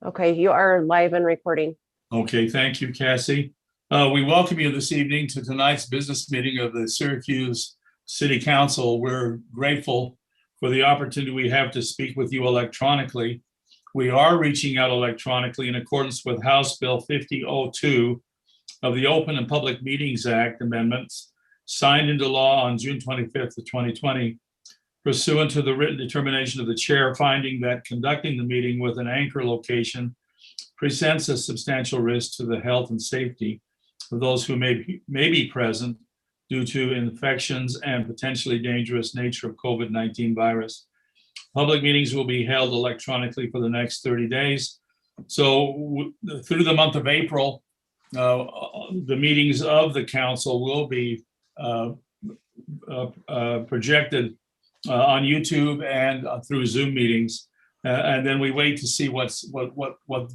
Okay, you are live and recording. Okay, thank you, Cassie. We welcome you this evening to tonight's business meeting of the Syracuse City Council. We're grateful for the opportunity we have to speak with you electronically. We are reaching out electronically in accordance with House Bill 5002 of the Open and Public Meetings Act amendments signed into law on June 25th of 2020, pursuant to the written determination of the chair finding that conducting the meeting with an anchor location presents a substantial risk to the health and safety of those who may be present due to infections and potentially dangerous nature of COVID-19 virus. Public meetings will be held electronically for the next 30 days. So through the month of April, the meetings of the council will be projected on YouTube and through Zoom meetings. And then we wait to see what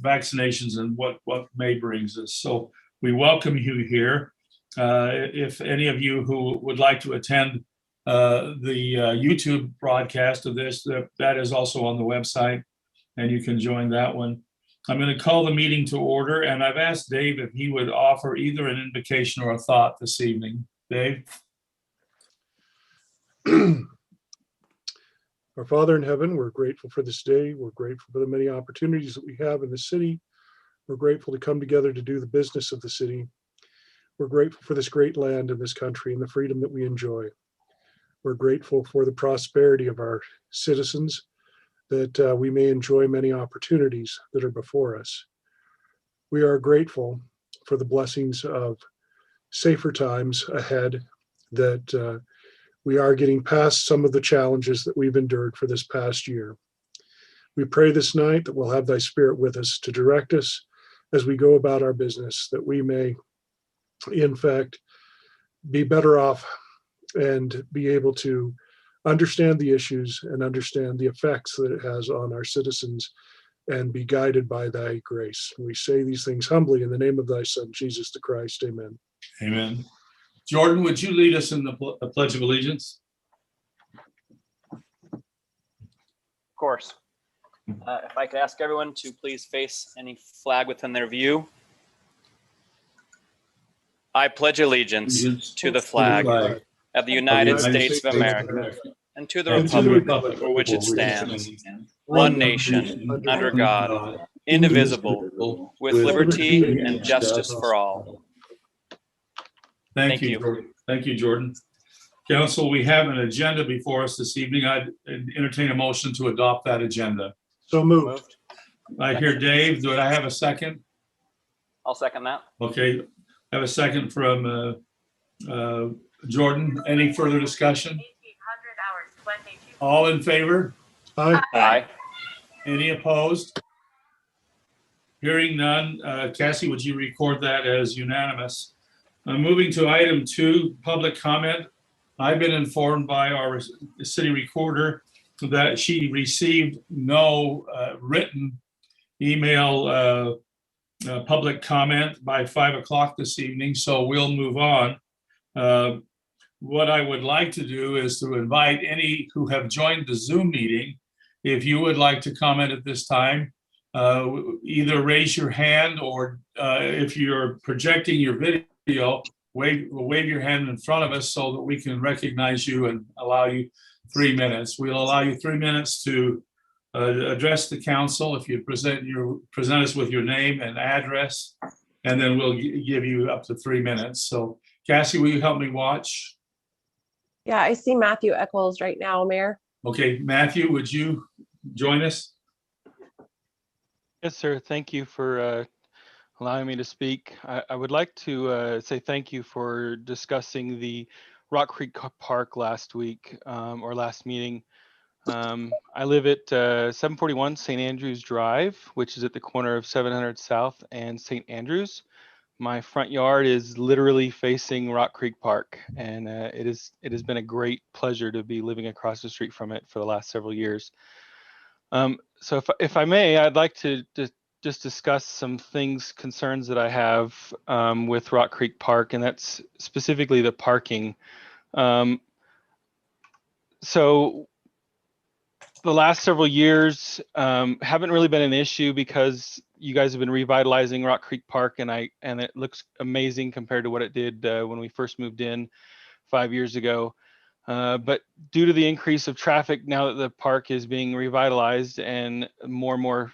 vaccinations and what May brings us. So we welcome you here. If any of you who would like to attend the YouTube broadcast of this, that is also on the website, and you can join that one. I'm going to call the meeting to order, and I've asked Dave if he would offer either an invocation or a thought this evening. Dave? Our Father in heaven, we're grateful for this day. We're grateful for the many opportunities that we have in the city. We're grateful to come together to do the business of the city. We're grateful for this great land in this country and the freedom that we enjoy. We're grateful for the prosperity of our citizens, that we may enjoy many opportunities that are before us. We are grateful for the blessings of safer times ahead, that we are getting past some of the challenges that we've endured for this past year. We pray this night that we'll have thy spirit with us to direct us as we go about our business, that we may, in fact, be better off and be able to understand the issues and understand the effects that it has on our citizens and be guided by thy grace. We say these things humbly in the name of thy Son, Jesus the Christ. Amen. Amen. Jordan, would you lead us in the Pledge of Allegiance? Of course. If I could ask everyone to please face any flag within their view. I pledge allegiance to the flag of the United States of America and to the republic for which it stands, one nation, under God, indivisible, with liberty and justice for all. Thank you. Thank you, Jordan. Council, we have an agenda before us this evening. I'd entertain a motion to adopt that agenda. So moved. I hear Dave. Do I have a second? I'll second that. Okay. I have a second from Jordan. Any further discussion? All in favor? Aye. Aye. Any opposed? Hearing none. Cassie, would you record that as unanimous? Moving to item 2, public comment. I've been informed by our city recorder that she received no written email public comment by 5 o'clock this evening, so we'll move on. What I would like to do is to invite any who have joined the Zoom meeting, if you would like to comment at this time, either raise your hand or if you're projecting your video, wave your hand in front of us so that we can recognize you and allow you 3 minutes. We'll allow you 3 minutes to address the council. If you present us with your name and address, and then we'll give you up to 3 minutes. So Cassie, will you help me watch? Yeah, I see Matthew Eccles right now, Mayor. Okay, Matthew, would you join us? Yes, sir. Thank you for allowing me to speak. I would like to say thank you for discussing the Rock Creek Park last week or last meeting. I live at 741 St. Andrews Drive, which is at the corner of 700 South and St. Andrews. My front yard is literally facing Rock Creek Park, and it has been a great pleasure to be living across the street from it for the last several years. So if I may, I'd like to just discuss some concerns that I have with Rock Creek Park, and that's specifically the parking. So the last several years haven't really been an issue because you guys have been revitalizing Rock Creek Park, and it looks amazing compared to what it did when we first moved in 5 years ago. But due to the increase of traffic now that the park is being revitalized and more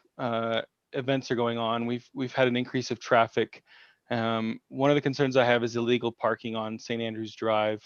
events are going on, we've had an increase of traffic. One of the concerns I have is illegal parking on St. Andrews Drive.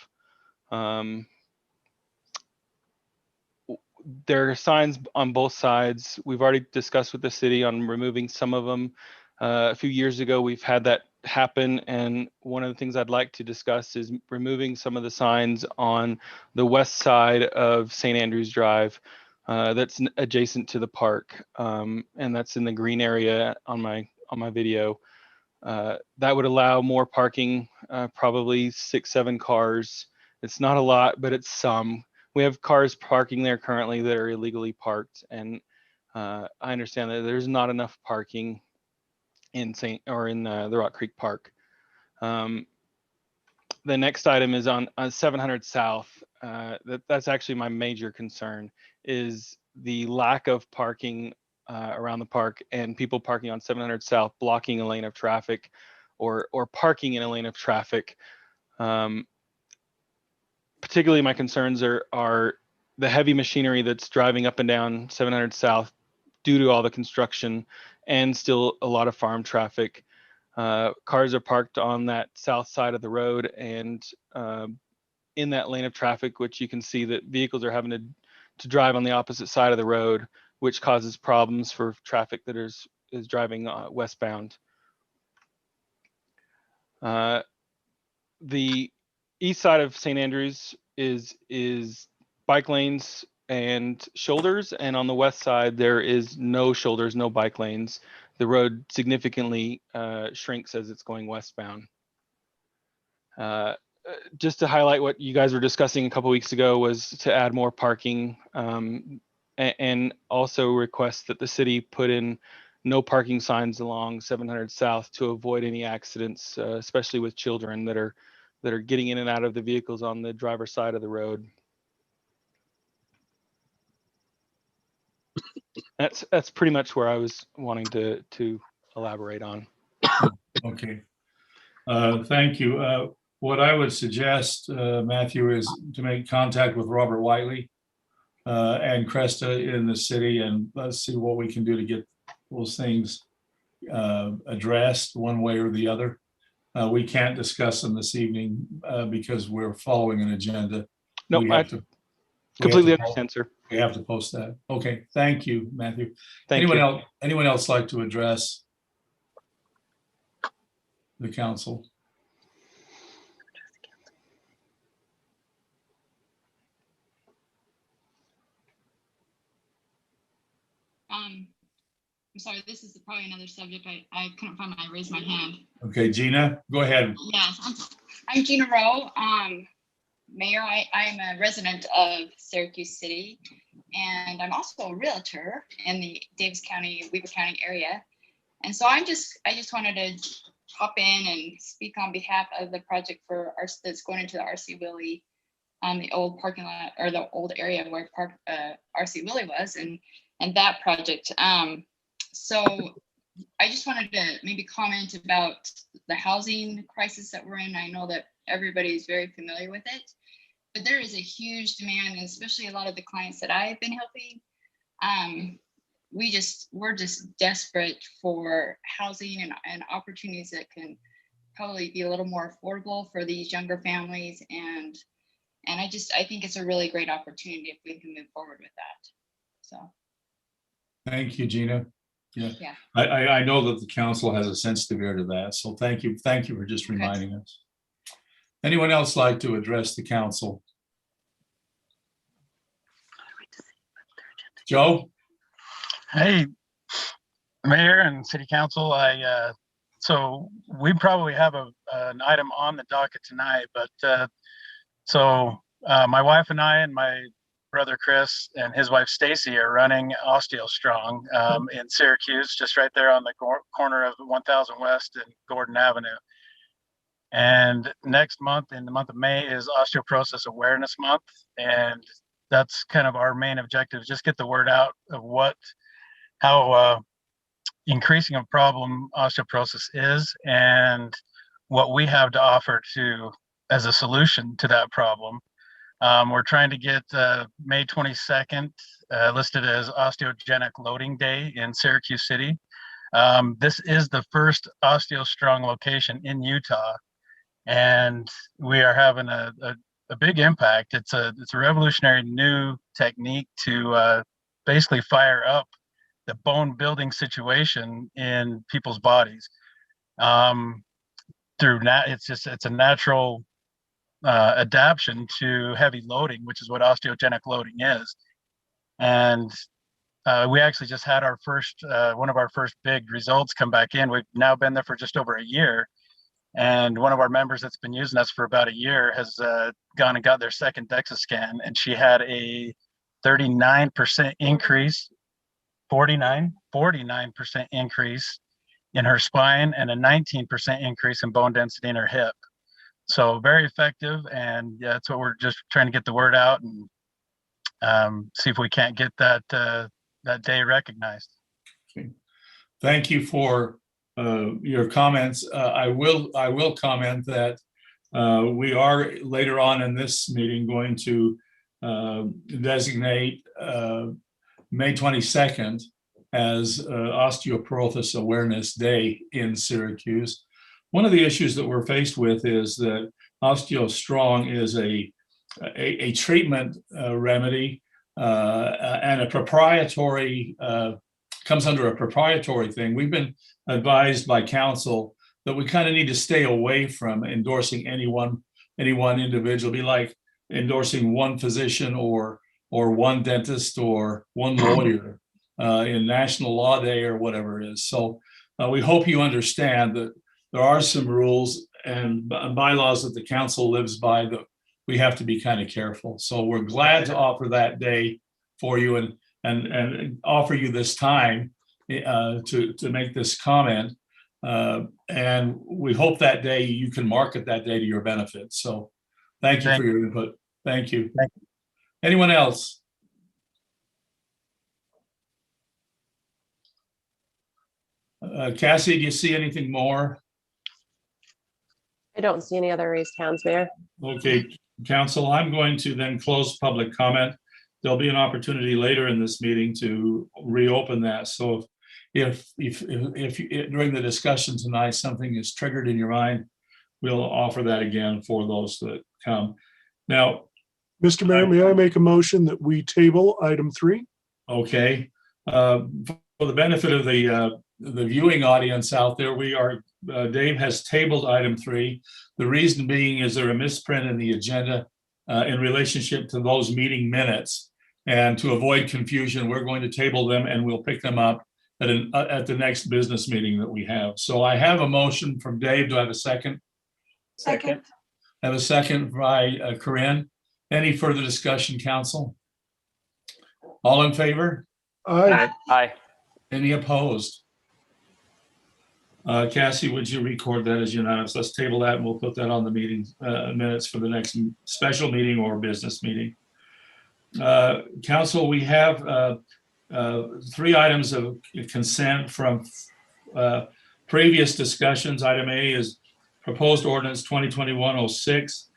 There are signs on both sides. We've already discussed with the city on removing some of them. A few years ago, we've had that happen, and one of the things I'd like to discuss is removing some of the signs on the west side of St. Andrews Drive that's adjacent to the park, and that's in the green area on my video. That would allow more parking, probably 6-7 cars. It's not a lot, but it's some. We have cars parking there currently that are illegally parked, and I understand that there's not enough parking in the Rock Creek Park. The next item is on 700 South. That's actually my major concern, is the lack of parking around the park and people parking on 700 South blocking a lane of traffic, or parking in a lane of traffic. Particularly my concerns are the heavy machinery that's driving up and down 700 South due to all the construction and still a lot of farm traffic. Cars are parked on that south side of the road and in that lane of traffic, which you can see that vehicles are having to drive on the opposite side of the road, which causes problems for traffic that is driving westbound. The east side of St. Andrews is bike lanes and shoulders, and on the west side there is no shoulders, no bike lanes. The road significantly shrinks as it's going westbound. Just to highlight what you guys were discussing a couple weeks ago was to add more parking, and also request that the city put in no parking signs along 700 South to avoid any accidents, especially with children that are getting in and out of the vehicles on the driver's side of the road. That's pretty much where I was wanting to elaborate on. Okay. Thank you. What I would suggest, Matthew, is to make contact with Robert Whiteley and Cresta in the city, and let's see what we can do to get those things addressed one way or the other. We can't discuss them this evening because we're following an agenda. No, I completely understand, sir. We have to post that. Okay, thank you, Matthew. Thank you. Anyone else like to address the council? I'm sorry, this is probably another subject. I couldn't find my raise my hand. Okay, Gina, go ahead. Yes, I'm Gina Rowe. Mayor, I'm a resident of Syracuse City, and I'm also a realtor in the Davis County, Weaver County area. And so I just wanted to hop in and speak on behalf of the project that's going into the RC Willey, the old parking lot, or the old area where RC Willey was, and that project. So I just wanted to maybe comment about the housing crisis that we're in. I know that everybody is very familiar with it, but there is a huge demand, and especially a lot of the clients that I've been helping. We're just desperate for housing and opportunities that can probably be a little more affordable for these younger families. And I think it's a really great opportunity if we can move forward with that. So. Thank you, Gina. Yeah. Yeah. I know that the council has a sensitive ear to that. So thank you for just reminding us. Anyone else like to address the council? Joe? Hey, Mayor and City Council. So we probably have an item on the docket tonight, but my wife and I and my brother Chris and his wife Stacy are running Osteo Strong in Syracuse, just right there on the corner of 1000 West and Gordon Avenue. And next month, in the month of May, is Osteoporosis Awareness Month. And that's kind of our main objective, just get the word out of how increasing a problem osteoporosis is and what we have to offer as a solution to that problem. We're trying to get May 22nd listed as Osteogenic Loading Day in Syracuse City. This is the first OsteoStrong location in Utah, and we are having a big impact. It's a revolutionary new technique to basically fire up the bone building situation in people's bodies. It's a natural adaptation to heavy loading, which is what osteogenic loading is. And we actually just had our first one of our first big results come back in. We've now been there for just over a year, and one of our members that's been using us for about a year has gone and got their second DEXA scan, and she had a 39% increase, 49% increase in her spine, and a 19% increase in bone density in her hip. So very effective, and yeah, that's what we're just trying to get the word out and see if we can't get that day recognized. Okay. Thank you for your comments. I will comment that we are later on in this meeting going to designate May 22nd as Osteoporosis Awareness Day in Syracuse. One of the issues that we're faced with is that OsteoStrong is a treatment remedy and a proprietary, comes under a proprietary thing. We've been advised by counsel that we kind of need to stay away from endorsing any one individual. It'd be like endorsing one physician or one dentist or one lawyer in National Law Day or whatever it is. So we hope you understand that there are some rules and bylaws that the council lives by that we have to be kind of careful. So we're glad to offer that day for you and offer you this time to make this comment. And we hope that day you can market that day to your benefit. So thank you for your input. Thank you. Anyone else? Cassie, do you see anything more? I don't see any other raised hands, Mayor. Okay, council, I'm going to then close public comment. There'll be an opportunity later in this meeting to reopen that. So if during the discussion tonight, something is triggered in your mind, we'll offer that again for those that come. Now, Mr. Mayor, may I make a motion that we table item 3? Okay. For the benefit of the viewing audience out there, Dave has tabled item 3. The reason being is there a misprint in the agenda in relationship to those meeting minutes. And to avoid confusion, we're going to table them and we'll pick them up at the next business meeting that we have. So I have a motion from Dave. Do I have a second? Second. I have a second by Corinne. Any further discussion, council? All in favor? Aye. Aye. Any opposed? Cassie, would you record that as unanimous? Let's table that and we'll put that on the meeting minutes for the next special meeting or business meeting. Council, we have 3 items of consent from previous discussions. Item A is proposed ordinance 2021-06,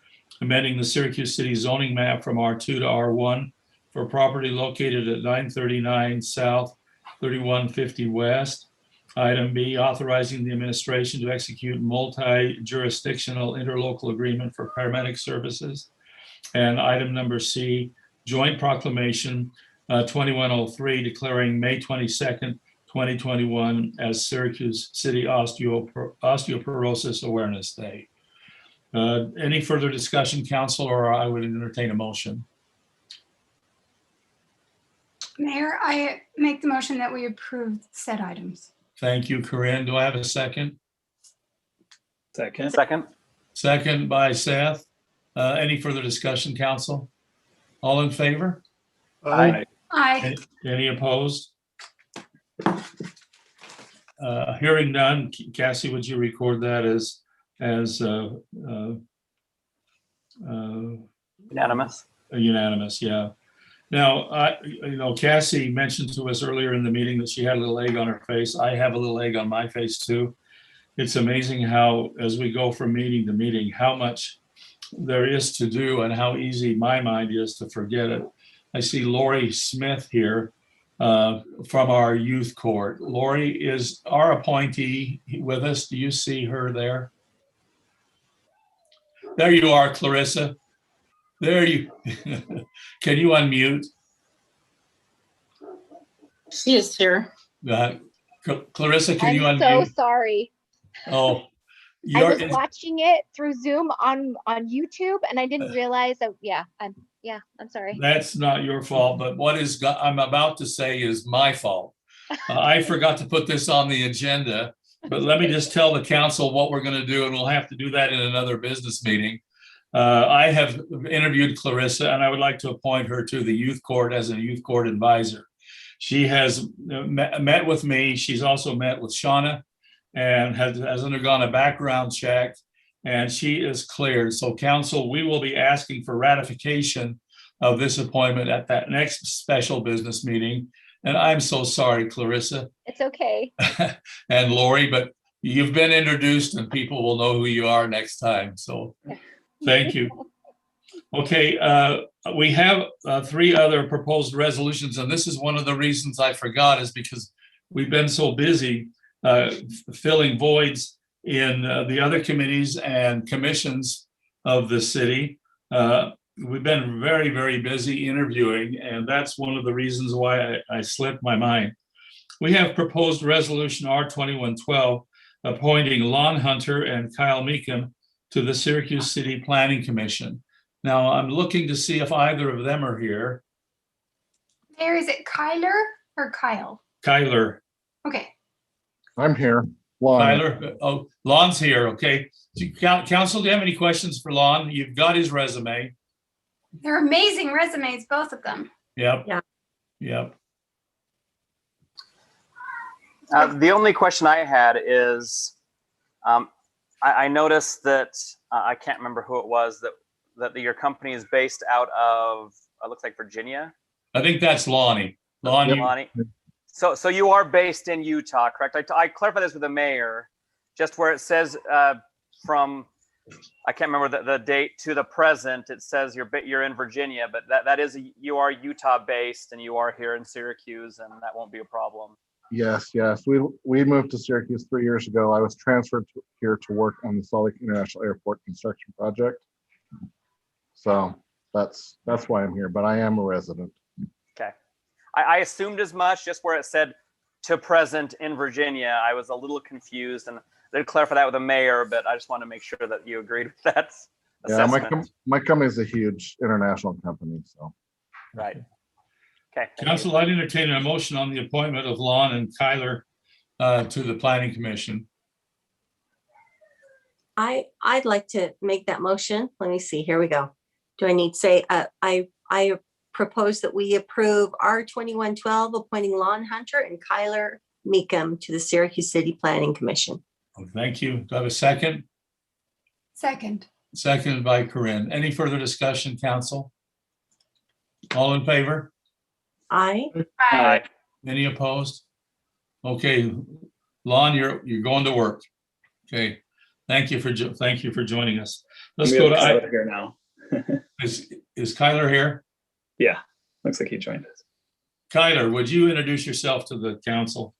amending the Syracuse City zoning map from R2 to R1 for property located at 939 South, 3150 West. Item B, authorizing the administration to execute multi-jurisdictional interlocal agreement for paramedic services. And item number C, joint proclamation 2103 declaring May 22nd, 2021 as Syracuse City Osteoporosis Awareness Day. Any further discussion, council, or I would entertain a motion? Mayor, I make the motion that we approve said items. Thank you, Corinne. Do I have a second? Second. Second by Seth. Any further discussion, council? All in favor? Aye. Aye. Any opposed? Hearing none, Cassie, would you record that as Unanimous. unanimous? Yeah. Now, Cassie mentioned to us earlier in the meeting that she had a little egg on her face. I have a little egg on my face too. It's amazing how, as we go from meeting to meeting, how much there is to do and how easy my mind is to forget it. I see Lori Smith here from our youth court. Lori is our appointee with us. Do you see her there? There you are, Clarissa. There you, can you unmute? She is here. Clarissa, can you I'm unmute? so sorry. Oh, I was you're, watching it through Zoom on YouTube, and I didn't realize that. I'm sorry. that's not your fault, but what I'm about to say is my fault. I forgot to put this on the agenda, but let me just tell the council what we're going to do, and we'll have to do that in another business meeting. I have interviewed Clarissa, and I would like to appoint her to the youth court as a youth court advisor. She has met with me. She's also met with Shauna and has undergone a background check, and she is cleared. So council, we will be asking for ratification of this appointment at that next special business meeting. And I'm so sorry, Clarissa It's okay. and Lori, but you've been introduced and people will know who you are next time. So thank you. Okay, we have 3 other proposed resolutions, and this is one of the reasons I forgot is because we've been so busy filling voids in the other committees and commissions of the city. We've been very, very busy interviewing, and that's one of the reasons why I slipped my mind. We have proposed resolution R2112 appointing Lon Hunter and Kyle Meekum to the Syracuse City Planning Commission. Now, I'm looking to see if either of them are here. Mayor, is it Kyler or Kyle? Kyler. Okay. I'm here. Lon. Kyler. Oh, Lon's here. Okay. Council, do you have any questions for Lon? You've got his resume. They're amazing resumes, both of them. Yep. Yeah. Yep. The only question I had is, I noticed that I can't remember who it was that your company is based out of. It looks like Virginia. I think that's Lonnie. Lonnie. So you are based in Utah, correct? I clarified this with the mayor, just where it says from. I can't remember the date to the present. It says you're in Virginia, but that is you are Utah based and you are here in Syracuse, and that won't be a problem. Yes. We moved to Syracuse 3 years ago. I was transferred here to work on the Salt Lake International Airport construction project. So that's why I'm here, but I am a resident. Okay. I assumed as much, just where it said to present in Virginia. I was a little confused, and I did clarify that with the mayor, but I just want to make sure that you agreed with that assessment. Yeah, my company is a huge international company, so. Right. Okay. Council, I'd entertain a motion on the appointment of Lon and Kyler to the Planning Commission. I'd like to make that motion. Let me see. Here we go. Do I need to say, I propose that we approve R2112 appointing Lon Hunter and Kyler Meekum to the Syracuse City Planning Commission. Oh, thank you. Do I have a second? Second. Seconded by Corinne. Any further discussion, council? All in favor? Aye. Aye. Any opposed? Okay, Lon, you're going to work. Okay, thank you for joining us. Let's go to Kyler here now. Is Kyler here? Yeah, looks like he joined us. Kyler, would you introduce yourself to the council?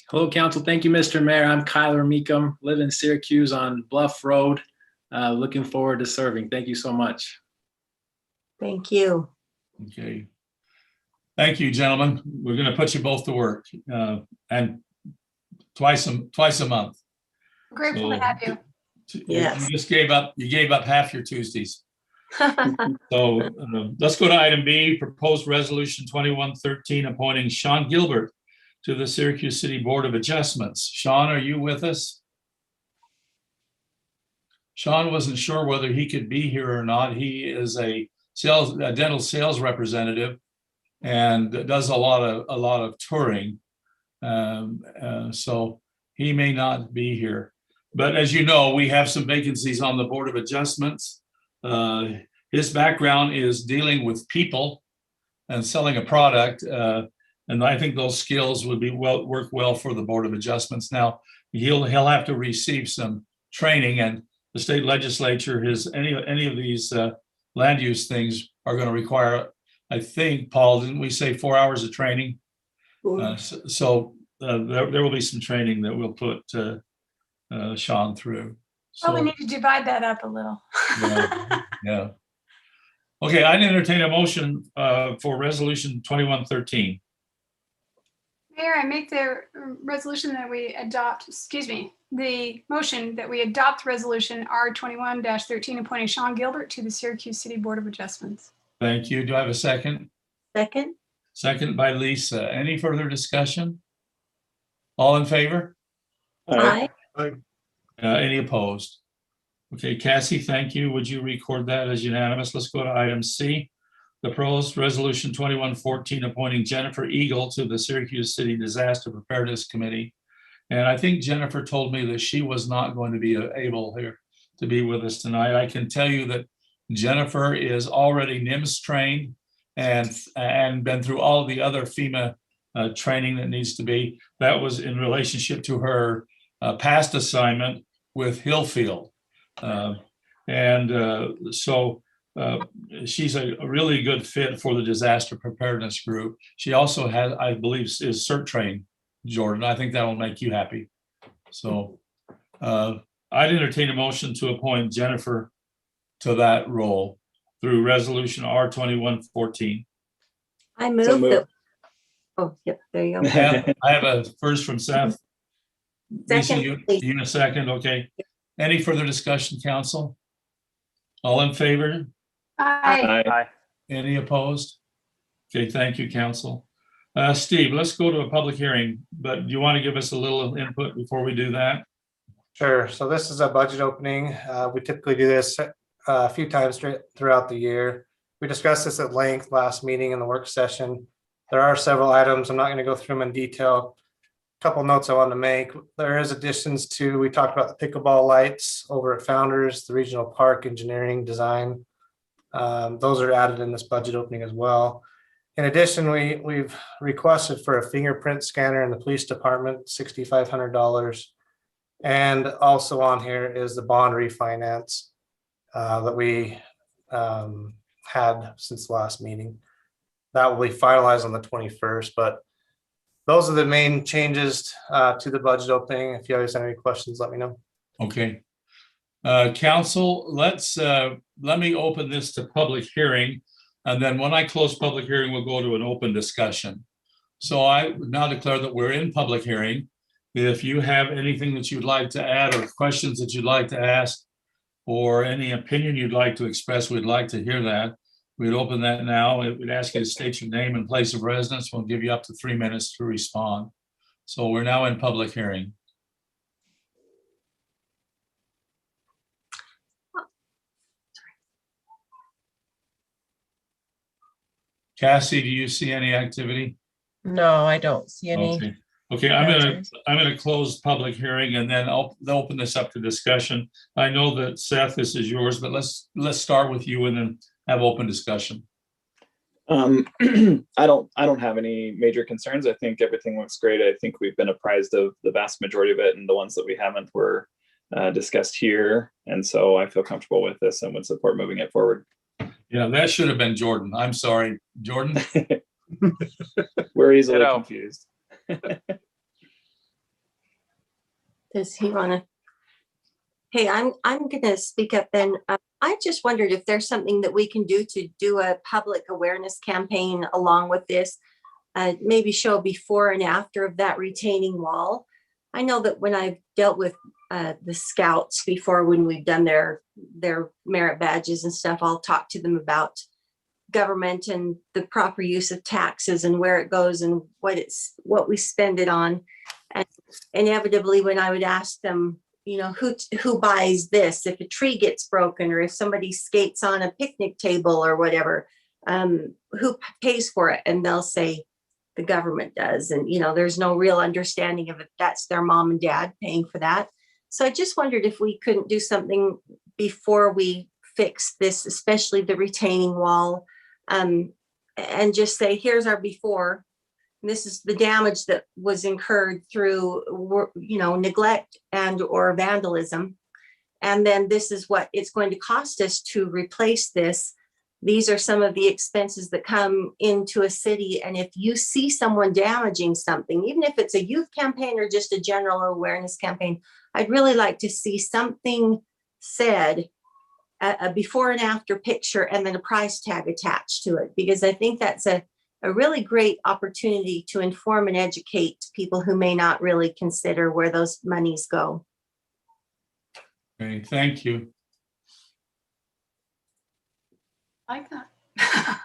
Hello, council. Thank you, Mr. Mayor. I'm Kyler Meekum, live in Syracuse on Bluff Road. Looking forward to serving. Thank you so much. Thank you. Okay. Thank you, gentlemen. We're going to put you both to work and twice a month. Grateful to have you. Yes. You gave up half your Tuesdays. So let's go to item B, proposed resolution 2113 appointing Sean Gilbert to the Syracuse City Board of Adjustments. Sean, are you with us? Sean wasn't sure whether he could be here or not. He is a dental sales representative and does a lot of touring. So he may not be here. But as you know, we have some vacancies on the Board of Adjustments. His background is dealing with people and selling a product. And I think those skills would be work well for the Board of Adjustments. Now, he'll have to receive some training, and the state legislature has any of these land use things are going to require, I think, Paul, didn't we say 4 hours of training? So there will be some training that we'll put Sean through. Well, we So, need to divide that up a little. yeah. Okay, I'd entertain a motion for resolution 2113. Mayor, I make the resolution that we adopt, the motion that we adopt resolution R21-13 appointing Sean Gilbert to the Syracuse City Board of Adjustments. Thank you. Do I have a second? Second. Second by Lisa. Any further discussion? All in favor? Aye. Any opposed? Okay, Cassie, thank you. Would you record that as unanimous? Let's go to item C. The proposed resolution 2114 appointing Jennifer Eagle to the Syracuse City Disaster Preparedness Committee. And I think Jennifer told me that she was not going to be able here to be with us tonight. I can tell you that Jennifer is already NIMS trained and been through all of the other FEMA training that needs to be. That was in relationship to her past assignment with Hillfield. So she's a really good fit for the disaster preparedness group. She also has, I believe, is CERT trained, Jordan. I think that'll make you happy. So I'd entertain a motion to appoint Jennifer to that role through resolution R2114. I move So moved. that. Oh, yep, there you go. I have a first from Seth. Lisa, Second, you please. in a second, okay. Any further discussion, council? All in favor? Aye. Aye. Any opposed? Okay, thank you, council. Steve, let's go to a public hearing, but do you want to give us a little input before we do that? Sure. So this is a budget opening. We typically do this a few times throughout the year. We discussed this at length last meeting in the work session. There are several items. I'm not going to go through them in detail. A couple notes I wanted to make. There is additions to, we talked about the pickleball lights over at Founders, the regional park engineering design. Those are added in this budget opening as well. In addition, we've requested for a fingerprint scanner in the police department, $6,500. And also on here is the bond refinance that we had since the last meeting. That will be finalized on the 21st, but those are the main changes to the budget opening. If you guys have any questions, let me know. Okay. Council, let me open this to public hearing. And then when I close public hearing, we'll go to an open discussion. So I now declare that we're in public hearing. If you have anything that you'd like to add or questions that you'd like to ask or any opinion you'd like to express, we'd like to hear that. We'd open that now. We'd ask you to state your name and place of residence. We'll give you up to 3 minutes to respond. So we're now in public hearing. Cassie, do you see any activity? No, I don't see any. Okay, I'm gonna close public hearing and then I'll open this up to discussion. I know that Seth, this is yours, but let's start with you and then have open discussion. I don't have any major concerns. I think everything looks great. I think we've been apprised of the vast majority of it, and the ones that we haven't were discussed here. And so I feel comfortable with this and would support moving it forward. Yeah, that should have been Jordan. I'm sorry, Jordan. We're easily confused. Does he want to? Hey, I'm going to speak up then. I just wondered if there's something that we can do to do a public awareness campaign along with this, maybe show before and after of that retaining wall. I know that when I've dealt with the scouts before, when we've done their merit badges and stuff, I'll talk to them about government and the proper use of taxes and where it goes and what we spend it on. And inevitably, when I would ask them, you know, who buys this if a tree gets broken or if somebody skates on a picnic table or whatever, who pays for it? And they'll say the government does. And, you know, there's no real understanding of it. That's their mom and dad paying for that. So I just wondered if we couldn't do something before we fix this, especially the retaining wall. and just say, here's our before. This is the damage that was incurred through, neglect and or vandalism. And then this is what it's going to cost us to replace this. These are some of the expenses that come into a city. And if you see someone damaging something, even if it's a youth campaign or just a general awareness campaign, I'd really like to see something said, a before and after picture, and then a price tag attached to it, because I think that's a really great opportunity to inform and educate people who may not really consider where those monies go. Okay, thank you. Like that.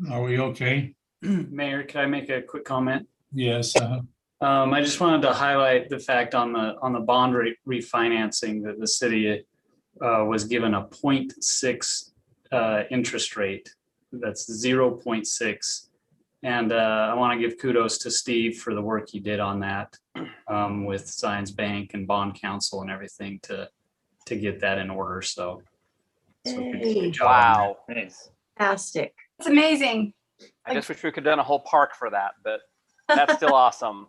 Are we okay? Mayor, could I make a quick comment? Yes. I just wanted to highlight the fact on the bond refinancing that the city was given a 0.6 interest rate. That's 0.6. And I want to give kudos to Steve for the work he did on that with Zions Bank and Bond Council and everything to get that in order. So good job. Wow. Nice. Fantastic. It's amazing. I just wish we could have done a whole park for that, but that's still awesome.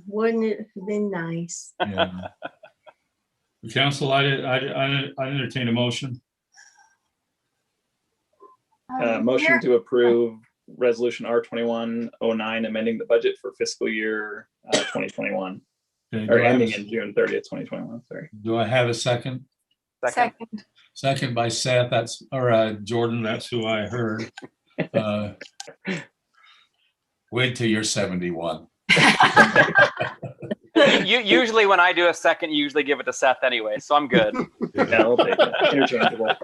Wouldn't it have been nice? Yeah. Council, I entertain a motion. Motion to approve resolution R2109, amending the budget for fiscal year 2021, Okay, or ending in June 30th, 2021. Sorry. Do I have a second? Second. Second by Seth, Jordan, that's who I heard. Wait till you're 71. Usually when I do a second, you usually give it to Seth anyway, so I'm good. Yeah, I'll take it. Interchangeable.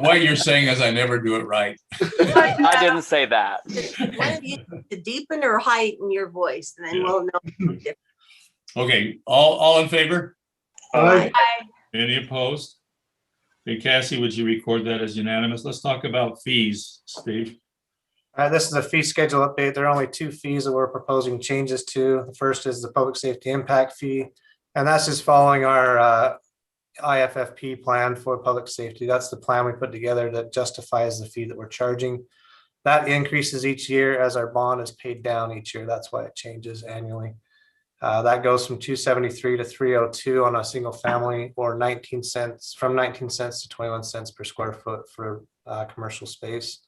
What you're saying is I never do it right. I didn't say that. One of you to deepen or heighten your voice, and then we'll know. Okay, all in favor? Aye. Any opposed? Okay, Cassie, would you record that as unanimous? Let's talk about fees, Steve. This is a fee schedule update. There are only two fees that we're proposing changes to. The first is the public safety impact fee, and that's just following our IFFP plan for public safety. That's the plan we put together that justifies the fee that we're charging. That increases each year as our bond is paid down each year. That's why it changes annually. That goes from $273 to $302 on a single family, or 19 cents to 21 cents per square foot for commercial space.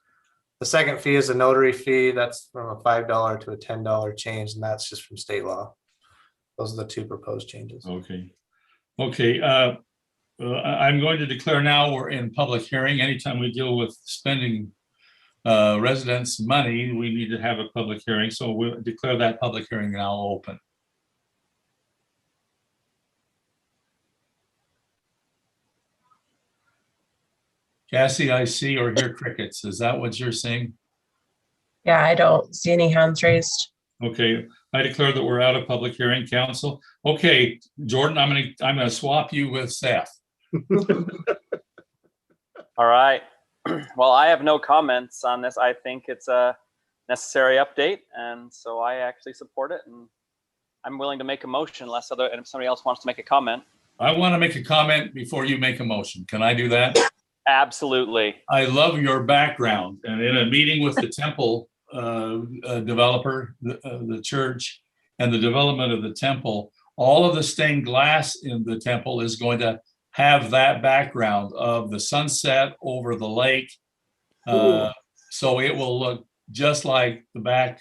The second fee is a notary fee. That's from a $5 to a $10 change, and that's just from state law. Those are the two proposed changes. Okay. I'm going to declare now we're in public hearing. Anytime we deal with spending residents' money, we need to have a public hearing. So we'll declare that public hearing now open. Cassie, I see or hear crickets. Is that what you're saying? Yeah, I don't see any hands raised. Okay, I declare that we're out of public hearing, council. Okay, Jordan, I'm gonna swap you with Seth. All right. Well, I have no comments on this. I think it's a necessary update, and so I actually support it. And I'm willing to make a motion unless if somebody else wants to make a comment. I want to make a comment before you make a motion. Can I do that? Absolutely. I love your background, and in a meeting with the temple developer, the church, and the development of the temple, all of the stained glass in the temple is going to have that background of the sunset over the lake. So it will look just like the back,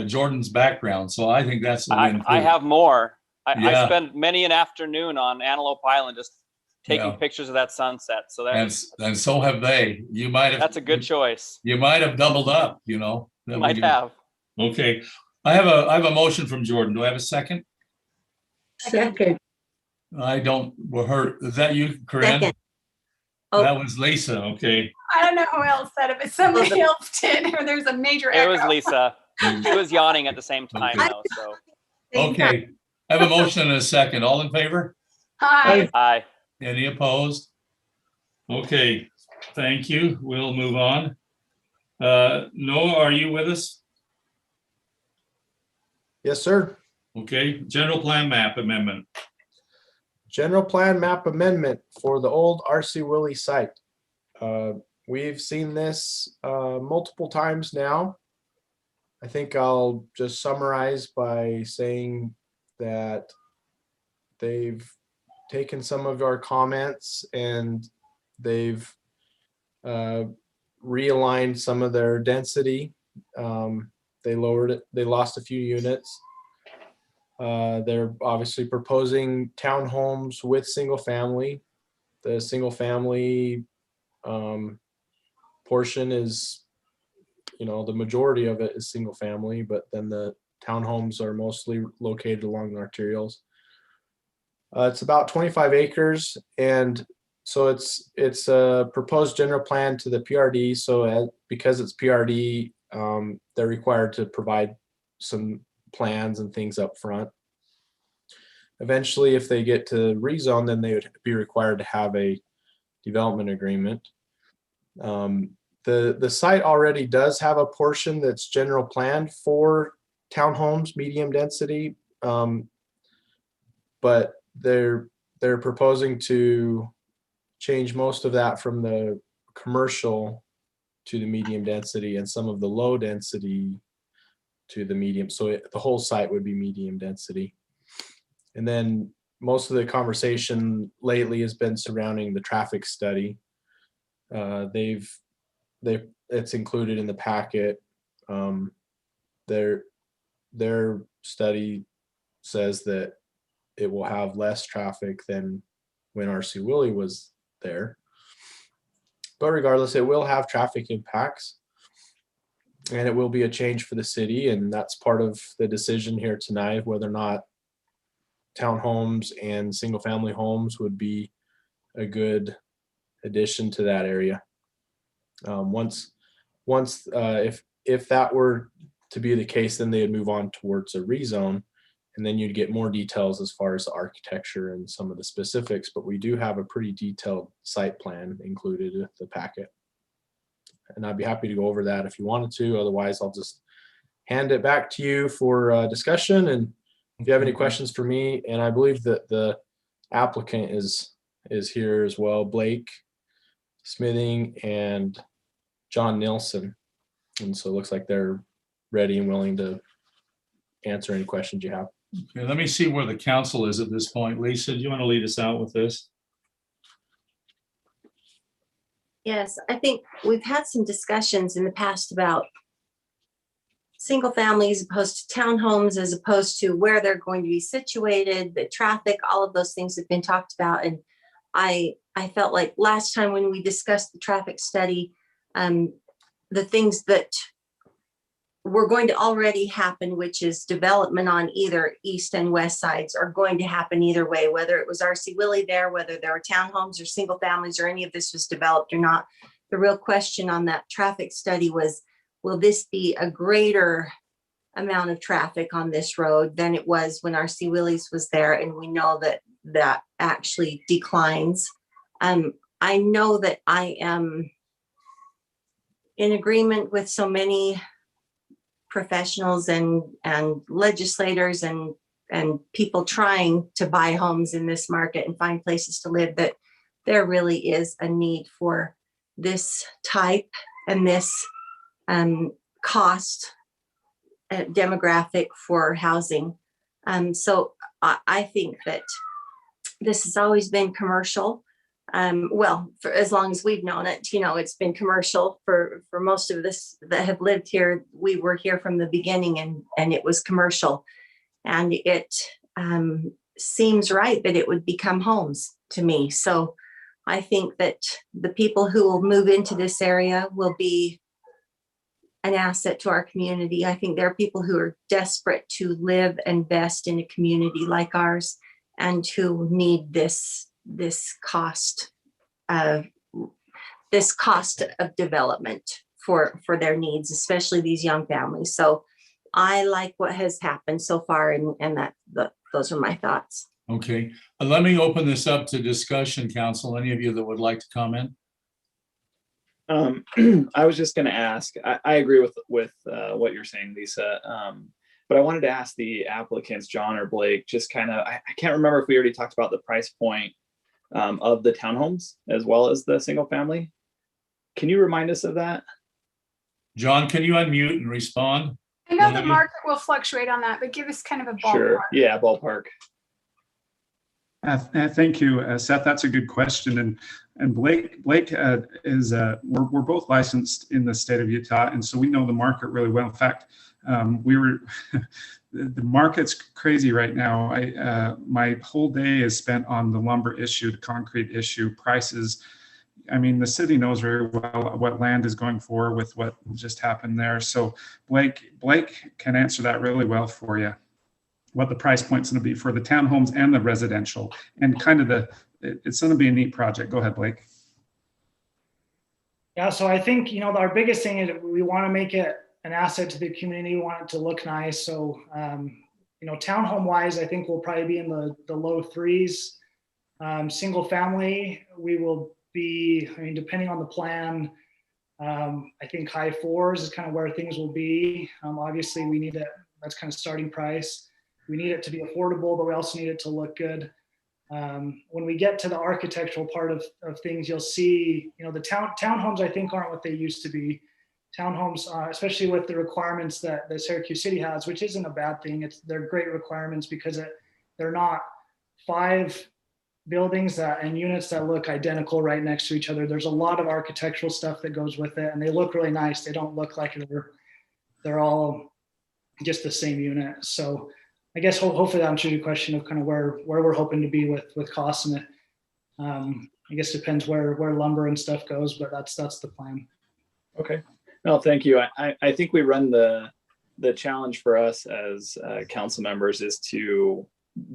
Jordan's background. So I think that's. I have more. I spend many an afternoon on Antelope Island just taking pictures of that sunset. So that and so have they. You might have. That's a good choice. You might have doubled up. You know. Might have. Okay, I have a motion from Jordan. Do I have a second? Second. I don't. Is that you, Corinne? Second. Oh. That was Lisa. Okay. I don't know who else said it, but somebody else did, or there's a major echo. It was Lisa. She was yawning at the same time, though. So. Okay. I have a motion and a second. All in favor? Hi. Aye. Any opposed? Okay, thank you. We'll move on. Noah, are you with us? Yes, sir. Okay, general plan map amendment. General plan map amendment for the old RC Willie site. We've seen this multiple times now. I think I'll just summarize by saying that they've taken some of our comments and they've realigned some of their density. They lowered it, they lost a few units. They're obviously proposing townhomes with single family. The single family portion is, the majority of it is single family, but then the townhomes are mostly located along the arterials. It's about 25 acres, and so it's a proposed general plan to the PRD. So because it's PRD, they're required to provide some plans and things up front. Eventually, if they get to rezone, then they would be required to have a development agreement. The site already does have a portion that's general planned for townhomes, medium density, but they're proposing to change most of that from the commercial to the medium density and some of the low density to the medium. So the whole site would be medium density. And then most of the conversation lately has been surrounding the traffic study. It's included in the packet. Their study says that it will have less traffic than when RC Willie was there. But regardless, it will have traffic impacts and it will be a change for the city. And that's part of the decision here tonight, whether or not townhomes and single family homes would be a good addition to that area. If that were to be the case, then they would move on towards a rezone, and then you'd get more details as far as the architecture and some of the specifics. But we do have a pretty detailed site plan included with the packet, and I'd be happy to go over that if you wanted to. Otherwise, I'll just hand it back to you for discussion. And if you have any questions for me, and I believe that the applicant is here as well, Blake Smithing and John Nilsson. And so it looks like they're ready and willing to answer any questions you have. Okay, let me see where the council is at this point. Lisa, do you want to lead us out with this? Yes, I think we've had some discussions in the past about single families opposed to townhomes, as opposed to where they're going to be situated, the traffic, all of those things have been talked about. And I felt like last time when we discussed the traffic study, the things that were going to already happen, which is development on either east and west sides, are going to happen either way, whether it was RC Willie there, whether there were townhomes or single families or any of this was developed or not. The real question on that traffic study was, will this be a greater amount of traffic on this road than it was when RC Willie's was there? And we know that that actually declines. I know that I am in agreement with so many professionals and legislators and people trying to buy homes in this market and find places to live, that there really is a need for this type and this cost demographic for housing. So I think that this has always been commercial. Well, for as long as we've known it, it's been commercial for most of us that have lived here. We were here from the beginning and it was commercial, and it seems right that it would become homes to me. So I think that the people who will move into this area will be an asset to our community. I think there are people who are desperate to live and invest in a community like ours and who need this cost of development for their needs, especially these young families. So I like what has happened so far, and those are my thoughts. Okay, let me open this up to discussion, council. Any of you that would like to comment? I was just going to ask, I agree with what you're saying, Lisa. But I wanted to ask the applicants, John or Blake, just kind of, I can't remember if we already talked about the price point of the townhomes as well as the single family. Can you remind us of that? John, can you unmute and respond? I know the market will fluctuate on that, but give us kind of a ballpark. Sure. Yeah, ballpark. Thank you, Seth. That's a good question. And Blake is we're both licensed in the state of Utah, and so we know the market really well. In fact, the market's crazy right now. My whole day is spent on the lumber issue, the concrete issue, prices. I mean, the city knows very well what land is going for with what just happened there. So Blake can answer that really well for you, what the price point's going to be for the townhomes and the residential, and kind of it's going to be a neat project. Go ahead, Blake. Yeah, so I think, our biggest thing is we want to make it an asset to the community. We want it to look nice. So, townhome wise, I think we'll probably be in the low threes. Single family, we will be, depending on the plan, I think high fours is kind of where things will be. Obviously we need it. That's kind of starting price. We need it to be affordable, but we also need it to look good. When we get to the architectural part of things, you'll see, the townhomes I think aren't what they used to be. Townhomes, especially with the requirements that the Syracuse City has, which isn't a bad thing. They're great requirements because they're not 5 buildings and units that look identical right next to each other. There's a lot of architectural stuff that goes with it, and they look really nice. They don't look like they're all just the same unit. So I guess hopefully that answers your question of kind of where we're hoping to be with costs, and it I guess depends where lumber and stuff goes, but that's the plan. Okay. No, thank you. I think we run the challenge for us as council members is to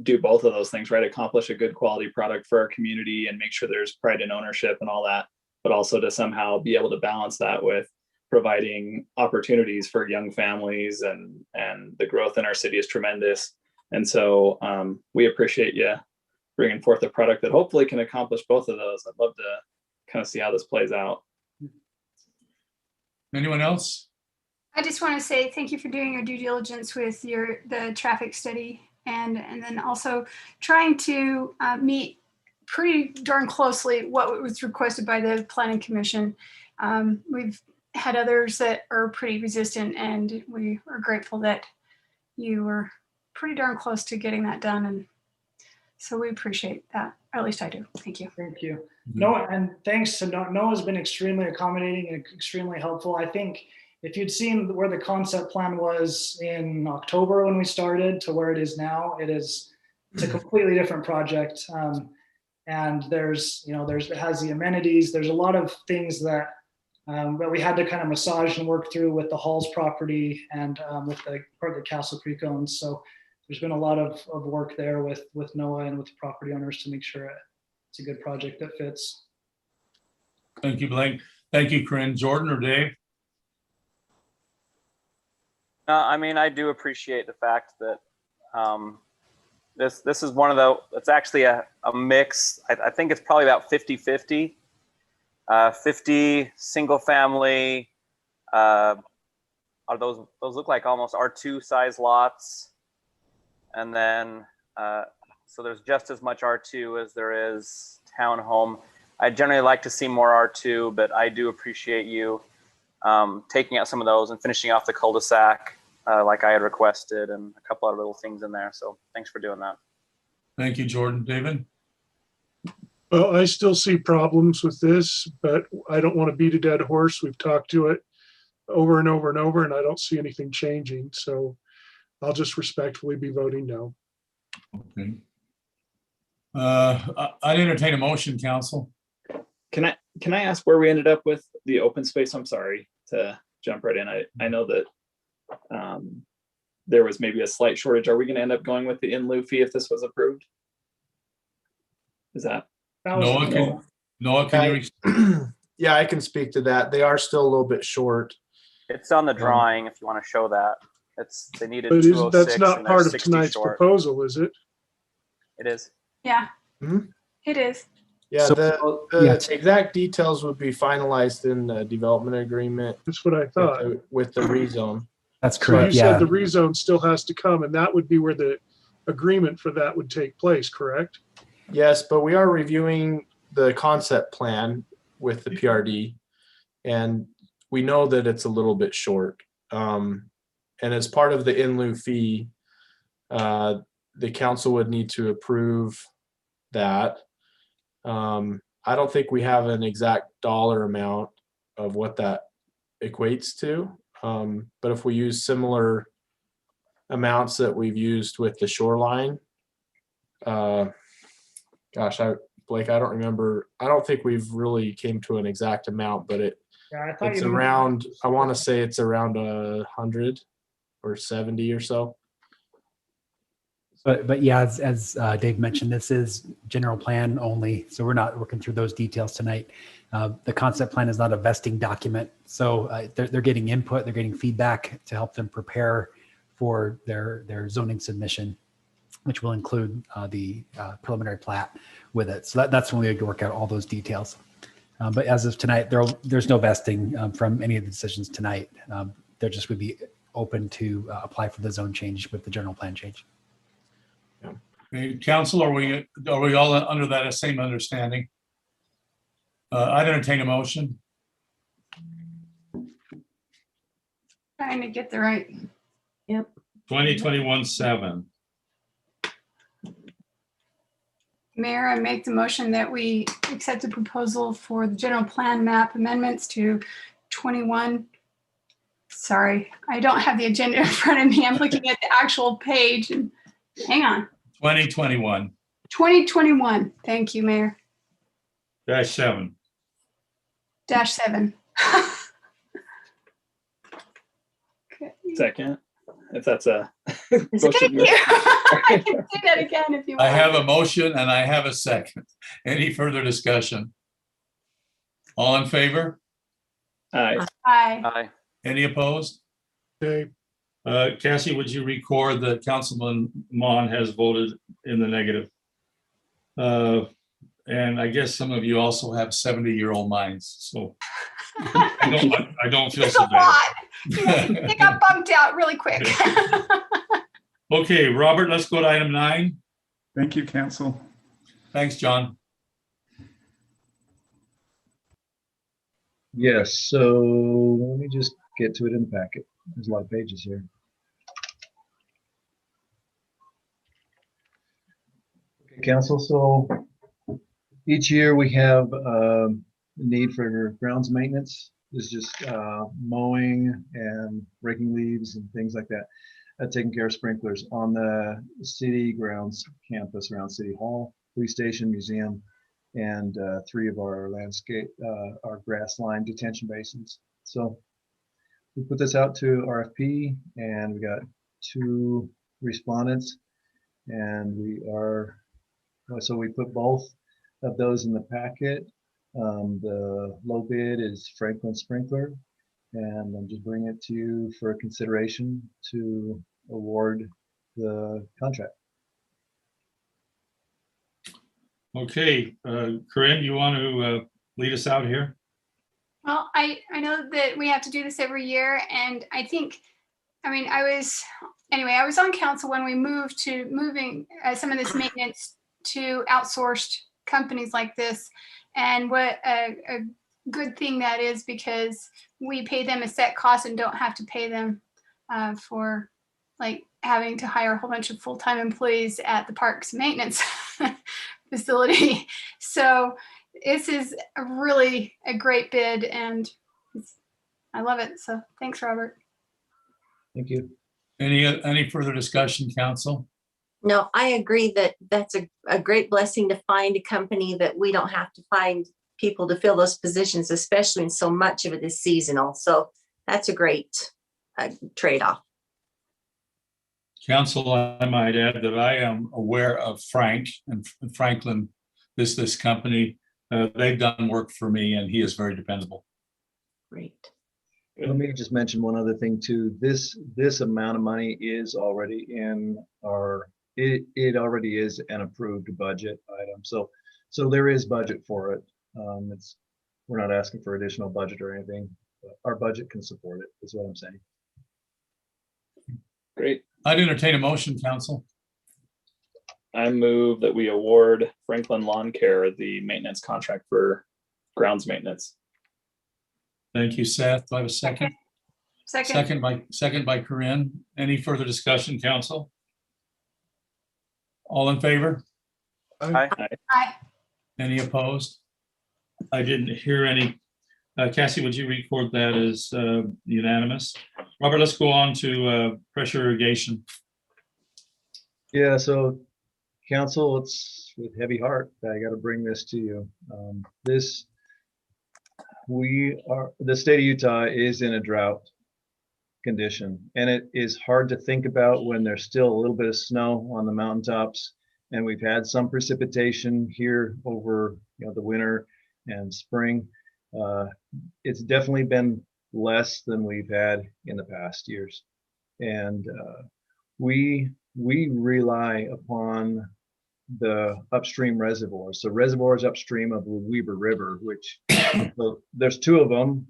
do both of those things, right? Accomplish a good quality product for our community and make sure there's pride in ownership and all that, but also to somehow be able to balance that with providing opportunities for young families, and the growth in our city is tremendous. And so we appreciate you bringing forth a product that hopefully can accomplish both of those. I'd love to kind of see how this plays out. Anyone else? I just want to say thank you for doing your due diligence with the traffic study, and then also trying to meet pretty darn closely what was requested by the Planning Commission. We've had others that are pretty resistant, and we are grateful that you were pretty darn close to getting that done. And so we appreciate that, or at least I do. Thank you. Thank you. Noah, and thanks to Noah's been extremely accommodating and extremely helpful. I think if you'd seen where the concept plan was in October when we started to where it is now, it's a completely different project. And it has the amenities. There's a lot of things that we had to kind of massage and work through with the Halls property and with the part that Castle Creek owns. So there's been a lot of work there with Noah and with the property owners to make sure it's a good project that fits. Thank you, Blake. Thank you, Corinne. Jordan or Dave? I do appreciate the fact that this is one of it's actually a mix. I think it's probably about 50-50. 50 single family, are those look like almost R2 size lots. And then, so there's just as much R2 as there is townhome. I generally like to see more R2, but I do appreciate you taking out some of those and finishing off the cul-de-sac like I had requested, and a couple other little things in there. So thanks for doing that. Thank you, Jordan. David? Well, I still see problems with this, but I don't want to beat a dead horse. We've talked to it over and over and over, and I don't see anything changing. So I'll just respectfully be voting no. Okay. I'd entertain a motion, council. Can I ask where we ended up with the open space? I'm sorry to jump right in. I know that there was maybe a slight shortage. Are we going to end up going with the in lieu fee if this was approved? Is that? Noah, can you? Yeah, I can speak to that. They are still a little bit short. It's on the drawing if you want to show that. They needed but 206. That's not part of tonight's proposal, is it? It is. Yeah, Mm-hmm. It is. Yeah, the exact details would be finalized in the development agreement. That's what I thought. With the rezone. That's So correct. you said Yeah. the rezone still has to come, and that would be where the agreement for that would take place, correct? Yes, but we are reviewing the concept plan with the PRD, and we know that it's a little bit short. And as part of the in lieu fee, the council would need to approve that. I don't think we have an exact dollar amount of what that equates to. But if we use similar amounts that we've used with the shoreline, Blake, I don't remember. I don't think we've really came to an exact amount, but Yeah, I thought it's you meant- around, I want to say it's around 100 or 70 or so. But yeah, as Dave mentioned, this is general plan only, so we're not working through those details tonight. The concept plan is not a vesting document, so they're getting input, they're getting feedback to help them prepare for their zoning submission, which will include the preliminary plat with it. So that's when we would work out all those details. But as of tonight, there's no vesting from any of the decisions tonight. There just would be open to apply for the zone change with the general plan change. Okay, council, are we all under that same understanding? I'd entertain a motion. Trying to get the right. Yep. 2021-7. Mayor, I make the motion that we accept the proposal for the general plan map amendments to 21. Sorry, I don't have the agenda in front of me. I'm looking at the actual page and hang on. 2021-7. 2021. Thank you, Mayor. -7. Okay. Second, if that's a Thank motion. you. I can say that again if you want. I have a motion and I have a second. Any further discussion? All in favor? Aye. Aye. Aye. Any opposed? Okay. Cassie, would you record that Councilman Mon has voted in the negative? And I guess some of you also have 70-year-old minds, so I don't feel so bad. They got bumped out really quick. Okay, Robert, let's go to item 9. Thank you, council. Thanks, John. Yes, so let me just get to it in the packet. There's a lot of pages here. Okay, council, so each year we have a need for grounds maintenance. It's just mowing and raking leaves and things like that. Taking care of sprinklers on the city grounds campus around City Hall, police station, museum, and 3 of our landscape, our grass line detention basins. So we put this out to RFP and we got 2 respondents, and so we put both of those in the packet. The low bid is Franklin Sprinkler, and I'm just bringing it to you for consideration to award the contract. Okay, Corinne, you want to lead us out here? Well, I know that we have to do this every year, and I think, I was on council when we moving some of this maintenance to outsourced companies like this, and what a good thing that is, because we pay them a set cost and don't have to pay them for like having to hire a whole bunch of full-time employees at the parks maintenance facility. So this is really a great bid, and I love it. So thanks, Robert. Thank you. Any further discussion, council? No, I agree that that's a great blessing to find a company that we don't have to find people to fill those positions, especially when so much of it is seasonal. So that's a great trade-off. Council, I might add that I am aware of Frank and Franklin, this company. They've done work for me, and he is very dependable. Great. Let me just mention one other thing too. This amount of money is already in our, it already is an approved budget item. So there is budget for it. We're not asking for additional budget or anything. But our budget can support it, is what I'm saying. Great. I'd entertain a motion, council. I move that we award Franklin Lawn Care the maintenance contract for grounds maintenance. Thank you, Seth. Do I have a second? Second. Second by Corinne. Any further discussion, council? All in favor? Aye. Aye. Any opposed? I didn't hear any. Cassie, would you record that as unanimous? Robert, let's go on to pressure irrigation. Yeah, so council, it's with heavy heart that I got to bring this to you. The state of Utah is in a drought condition, and it is hard to think about when there's still a little bit of snow on the mountaintops, and we've had some precipitation here over the winter and spring. It's definitely been less than we've had in the past years, and we rely upon the upstream reservoirs. So reservoirs upstream of the Weber River, which there's two of them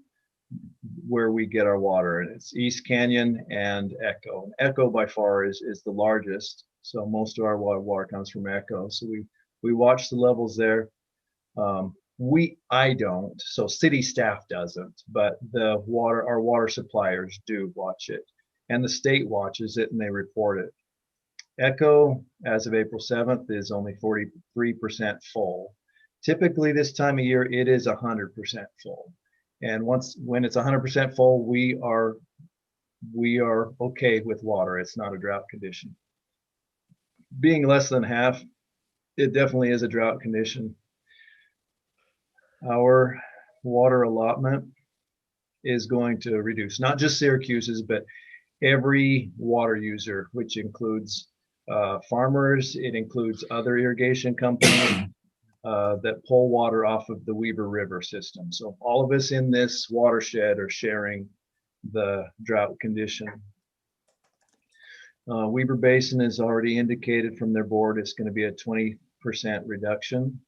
where we get our water, and it's East Canyon and Echo. Echo by far is the largest, so most of our water comes from Echo. So we watch the levels there. I don't, so city staff doesn't, but our water suppliers do watch it, and the state watches it and they report it. Echo, as of April 7th, is only 43% full. Typically this time of year, it is 100% full. And when it's 100% full, we are okay with water. It's not a drought condition. Being less than half, it definitely is a drought condition. Our water allotment is going to reduce, not just Syracuse's, but every water user, which includes farmers, it includes other irrigation companies that pull water off of the Weber River system. So all of us in this watershed are sharing the drought condition. Weber Basin has already indicated from their board it's going to be a 20% reduction.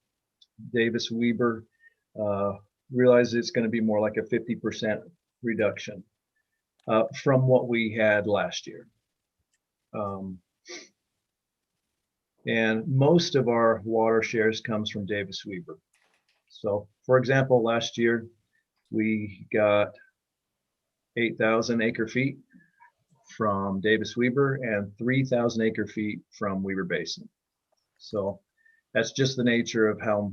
Davis Weber realizes it's going to be more like a 50% reduction from what we had last year. And most of our water shares comes from Davis Weber. So for example, last year we got 8,000 acre feet from Davis Weber and 3,000 acre feet from Weber Basin. So that's just the nature of how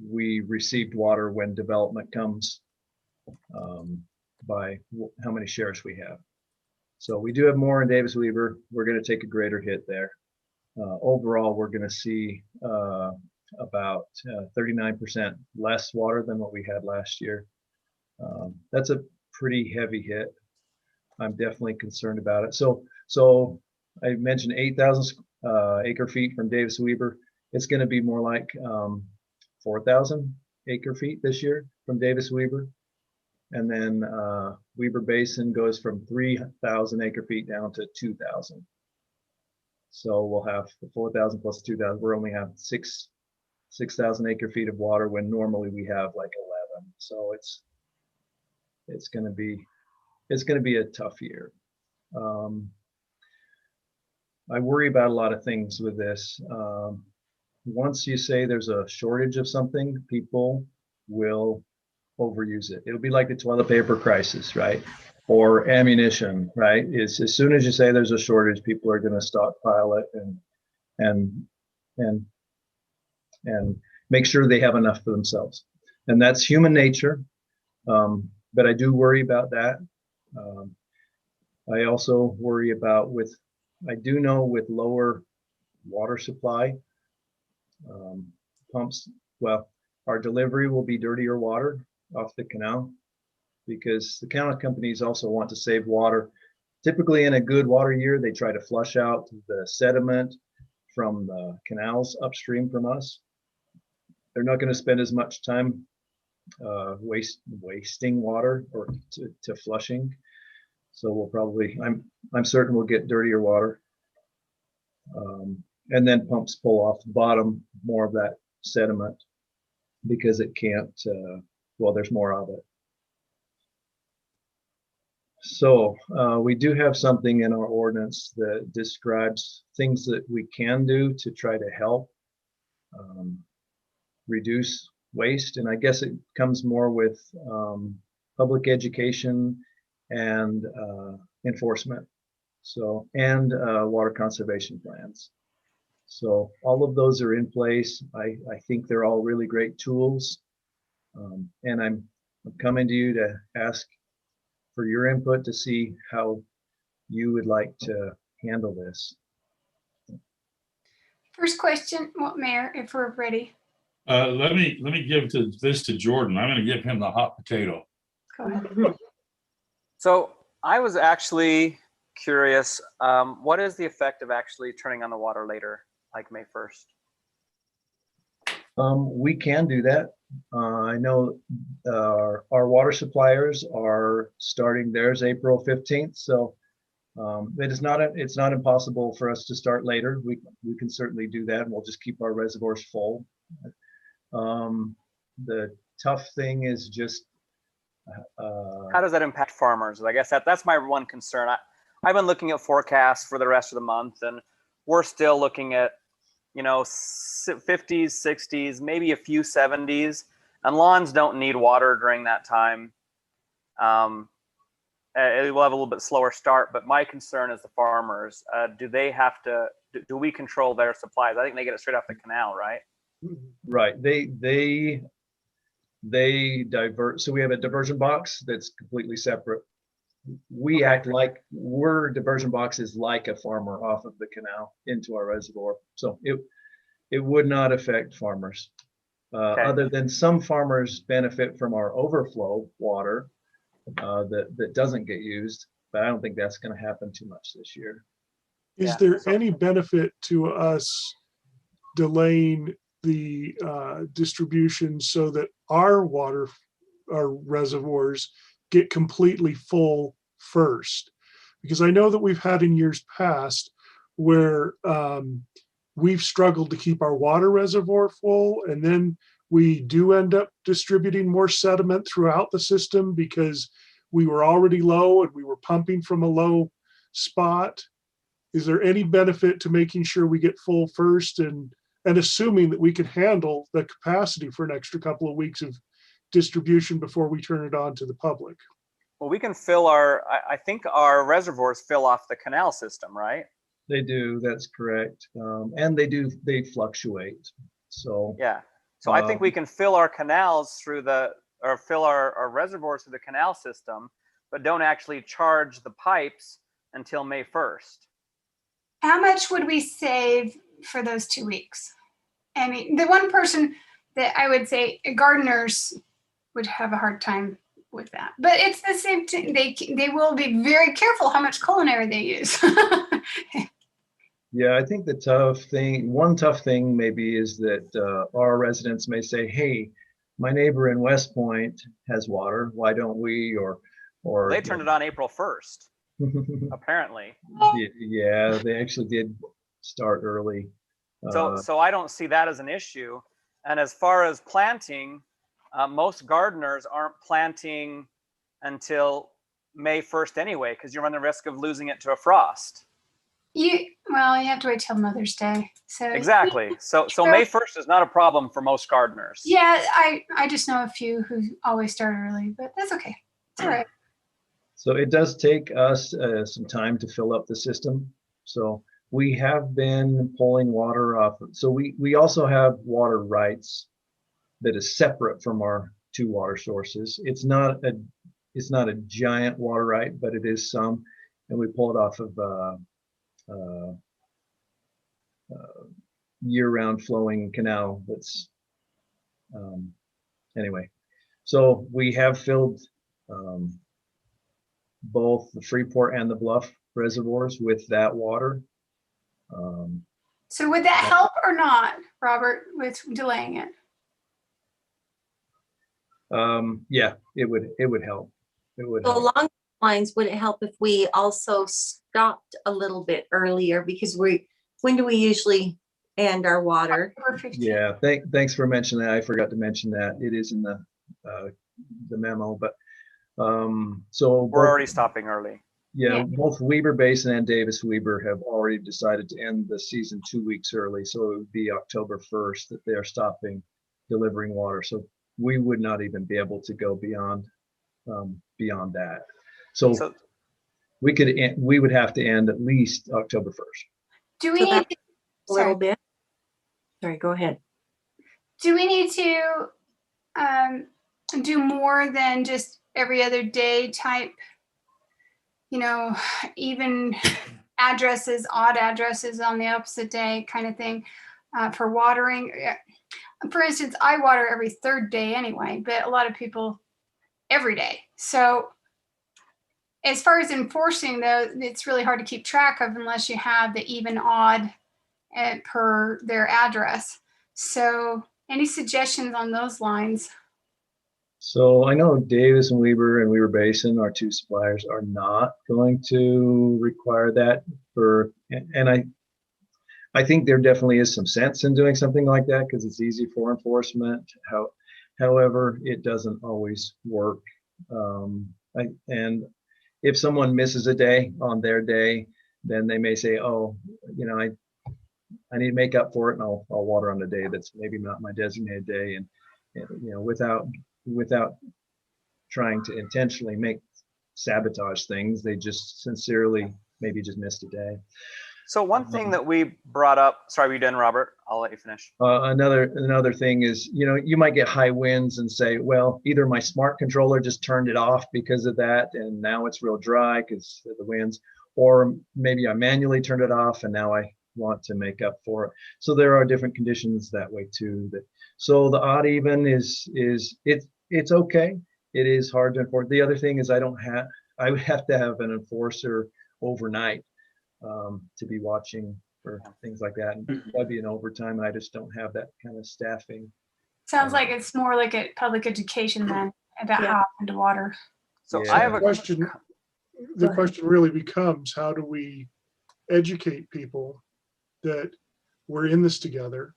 we received water when development comes, by how many shares we have. So we do have more in Davis Weber. We're going to take a greater hit there. Overall, we're going to see about 39% less water than what we had last year. That's a pretty heavy hit. I'm definitely concerned about it. So I mentioned 8,000 acre feet from Davis Weber. It's going to be more like 4,000 acre feet this year from Davis Weber. And then Weber Basin goes from 3,000 acre feet down to 2,000. So we'll have 4,000 plus 2,000. We're only have 6,000 acre feet of water when normally we have like 11. So it's going to be a tough year. I worry about a lot of things with this. Once you say there's a shortage of something, people will overuse it. It'll be like the toilet paper crisis, right? Or ammunition, right? It's as soon as you say there's a shortage, people are going to stockpile it and make sure they have enough for themselves. And that's human nature. But I do worry about that. I also worry about I do know with lower water supply, pumps, well, our delivery will be dirtier water off the canal, because the canal companies also want to save water. Typically in a good water year, they try to flush out the sediment from the canals upstream from us. They're not going to spend as much time wasting water or to flushing. So we'll probably, I'm certain we'll get dirtier water. And then pumps pull off the bottom more of that sediment because it can't, well, there's more of it. So we do have something in our ordinance that describes things that we can do to try to help reduce waste. And I guess it comes more with public education and enforcement. So, and water conservation plans. So all of those are in place. I think they're all really great tools. And I'm coming to you to ask for your input to see how you would like to handle this. First question, well, Mayor, if we're ready, Let me give this to Jordan. I'm going to give him the hot potato. go ahead. So I was actually curious, what is the effect of actually turning on the water later, like May 1st? We can do that. I know our water suppliers are starting theirs April 15th. So it's not impossible for us to start later. We can certainly do that, and we'll just keep our reservoirs full. The tough thing is just How does that impact farmers? I guess that's my one concern. I've been looking at forecasts for the rest of the month, and we're still looking at, 50s, 60s, maybe a few 70s, and lawns don't need water during that time. It will have a little bit slower start, but my concern is the farmers. Do they have to? Do we control their supplies? I think they get it straight off the canal, right? right. They divert. So we have a diversion box that's completely separate. We act like diversion box is like a farmer off of the canal into our reservoir. So it would not affect farmers. Other than some farmers benefit from our overflow water that doesn't get used, but I don't think that's going to happen too much this year. Is there any benefit to us delaying the distribution so that our reservoirs get completely full first? Because I know that we've had in years past where we've struggled to keep our water reservoir full, and then we do end up distributing more sediment throughout the system because we were already low and we were pumping from a low spot. Is there any benefit to making sure we get full first and assuming that we can handle the capacity for an extra couple of weeks of distribution before we turn it on to the public? Well, we can fill I think our reservoirs fill off the canal system, right? They do, that's correct. And they fluctuate. So yeah. So I think we can fill our canals fill our reservoirs through the canal system, but don't actually charge the pipes until May 1st. How much would we save for those 2 weeks? I mean, the one person that I would say gardeners would have a hard time with that, but it's the same thing. They will be very careful how much culinary they use. Yeah, I think one tough thing maybe is that our residents may say, hey, my neighbor in West Point has water. Why don't we? Or they turned it on April 1st, apparently. Yeah, they actually did start early. So I don't see that as an issue. And as far as planting, most gardeners aren't planting until May 1st anyway, because you run the risk of losing it to a frost. You have to wait till Mother's Day. So exactly. So May 1st is not a problem for most gardeners. Yeah, I just know a few who always start early, but that's okay. It's all right. So it does take us some time to fill up the system. So we have been pulling water off. So we also have water rights that is separate from our two water sources. It's not a giant water right, but it is some, and we pull it off of year-round flowing canal that's anyway. So we have filled both the Freeport and the Bluff reservoirs with that water. So would that help or not, Robert, with delaying it? Yeah, it would help. It would So help. along those lines, would it help if we also stopped a little bit earlier? Because when do we usually end our water? Yeah, thanks for mentioning that. I forgot to mention that. It is in the memo, but So We're already stopping early. yeah, both Weber Basin and Davis Weber have already decided to end the season 2 weeks early. So it would be October 1st that they're stopping delivering water. So we would not even be able to go beyond that. So we would have to end at least October 1st. Do we need to, A little sorry, bit. Sorry, go ahead. do we need to do more than just every other day type, even addresses, odd addresses on the opposite day kind of thing for watering? For instance, I water every third day anyway, but a lot of people every day. So as far as enforcing though, it's really hard to keep track of unless you have the even odd per their address. So any suggestions on those lines? So I know Davis and Weber Basin, our two suppliers, are not going to require that and I think there definitely is some sense in doing something like that because it's easy for enforcement. However, it doesn't always work. And if someone misses a day on their day, then they may say, oh, I need to make up for it, and I'll water on a day that's maybe not my designated day, and without trying to intentionally sabotage things, they just sincerely maybe just missed a day. So one thing that we brought up, sorry, were you done, Robert? I'll let you finish. Another thing is, you might get high winds and say, well, either my smart controller just turned it off because of that, and now it's real dry because of the winds, or maybe I manually turned it off and now I want to make up for it. So there are different conditions that way too. So the odd even is it's okay. It is hard to enforce. The other thing is I would have to have an enforcer overnight to be watching for things like that, and that'd be an overtime. I just don't have that kind of staffing. Sounds like it's more like a public education then about how often to water. So Yeah. I have a question. The question really becomes, how do we educate people that we're in this together?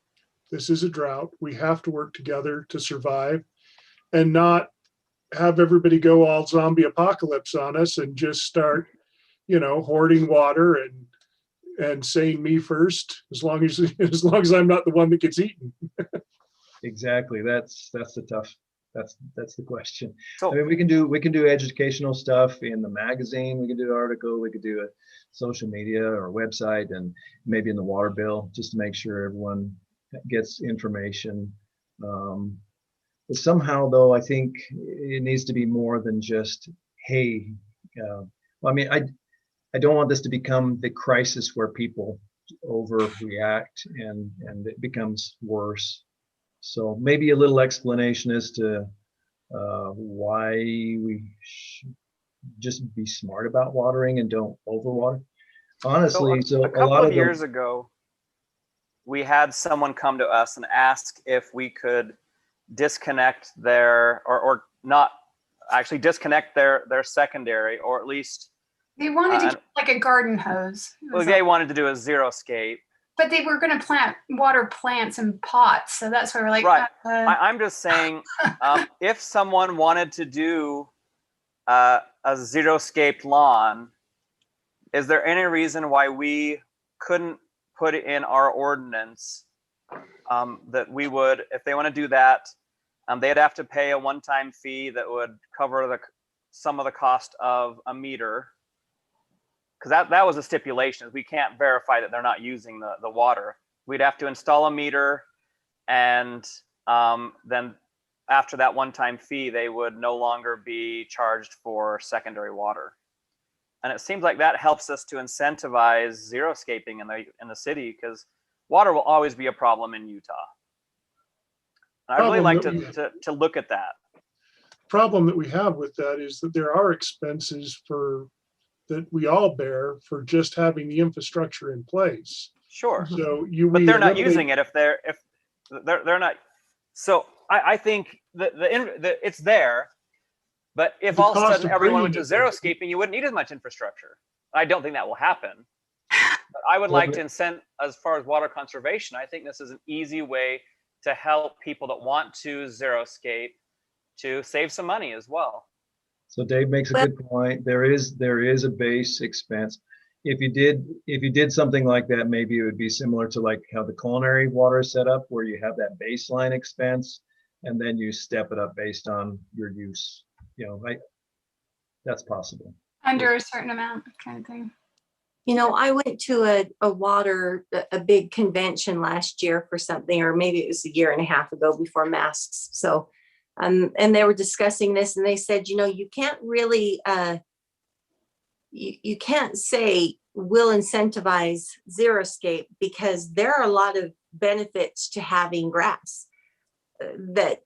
This is a drought. We have to work together to survive, and not have everybody go all zombie apocalypse on us and just start, hoarding water and saying me first, as long as I'm not the one that gets eaten. Exactly. That's the question. So, I mean, we can do educational stuff in the magazine. We can do an article. We could do a social media or a website, and maybe in the water bill, just to make sure everyone gets information. But somehow, though, I think it needs to be more than just, hey. I mean, I don't want this to become the crisis where people overreact and it becomes worse. So maybe a little explanation as to why we should just be smart about watering and don't overwater. Honestly, so a couple of years ago, we had someone come to us and ask if we could disconnect their, or not actually disconnect their secondary, or at least They wanted to get like a garden hose. Well, they wanted to do a zero-scape. But they were going to water plants in pots. So that's why we're like, right. I'm just saying, if someone wanted to do a zero-scape lawn, is there any reason why we couldn't put it in our ordinance that we would, if they want to do that, they'd have to pay a one-time fee that would cover some of the cost of a meter? Because that was a stipulation. We can't verify that they're not using the water. We'd have to install a meter, and then after that one-time fee, they would no longer be charged for secondary water. And it seems like that helps us to incentivize zero-scaping in the city, because water will always be a problem in Utah. And I'd really like to look at that. Problem that we have with that is that there are expenses that we all bear for just having the infrastructure in place. Sure. So but they're not using it if they're not. So I think that it's there, but if all of a sudden everyone went to zero-scaping, you wouldn't need as much infrastructure. I don't think that will happen. But I would like to incent, as far as water conservation, I think this is an easy way to help people that want to zero-scape to save some money as well. So Dave makes a good point. There is a base expense. If you did something like that, maybe it would be similar to like how the culinary water is set up, where you have that baseline expense and then you step it up based on your use. That's possible. Under a certain amount kind of thing. I went to a big convention last year for something, or maybe it was a year and a half ago before masks. So, and they were discussing this, and they said, you can't really, you can't say we'll incentivize xeriscape, because there are a lot of benefits to having grass. That,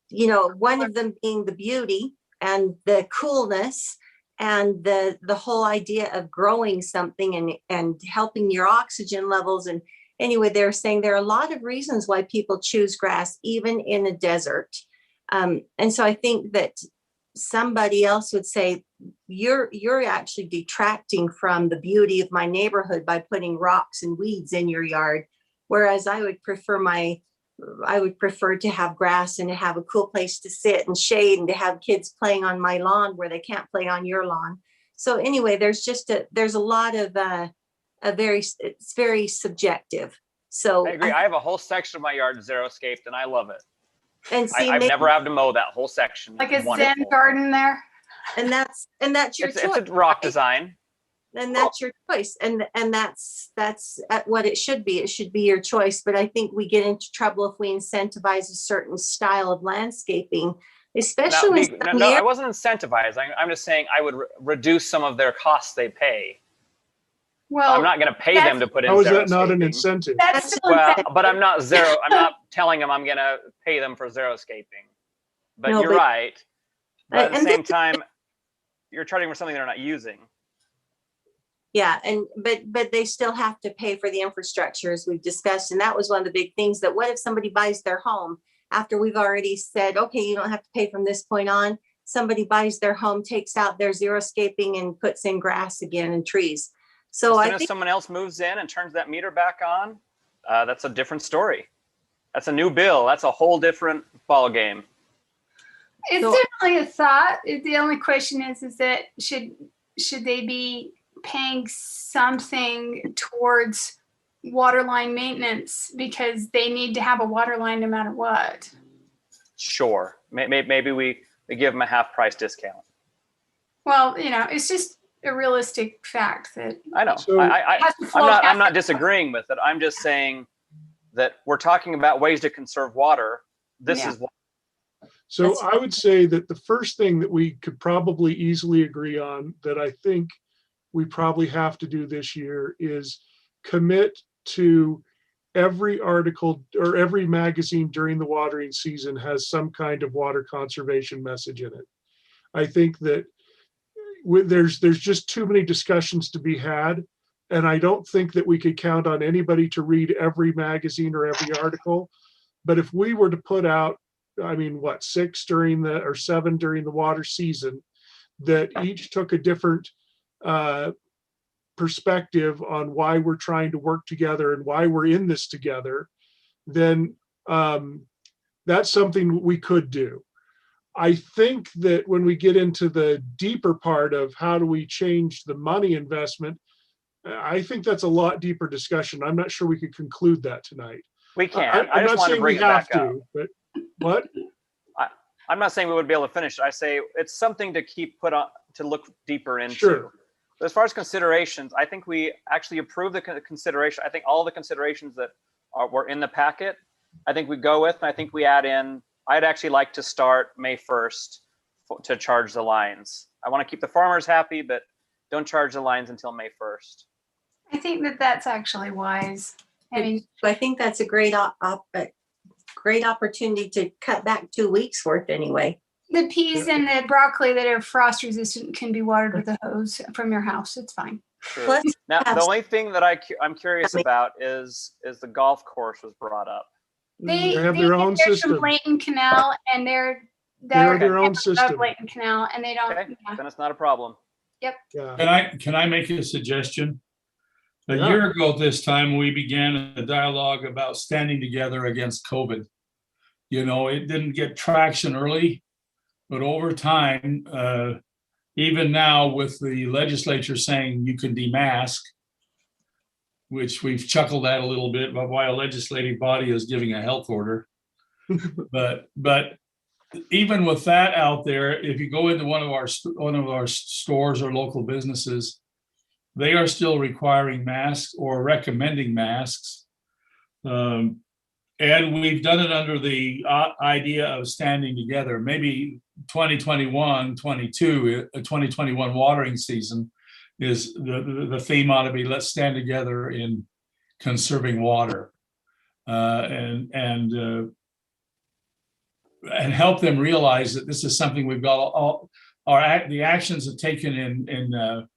one of them being the beauty and the coolness, and the whole idea of growing something and helping your oxygen levels. And anyway, they're saying there are a lot of reasons why people choose grass, even in a desert. And so I think that somebody else would say, you're actually detracting from the beauty of my neighborhood by putting rocks and weeds in your yard. Whereas I would prefer to have grass and to have a cool place to sit and shade, and to have kids playing on my lawn where they can't play on your lawn. So anyway, there's a lot of it's very subjective. So I agree. I have a whole section of my yard xeriscaped, and I love it. And see, I've never had to mow that whole section. Like It's a wonderful. Zen garden there. And that's your choice. It's a rock design. And that's your choice. And that's what it should be. It should be your choice. But I think we get into trouble if we incentivize a certain style of landscaping, especially I wasn't incentivizing. I'm just saying I would reduce some of their costs they pay. Well, I'm not going to pay them to put in. How is that not an incentive? But I'm not telling them I'm going to pay them for xeriscaping. But you're right. But at the same time, you're charging for something they're not using. Yeah, but they still have to pay for the infrastructure, as we've discussed. And that was one of the big things, that what if somebody buys their home after we've already said, okay, you don't have to pay from this point on. Somebody buys their home, takes out their xeriscaping and puts in grass again and trees. So as soon as someone else moves in and turns that meter back on, that's a different story. That's a new bill. That's a whole different ball game. It's definitely a thought. The only question is that should they be paying something towards water line maintenance because they need to have a water line no matter what? Sure. Maybe we give them a half price discount. Well, it's just a realistic fact that I know. So- I'm not disagreeing with it. I'm just saying that we're talking about ways to conserve water. This is what. So I would say that the first thing that we could probably easily agree on, that I think we probably have to do this year, is commit to every article or every magazine during the watering season has some kind of water conservation message in it. I think that there's just too many discussions to be had. And I don't think that we could count on anybody to read every magazine or every article. But if we were to put out, 6 during or 7 during the water season, that each took a different perspective on why we're trying to work together and why we're in this together, then that's something we could do. I think that when we get into the deeper part of how do we change the money investment, I think that's a lot deeper discussion. I'm not sure we could conclude that tonight. We can. I'm not saying we have back up. to, but what? I'm not saying we would be able to finish it. I say it's something to keep put on to look deeper into. Sure. But as far as considerations, I think we actually approve the consideration. I think all the considerations that were in the packet, I think we go with, and I think we add in. I'd actually like to start May 1st to charge the lines. I want to keep the farmers happy, but don't charge the lines until May 1st. I think that's actually wise. I think that's a great opportunity to cut back 2 weeks worth anyway. The peas and the broccoli that are frost resistant can be watered with a hose from your house. It's fine. Sure. Now, the only thing that I'm curious about is the golf course was brought up. They have their own from system. Blatant Canal, and they're their own system. Blatant Canal, and they don't. Okay, Yeah. then it's not a problem. Yep. Yeah. Can I make a suggestion? A Yeah. year ago this time, we began a dialogue about standing together against COVID. It didn't get traction early, but over time, even now with the legislature saying you can demask, which we've chuckled at a little bit, but why a legislative body is giving a health order. But even with that out there, if you go into one of our stores or local businesses, they are still requiring masks or recommending masks. And we've done it under the idea of standing together. Maybe 2021 watering season is the theme ought to be, let's stand together in conserving water, and help them realize that this is something we've got the actions are taken in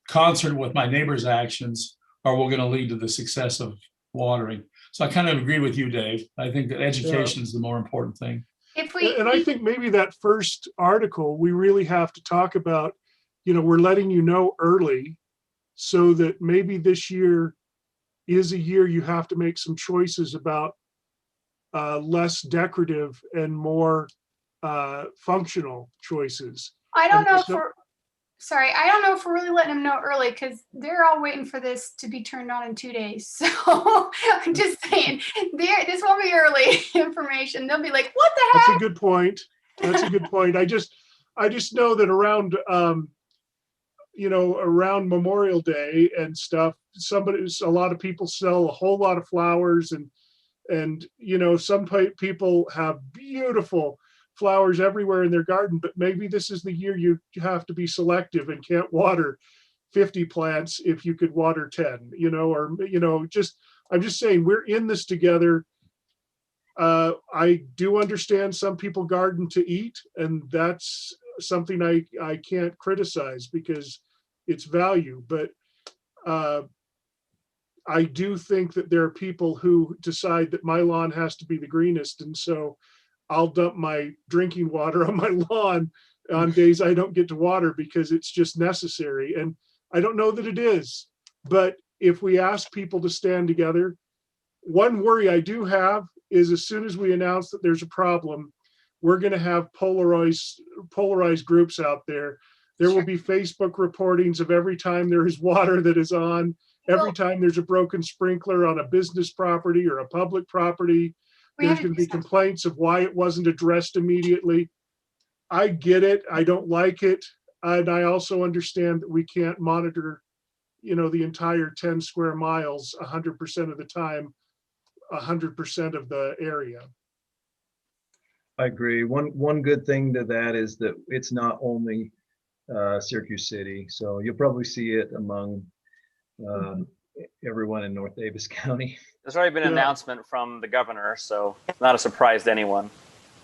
concert with my neighbor's actions are what going to lead to the success of watering. So I kind of agree with you, Dave. I think that education is the more important thing. And I think maybe that first article, we really have to talk about, we're letting you know early so that maybe this year is a year you have to make some choices about less decorative and more functional choises. I don't know if we're really letting them know early because they're all waiting for this to be turned on in 2 days. So I'm just saying, this won't be early information. They'll be like, what the heck? That's a good point. That's a good point. I just know that around around Memorial Day and stuff, a lot of people sell a whole lot of flowers and some people have beautiful flowers everywhere in their garden, but maybe this is the year you have to be selective and can't water 50 plants if you could water 10, I'm just saying we're in this together. I do understand some people garden to eat, and that's something I can't criticize because it's value, but I do think that there are people who decide that my lawn has to be the greenest, and so I'll dump my drinking water on my lawn on days I don't get to water because it's just necessary. And I don't know that it is, but if we ask people to stand together, one worry I do have is as soon as we announce that there's a problem, we're going to have polarized groups out there. There will be Facebook reportings of every time there is water that is on, every time there's a broken sprinkler on a business property or a public property. There's going to be complaints of why it wasn't addressed immediately. I get it. I don't like it. And I also understand that we can't monitor, the entire 10 square miles 100% of the time, 100% of the area. I agree. One good thing to that is that it's not only Syracuse City. So you'll probably see it among everyone in North Davis County. There's already been an announcement from the governor, so not a surprise to anyone.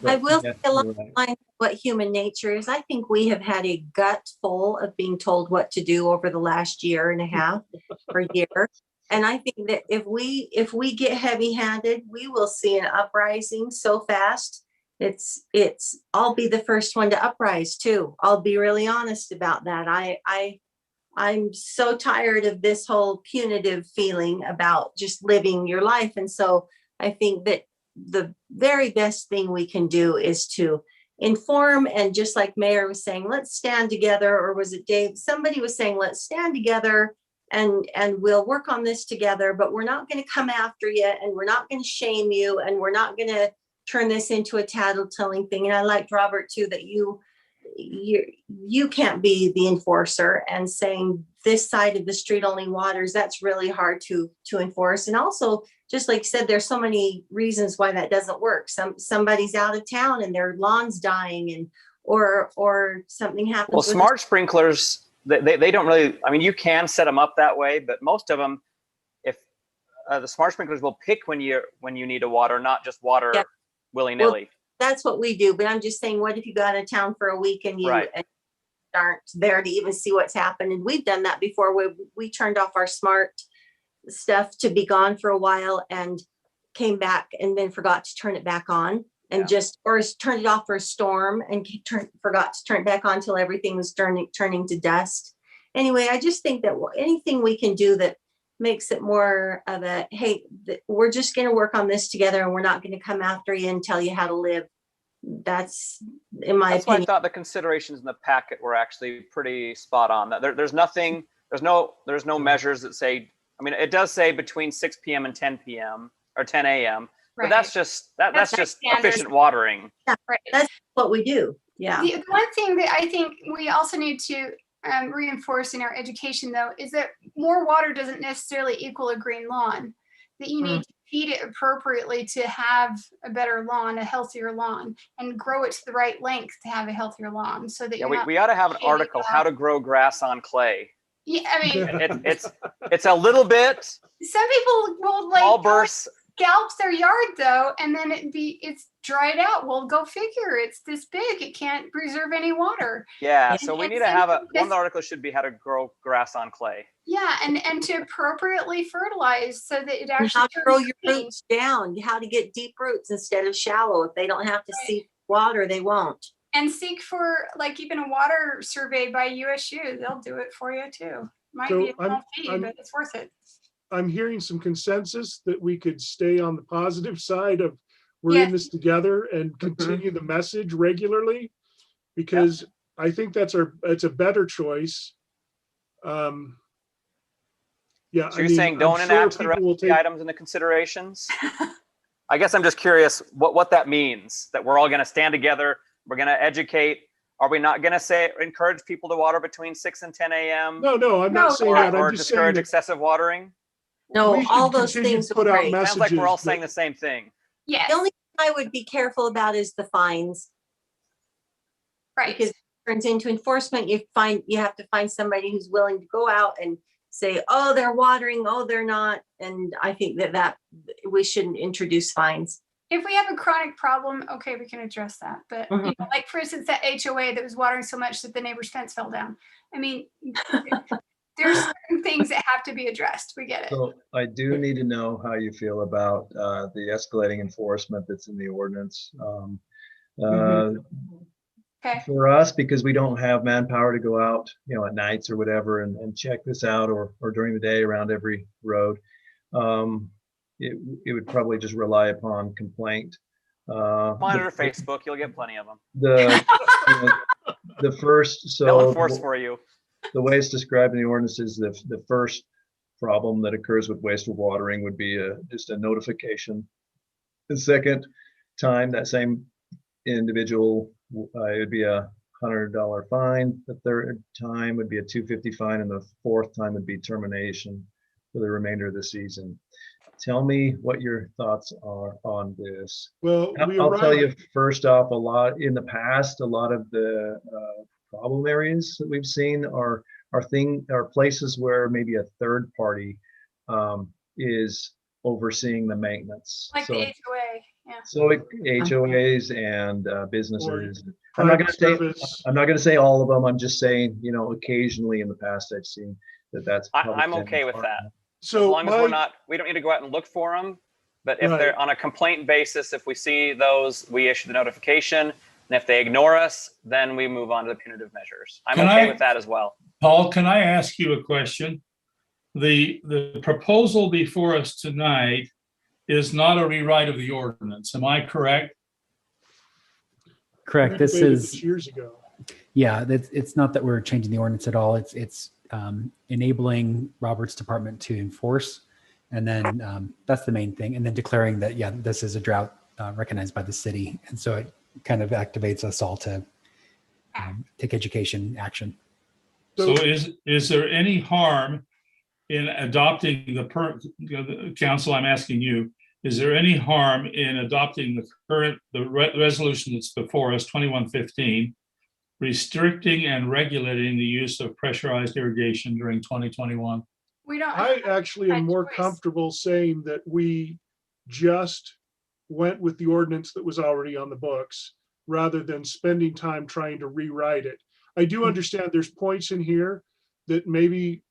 I will say along the line of what human nature is. I think we have had a gut full of being told what to do over the last year and a half or year. And I think that if we get heavy-handed, we will see an uprising so fast. I'll be the first one to uprise too. I'll be really honest about that. I'm so tired of this whole punitive feeling about just living your life. And so I think that the very best thing we can do is to inform, and just like Mayor was saying, let's stand together, or was it Dave? Somebody was saying, let's stand together and we'll work on this together, but we're not going to come after you, and we're not going to shame you, and we're not going to turn this into a tattletelling thing. And I liked, Robert, too, that you can't be the enforcer and saying this side of the street only waters. That's really hard to enforce. And also, just like you said, there's so many reasons why that doesn't work. Somebody's out of town and their lawn's dying, and or something happens. Well, smart sprinklers, they don't really, I mean, you can set them up that way, but most of them, if the smart sprinklers will pick when you need to water, not just water willy-nilly. Well, that's what we do. But I'm just saying, what if you go out of town for a week and you aren't there to even see what's happened? And we've done that before. We turned off our smart stuff to be gone for a while and came back and then forgot to turn it back on, and or turned it off for a storm and forgot to turn it back on until everything was turning to dust. Anyway, I just think that anything we can do that makes it more of a, hey, we're just going to work on this together, and we're not going to come after you and tell you how to live. That's, in my That's why I opinion. thought the considerations in the packet were actually pretty spot on. That there's nothing, there's no measures that say, I mean, it does say between 6 p.m. and 10 p.m. or 10 a.m. But Right. that's just that's our just standard. efficient watering. Yeah, that's what we do. Yeah. The one thing that I think we also need to reinforce in our education, though, is that more water doesn't necessarily equal a green lawn. That you need to feed it appropriately to have a better lawn, a healthier lawn, and grow it to the right length to have a healthier lawn. So that Yeah, you're not we ought to have an shading article, off. how to grow grass on clay. Yeah, I mean, It's a little bit some people will like small bursts. scalps their yard though, and then it's dried out. Well, go figure. It's this big. It can't preserve any water. Yeah, so we And need to some have people one of the articles should be how to grow grass on clay. Yeah, and to appropriately fertilize so that it And actually how to grow turns your green. roots down, how to get deep roots instead of shallow. If they don't have to seek water, they won't. And seek for like even a water survey by USU. They'll do it for you too. Might So be a small fee, but it's worth it. I'm hearing some consensus that we could stay on the positive side of we're in this together and continue the message regularly, because I think it's a better choice. Yeah. So you're saying don't enact the rest of the items in the considerations? I guess I'm just curious what that means, that we're all going to stand together, we're going to educate. Are we not going to say encourage people to water between 6 and 10 a.m.? No, I'm not saying that. Or I'm just saying discourage that excessive watering? No, we all should those continue things to are put out great. Sounds like we're all messages saying the same thing. Yes. The only thing I would be careful about is the fines. Right. Because it turns into enforcement. You have to find somebody who's willing to go out and say, oh, they're watering, oh, they're not. And I think that we shouldn't introduce fines. If we have a chronic problem, okay, we can address that. But you know, like for instance, that HOA that was watering so much that the neighbor's fence fell down. I mean, there's certain things that have to be addressed. We get it. So I do need to know how you feel about the escalating enforcement that's in the ordinance. Okay. For us, because we don't have manpower to go out, at nights or whatever and check this out or during the day around every road, it would probably just rely upon complaint. Monitor Facebook, you'll get plenty of them. The first, They'll enforce for you. The way it's described in the ordinance is the first problem that occurs with wasteful watering would be just a notification. The second time, that same individual, it would be a $100 fine. The third time would be a $250 fine, and the fourth time would be termination for the remainder of the season. Tell me what your thoughts are on this. Well, I'll tell you first off, in the past, a lot of the problem areas that we've seen are places where maybe a third party is overseeing the maintenance. Like the HOA, yeah. So HOAs and businesses. Or I'm not going to say all of them. I'm just saying, occasionally in the past I've seen that's. I'm okay with that. So as long as we don't need to go out and look for them. But if they're on a complaint basis, if we see those, we issue the notification. And if they ignore us, then we move on to the punitive measures. I'm okay with that as well. Paul, can I ask you a question? The proposal before us tonight is not a rewrite of the ordinance. Am I correct? Correct. This is years ago. Yeah, it's not that we're changing the ordinance at all. It's enabling Robert's department to enforce, and then that's the main thing. And then declaring that this is a drought recognized by the city, and so it kind of activates us all to take education action. So is there any harm in adopting the council? I'm asking you. Is there any harm in adopting the resolution that's before us, 2115, restricting and regulating the use of pressurized irrigation during 2021? I actually am more comfortable saying that we just went with the ordinance that was already on the books rather than spending time trying to rewrite it. I do understand there's points in here that maybe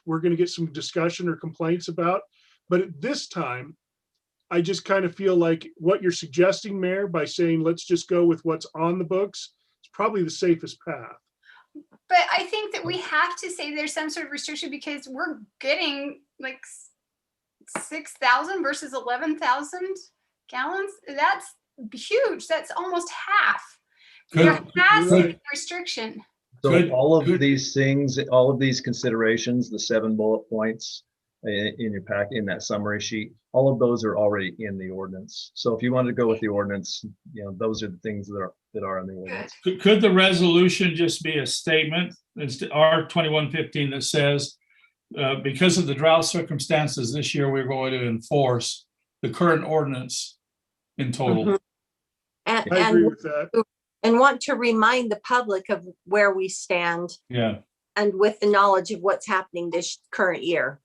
we're going to get some discussion or complaints about, but at this time, I just kind of feel like what you're suggesting, Mayor, by saying let's just go with what's on the books, it's probably the safest path. But I think that we have to say there's some sort of restriction because we're getting like 6,000 versus 11,000 gallons. huge. That's almost half. Could- You're massive could- restriction. So Could- all of could- these things, all of these considerations, the 7 bullet points in your pack, in that summary sheet, all of those are already in the ordinance. So if you wanted to go with the ordinance, those are the things that are in the ordinance. Could the resolution just be a statement, it's R 2115 that says, because of the drought circumstances this year, we're going to enforce the current ordinance in total? Mhm. And, I agree and, with that. and want to remind the public of where we stand Yeah. and with the knowledge of what's happening this current year.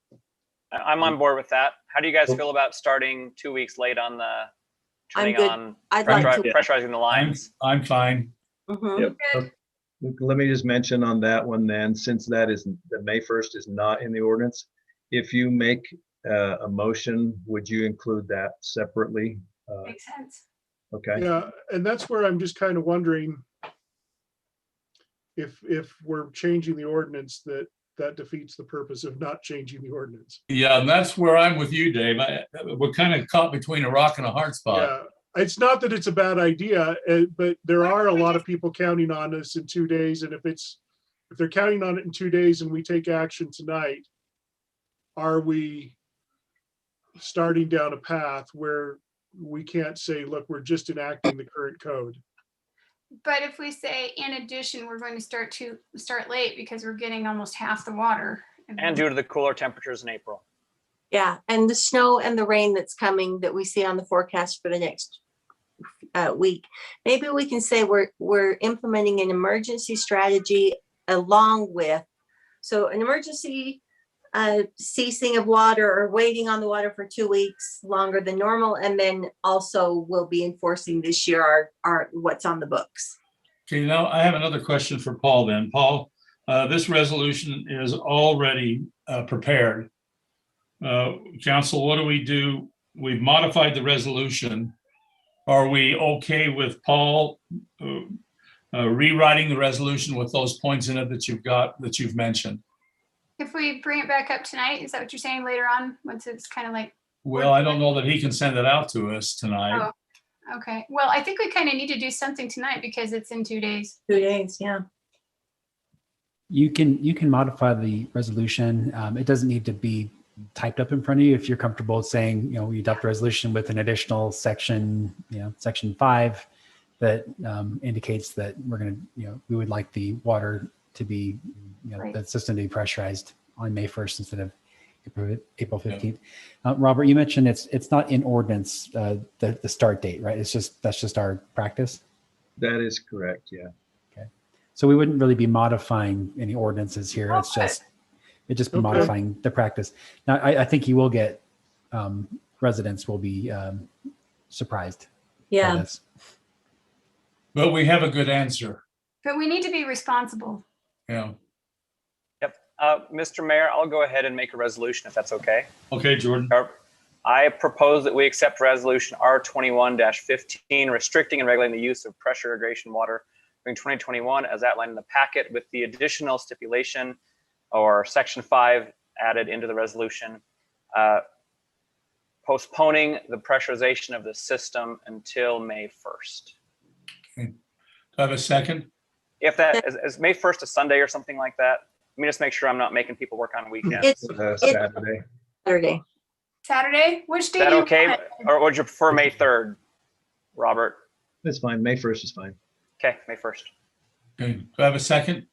I'm on board with that. How do you guys feel about starting 2 weeks late on the turning good. on I'd like to- pressurizing the lines? I'm fine. Mhm. Yep. Let me just mention on that one then, since that is, the May 1st is not in the ordinance, if you make a motion, would you include that separately? Makes sense. Okay. Yeah, and that's where I'm just kind of wondering if we're changing the ordinance, that defeats the purpose of not changing the ordinance. Yeah, and that's where I'm with you, Dave. We're kind of caught between a rock and a hard spot. Yeah, it's not that it's a bad idea, but there are a lot of people counting on us in 2 days. And if they're counting on it in 2 days and we take action tonight, are we starting down a path where we can't say, look, we're just enacting the current code? But if we say, in addition, we're going to start late because we're getting almost half the water. And due to the cooler temperatures in April. Yeah, and the snow and the rain that's coming that we see on the forecast for the next week. Maybe we can say we're implementing an emergency strategy along with, so an emergency ceasing of water or waiting on the water for 2 weeks longer than normal. And then also we'll be enforcing this year our what's on the books. Okay, now I have another question for Paul then. Paul, this resolution is already prepared. Council, what do we do? We've modified the resolution. Are we okay with Paul rewriting the resolution with those points in it that you've mentioned? If we bring it back up tonight, is that what you're saying later on, once it's kind of like? Well, I don't know that he can send it out to us tonight. Oh, okay. Well, I think we kind of need to do something tonight because it's in 2 days. 2 days, yeah. You can modify the resolution. It doesn't need to be typed up in front of you. If you're comfortable saying, we adopt a resolution with an additional section, section 5 that indicates that we're going to, we would like the water to be, Right. the system to be pressurized on May 1st instead of April 15th. Robert, you mentioned it's not in ordinance, the start date, right? That's just our practice. That is correct. Yeah. Okay. So we wouldn't really be modifying any ordinances here. It's just be modifying the practice. Now, I think you will get residents will be surprised. Yeah. by this. But we have a good answer. But we need to be responsible. Yeah. Yep. Mr. Mayor, I'll go ahead and make a resolution if that's okay. Okay, Jordan. I propose that we accept resolution R21-15, restricting and regulating the use of pressure irrigation water during 2021 as outlined in the packet, with the additional stipulation or section 5 added into the resolution, postponing the pressurization of the system until May 1st. Okay. Do I have a second? If that is May 1st a Sunday or something like that, let me just make sure I'm not making people work on weekends. It's Saturday. Saturday. Saturday? Which day? Is that do you okay? want? Or would you prefer May 3rd, Robert? That's fine. May 1st is fine. Okay, May 1st. Okay. Do I have a second?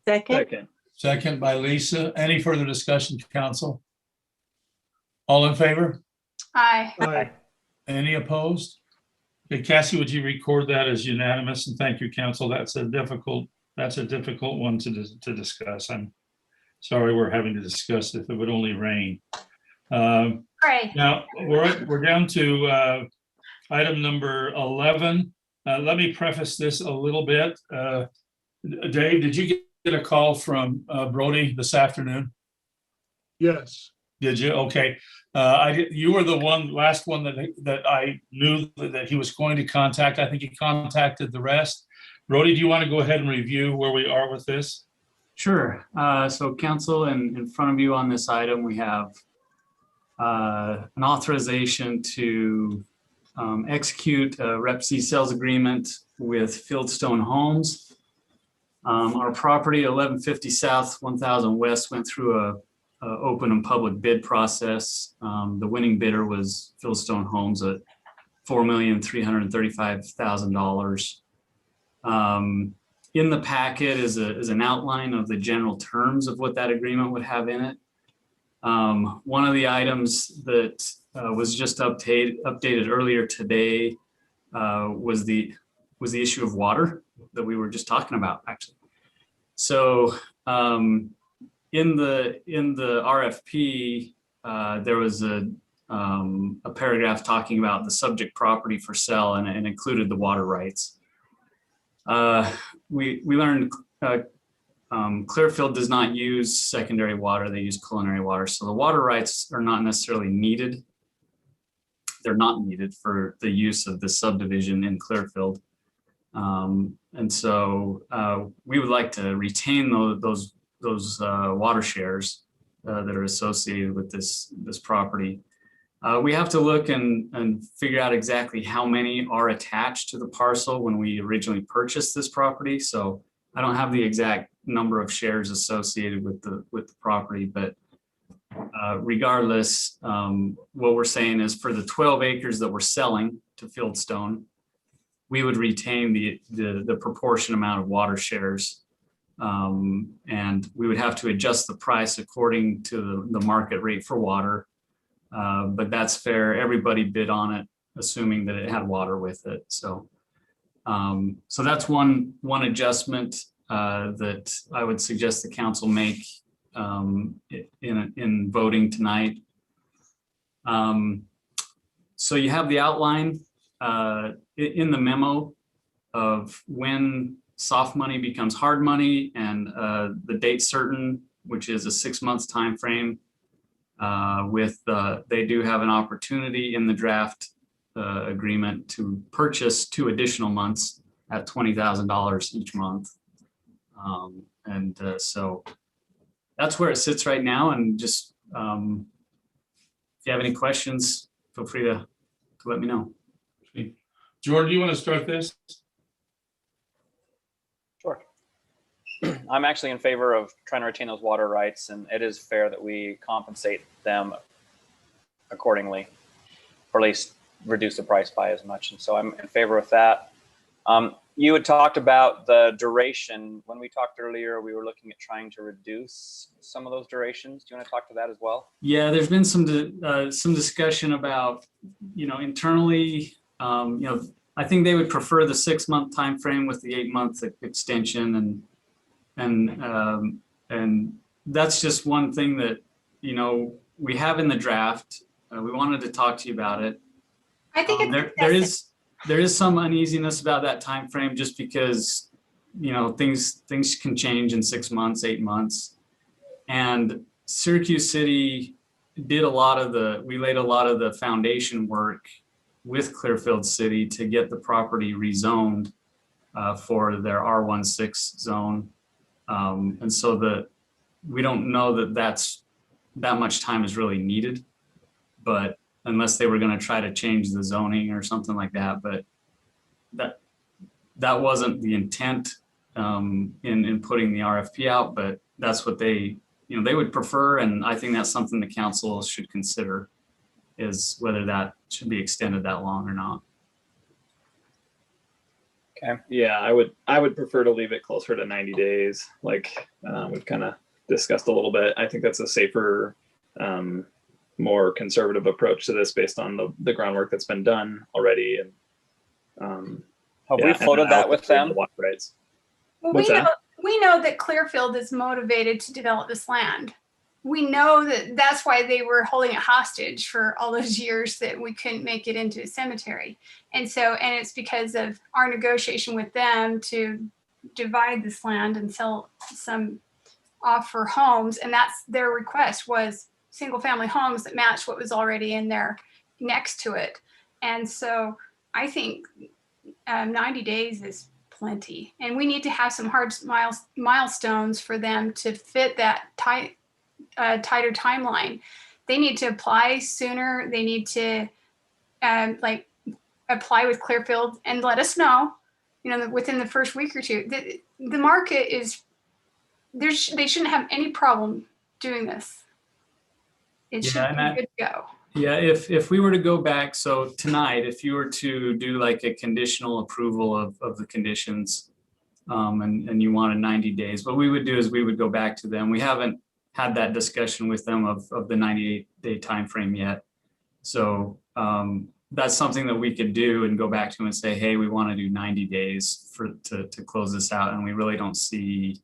Second. Second by Lisa. Any further discussion, council? All in favor? Aye. Aye. Any opposed? Okay, Cassie, would you record that as unanimous? And thank you, council. That's a difficult one to discuss. I'm sorry we're having to discuss it. If it would only rain. Pray. Now we're down to item number 11. Let me preface this a little bit. Dave, did you get a call from Brody this afternoon? Yes. Did you? Okay. You were the last one that I knew that he was going to contact. I think he contacted the rest. Brody, do you want to go ahead and review where we are with this? Sure. So council, in front of you on this item, we have an authorization to execute a Rep C sales agreement with Fieldstone Homes. Our property, 1150 South, 1000 West, went through a open and public bid process. The winning bidder was Fieldstone Homes at $4,335,000. In the packet is an outline of the general terms of what that agreement would have in it. One of the items that was just updated earlier today was the issue of water that we were just talking about, actually. So in the RFP, there was a paragraph talking about the subject property for sale and included the water rights. We learned Clearfield does not use secondary water, they use culinary water. So the water rights are not necessarily needed. They're not needed for the use of the subdivision in Clearfield. And so we would like to retain those water shares that are associated with this property. We have to look and figure out exactly how many are attached to the parcel when we originally purchased this property. So I don't have the exact number of shares associated with the property, but regardless, what we're saying is for the 12 acres that we're selling to Fieldstone, we would retain the proportion amount of water shares. And we would have to adjust the price according to the market rate for water. But that's fair. Everybody bid on it, assuming that it had water with it. So that's one adjustment that I would suggest the council make in voting tonight. So you have the outline in the memo of when soft money becomes hard money and the date certain, which is a 6 months time frame. They do have an opportunity in the draft agreement to purchase 2 additional months at $20,000 each month. So that's where it sits right now. And just if you have any questions, feel free to let me know. Jordan, do you want to start this? Sure. I'm actually in favor of trying to retain those water rights, and it is fair that we compensate them accordingly, or at least reduce the price by as much. And so I'm in favor of that. You had talked about the duration. When we talked earlier, we were looking at trying to reduce some of those durations. Do you want to talk to that as well? Yeah, there's been some discussion about, internally, I think they would prefer the 6 month time frame with the 8 month extension, and that's just one thing that we have in the draft. We wanted to talk to you about it. I think there is some uneasiness about that time frame, just because things can change in 6 months, 8 months, and Syracuse City did we laid a lot of the foundation work with Clearfield City to get the property rezoned for their R16 zone. And so we don't know that much time is really needed, but unless they were going to try to change the zoning or something like that, but that wasn't the intent in putting the RFP out, but that's what they would prefer. And I think that's something the council should consider, is whether that should be extended that long or not. Okay. Yeah, I would prefer to leave it closer to 90 days, like we've kind of discussed a little bit. I think that's a safer, more conservative approach to this based on the groundwork that's been done already. And have we floated that with them? Rights. Well, we know that Clearfield is motivated to develop this land. We know that that's why they were holding it hostage for all those years that we couldn't make it into a cemetery. And it's because of our negotiation with them to divide this land and sell some off for homes. And that's their request, was single family homes that match what was already in there next to it. And so I think 90 days is plenty. And we need to have some hard milestones for them to fit that tighter timeline. They need to apply sooner. They need to apply with Clearfield and let us know, within the first week or two. The market is, they shouldn't have any problem doing this. It should be good to go. Yeah, if we were to go back, so tonight, if you were to do like a conditional approval of the conditions, and you wanted 90 days, what we would do is we would go back to them. We haven't had that discussion with them of the 98-day time frame yet. So that's something that we could do and go back to them and say, hey, we want to do 90 days to close this out. And we really don't see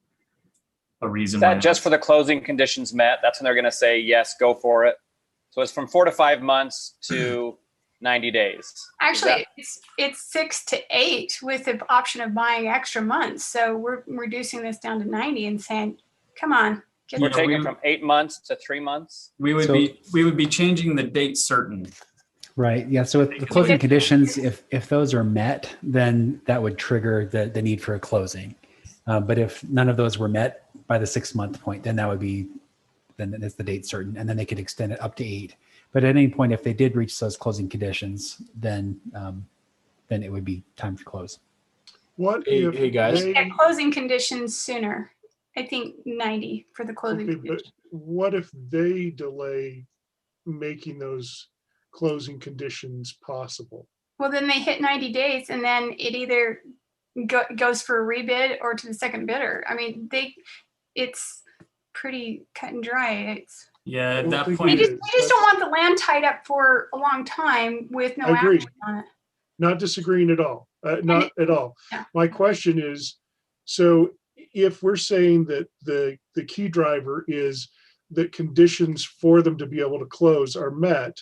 a reason. Is that just for the closing conditions met? That's when they're going to say, yes, go for it. So it's from 4 to 5 months to 90 days. Actually, it's 6 to 8 with the option of buying extra months. So we're reducing this down to 90 and saying, come on. We're taking from 8 months to 3 months. We would be changing the date certain. Right. Yeah. So with the closing conditions, if those are met, then that would trigger the need for a closing. But if none of those were met by the 6 month point, then it's the date certain, and then they could extend it up to 8. But at any point, if they did reach those closing conditions, then it would be time to close. What Hey guys. Closing conditions sooner. I think 90 for the closing. Okay, but what if they delay making those closing conditions possible? Well, then they hit 90 days, and then it either goes for a rebid or to the second bidder. I mean, it's pretty cut and dry. Yeah, at that point, we just don't want the land tied up for a long time with no I agree. action on it. Not disagreeing at all. Not at all. Yeah. My question is, so if we're saying that the key driver is that conditions for them to be able to close are met,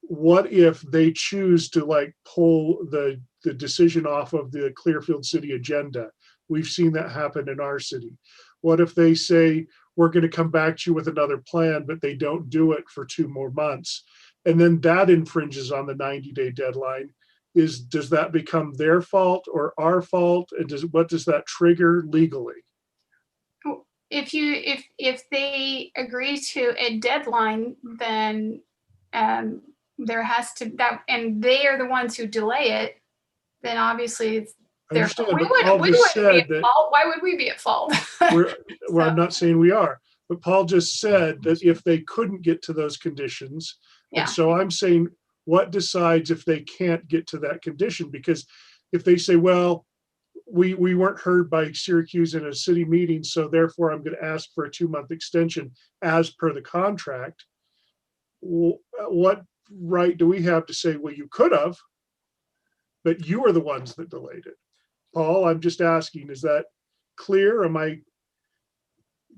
what if they choose to pull the decision off of the Clearfield City agenda? We've seen that happen in our city. What if they say, we're going to come back to you with another plan, but they don't do it for 2 more months? And then that infringes on the 90-day deadline. Does that become their fault or our fault? And what does that trigger legally? If they agree to a deadline, then there has to and they are the ones who delay it, then obviously it's their fault. We wouldn't be at fault. Why would we be at fault? Well, I'm not saying we are, but Paul just said that if they couldn't get to those conditions, and so I'm saying, what decides if they can't get to that condition? Because if they say, well, we weren't heard by Syracuse in a city meeting, so therefore I'm going to ask for a 2-month extension as per the contract, what right do we have to say, well, you could have, but you are the ones that delayed it? Paul, I'm just asking, is that clear? Do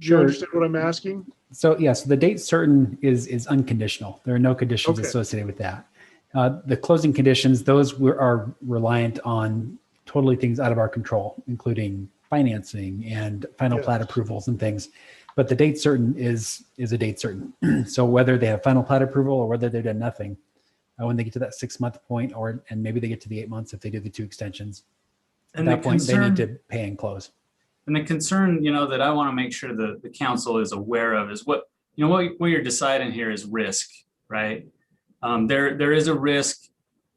you understand what I'm asking? So the date certain is unconditional. There are no conditions associated with that. The closing conditions, those are reliant on totally things out of our control, including financing and final plat approvals and things. But the date certain is a date certain. So whether they have final plat approval or whether they've done nothing, when they get to that 6 month point, and maybe they get to the 8 months if they do the 2 extensions, at that point they need to pay and close. And the concern, that I want to make sure the council is aware of is what you're deciding here is risk, right? There is a risk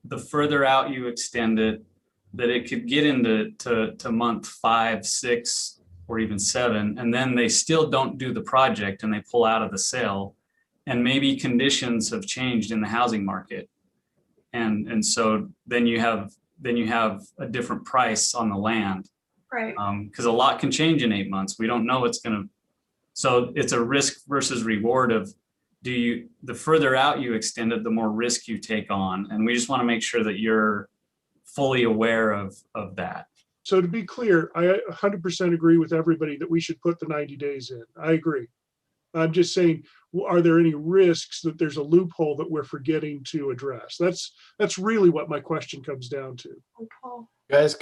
the further out you extend it, that it could get into month 5, 6, or even 7, and then they still don't do the project and they pull out of the sale, and maybe conditions have changed in the housing market, and so then you have a different price on the land, right? Because a lot can change in 8 months. We don't know what's going to. So it's a risk versus reward of the further out you extend it, the more risk you take on, and we just want to make sure that you're fully aware of that. So to be clear, I 100% agree with everybody that we should put the 90 days in. I agree. I'm just saying, are there any risks that there's a loophole that we're forgetting to address? That's really what my question comes down to. Guys,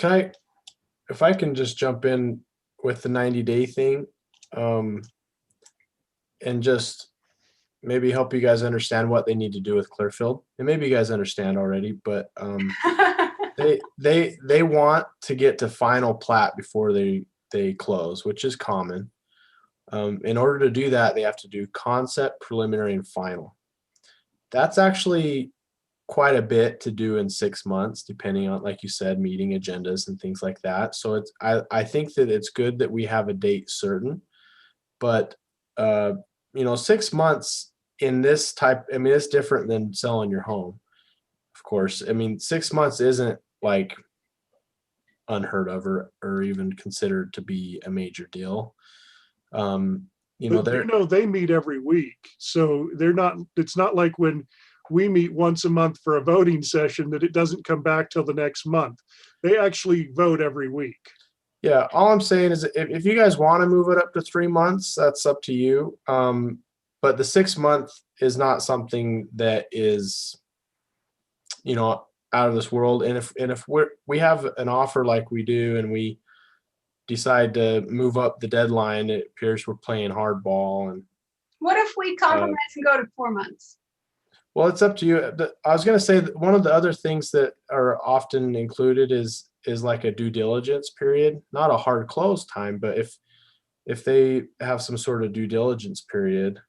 if I can just jump in with the 90-day thing, and just maybe help you guys understand what they need to do with Clearfield. And maybe you guys understand already, but they want to get to final plat before they close, which is common. In order to do that, they have to do concept, preliminary, and final. That's actually quite a bit to do in 6 months, depending on, like you said, meeting agendas and things like that. So it's, I think that it's good that we have a date certain, but, 6 months in this type, I mean, it's different than selling your home. Of course, I mean, 6 months isn't like unheard of or even considered to be a major deal. They meet every week. So it's not like when we meet once a month for a voting session that it doesn't come back till the next month. They actually vote every week. Yeah, all I'm saying is if you guys want to move it up to 3 months, that's up to you. But the 6 month is not something that is, out of this world. And if we have an offer like we do and we decide to move up the deadline, it appears we're playing hardball. And What if we compromise and go to 4 months? well, it's up to you. I was going to say that one of the other things that are often included is like a due diligence period, not a hard close time, but if they have some sort of due diligence period,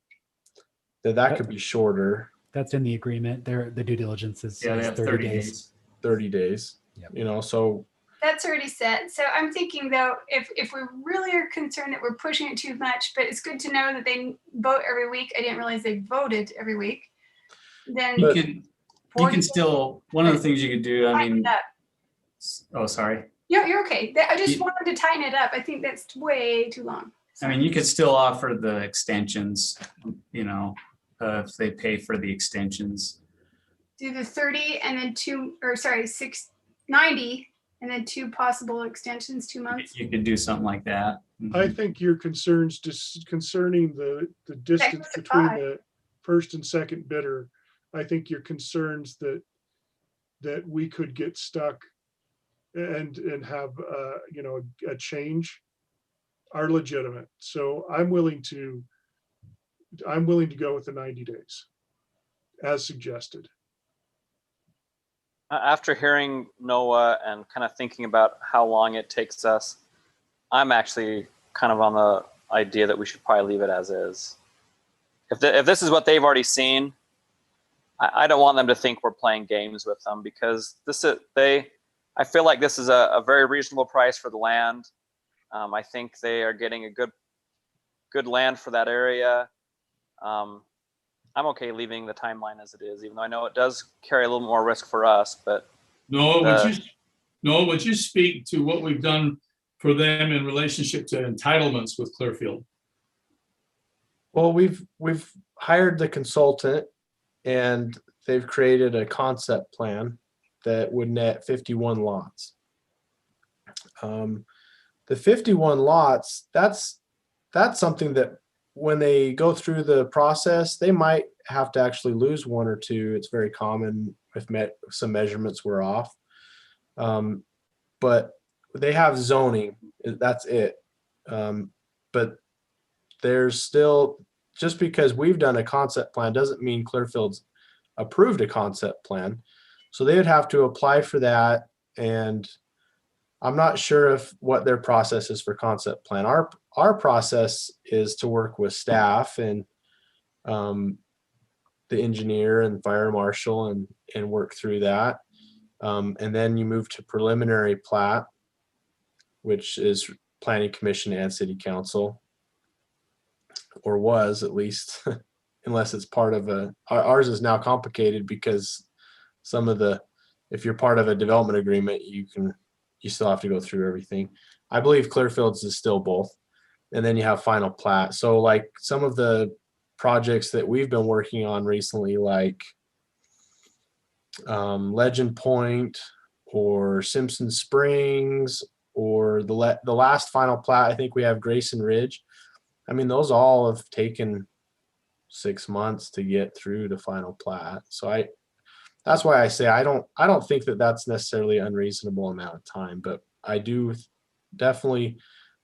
that could be shorter. That's in the agreement. The due diligence is Yeah, they have 30 days. 30 days. Yep. So That's already set. So I'm thinking though, if we really are concerned that we're pushing it too much, but it's good to know that they vote every week. I didn't realize they voted every week. Then You can still, one of the things you could do, I mean, oh, sorry. Yeah, you're okay. I just wanted to tighten it up. I think that's way too long. I mean, you could still offer the extensions, if they pay for the extensions. Do the 30 and then 690 and then 2 possible extensions, 2 months. You could do something like that. I think your concerns concerning the distance between the first and second bidder, I think your concerns that we could get stuck and have a change are legitimate. So I'm willing to go with the 90 days as suggested. After hearing Noah and kind of thinking about how long it takes us, I'm actually kind of on the idea that we should probably leave it as is. If this is what they've already seen, I don't want them to think we're playing games with them, because I feel like this is a very reasonable price for the land. I think they are getting a good land for that area. I'm okay leaving the timeline as it is, even though I know it does carry a little more risk for us. But Noah, would you speak to what we've done for them in relationship to entitlements with Clearfield? Well, we've hired the consultant, and they've created a concept plan that would net 51 lots. The 51 lots, that's something that when they go through the process, they might have to actually lose 1 or 2. It's very common if some measurements were off. But they have zoning, that's it. But there's still, just because we've done a concept plan doesn't mean Clearfield's approved a concept plan. So they would have to apply for that. And I'm not sure what their process is for concept plan. Our process is to work with staff and the engineer and fire marshal and work through that. And then you move to preliminary plat, which is planning commission and city council, or was at least, unless it's part of ours is now complicated because if you're part of a development agreement, you still have to go through everything. I believe Clearfield's is still both. And then you have final plat. So like some of the projects that we've been working on recently, like Legend Point or Simpson Springs, or the last final plat, I think we have Grayson Ridge. I mean, those all have taken 6 months to get through the final plat. So that's why I say I don't think that that's necessarily an unreasonable amount of time, but I do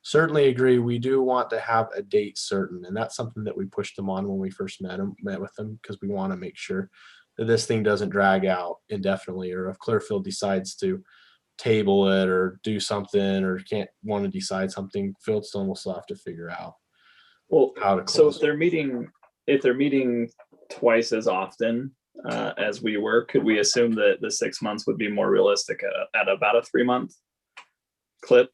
certainly agree. We do want to have a date certain, and that's something that we pushed them on when we first met with them, because we want to make sure that this thing doesn't drag out indefinitely, or if Clearfield decides to table it or do something or can't want to decide something, Fieldstone will still have to figure out how to close. So if they're meeting twice as often, as we were, could we assume that the 6 months would be more realistic at about a 3-month clip?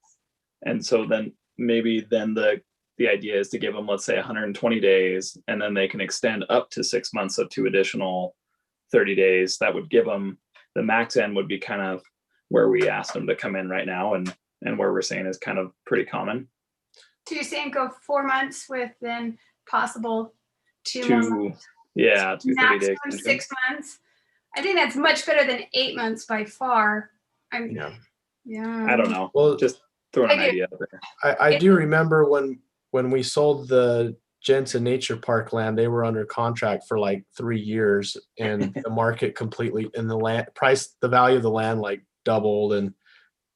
And so then maybe then the idea is to give them, let's say 120 days, and then they can extend up to 6 months of 2 additional 30 days. That would give them, the max end would be kind of where we asked them to come in right now, and where we're saying is kind of pretty common. So you're saying go 4 months with then possible 2 more months? Yeah, 2 30-day Maximum 6 months. I think that's much better than 8 months by far. Yeah. I don't know. Well, just throwing an I do. idea out there. I do remember when we sold the Jensen Nature Park land, they were under contract for like 3 years, and the market completely, and the land price, the value of the land like doubled, and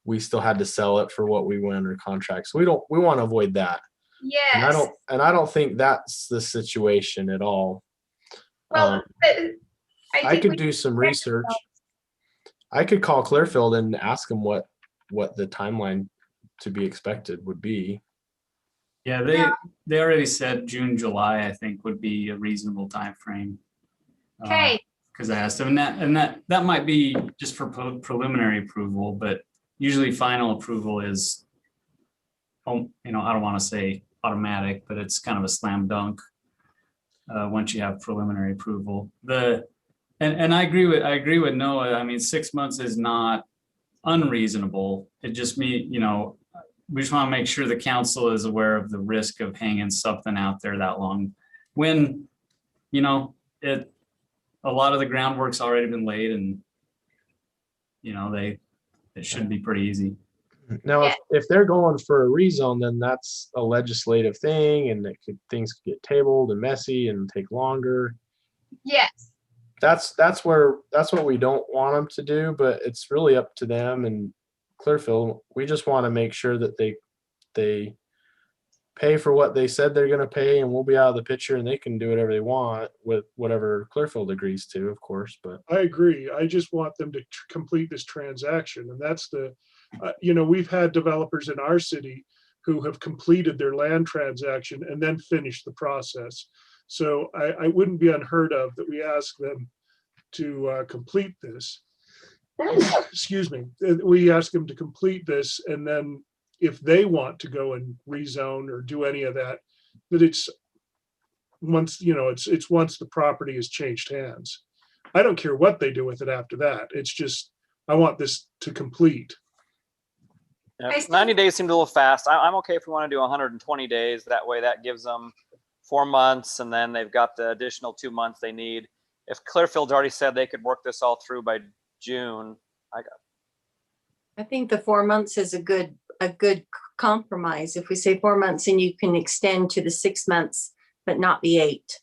we still had to sell it for what we went under contract. So we want to avoid that. Yes. And I don't think that's the situation at all. Well, but I think could we- do some research. I could call Clearfield and ask them what the timeline to be expected would be. Yeah, they already said June, July, I think would be a reasonable time frame. Okay. Because I asked them, and that might be just for preliminary approval, but usually final approval is, I don't want to say automatic, but it's kind of a slam dunk once you have preliminary approval. And I agree with Noah. I mean, 6 months is not unreasonable. It just means, we just want to make sure the council is aware of the risk of hanging something out there that long when, a lot of the groundwork's already been laid, and, it should be pretty easy. Now, if they're going for a rezone, then that's a legislative thing, and things could get tabled and messy and take longer. Yes. That's what we don't want them to do, but it's really up to them and Clearfield. We just want to make sure that they pay for what they said they're going to pay, and we'll be out of the picture, and they can do whatever they want with whatever Clearfield agrees to, of course. But I agree. I just want them to complete this transaction. And that's we've had developers in our city who have completed their land transaction and then finished the process. So I wouldn't be unheard of that we ask them to complete this. Excuse me. We ask them to complete this, and then if they want to go and rezone or do any of that, that it's once the property has changed hands. I don't care what they do with it after that. It's just, I want this to complete. Yeah, 90 days seemed a little fast. I'm okay if we want to do 120 days. That way that gives them 4 months, and then they've got the additional 2 months they need. If Clearfield's already said they could work this all through by June, I think the 4 months is a good compromise. If we say 4 months and you can extend to the 6 months, but not be 8,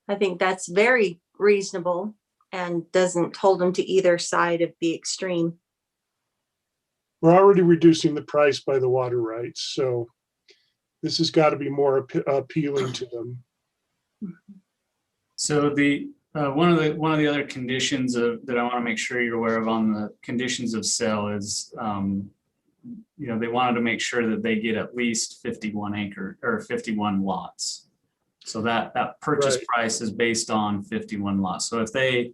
I think that's very reasonable and doesn't hold them to either side of the extreme. We're already reducing the price by the water rights, so this has got to be more appealing to them. So the one of the other conditions that I want to make sure you're aware of on the conditions of sale is, they wanted to make sure that they get at least 51 lots. So that purchase price is based on 51 lots. So if they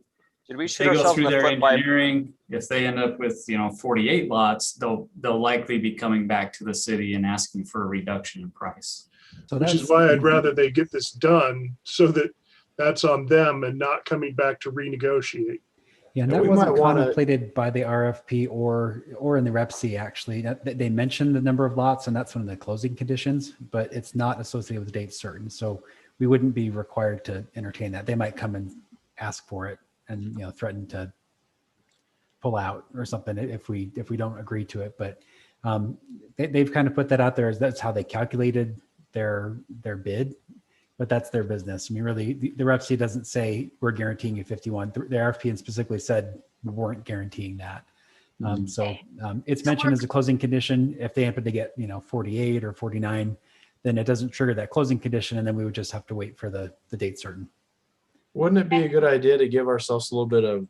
go through their engineering, if they end up with 48 lots, they'll likely be coming back to the city and asking for a reduction in price. So which is why I'd rather they get this done, so that that's on them and not coming back to renegotiate. Yeah, and that wasn't contemplated by the RFP or in the REPC, actually. They mentioned the number of lots, and that's one of the closing conditions, but it's not associated with a date certain. So we wouldn't be required to entertain that. They might come and ask for it and threaten to pull out or something if we don't agree to it. But they've kind of put that out there as that's how they calculated their bid. But that's their business. I mean, really, the RFC doesn't say we're guaranteeing you 51. The RFP specifically said we weren't guaranteeing that. It's mentioned as a closing condition. If they happen to get 48 or 49, then it doesn't trigger that closing condition, and then we would just have to wait for the date certain. wouldn't it be a good idea to give ourselves a little bit of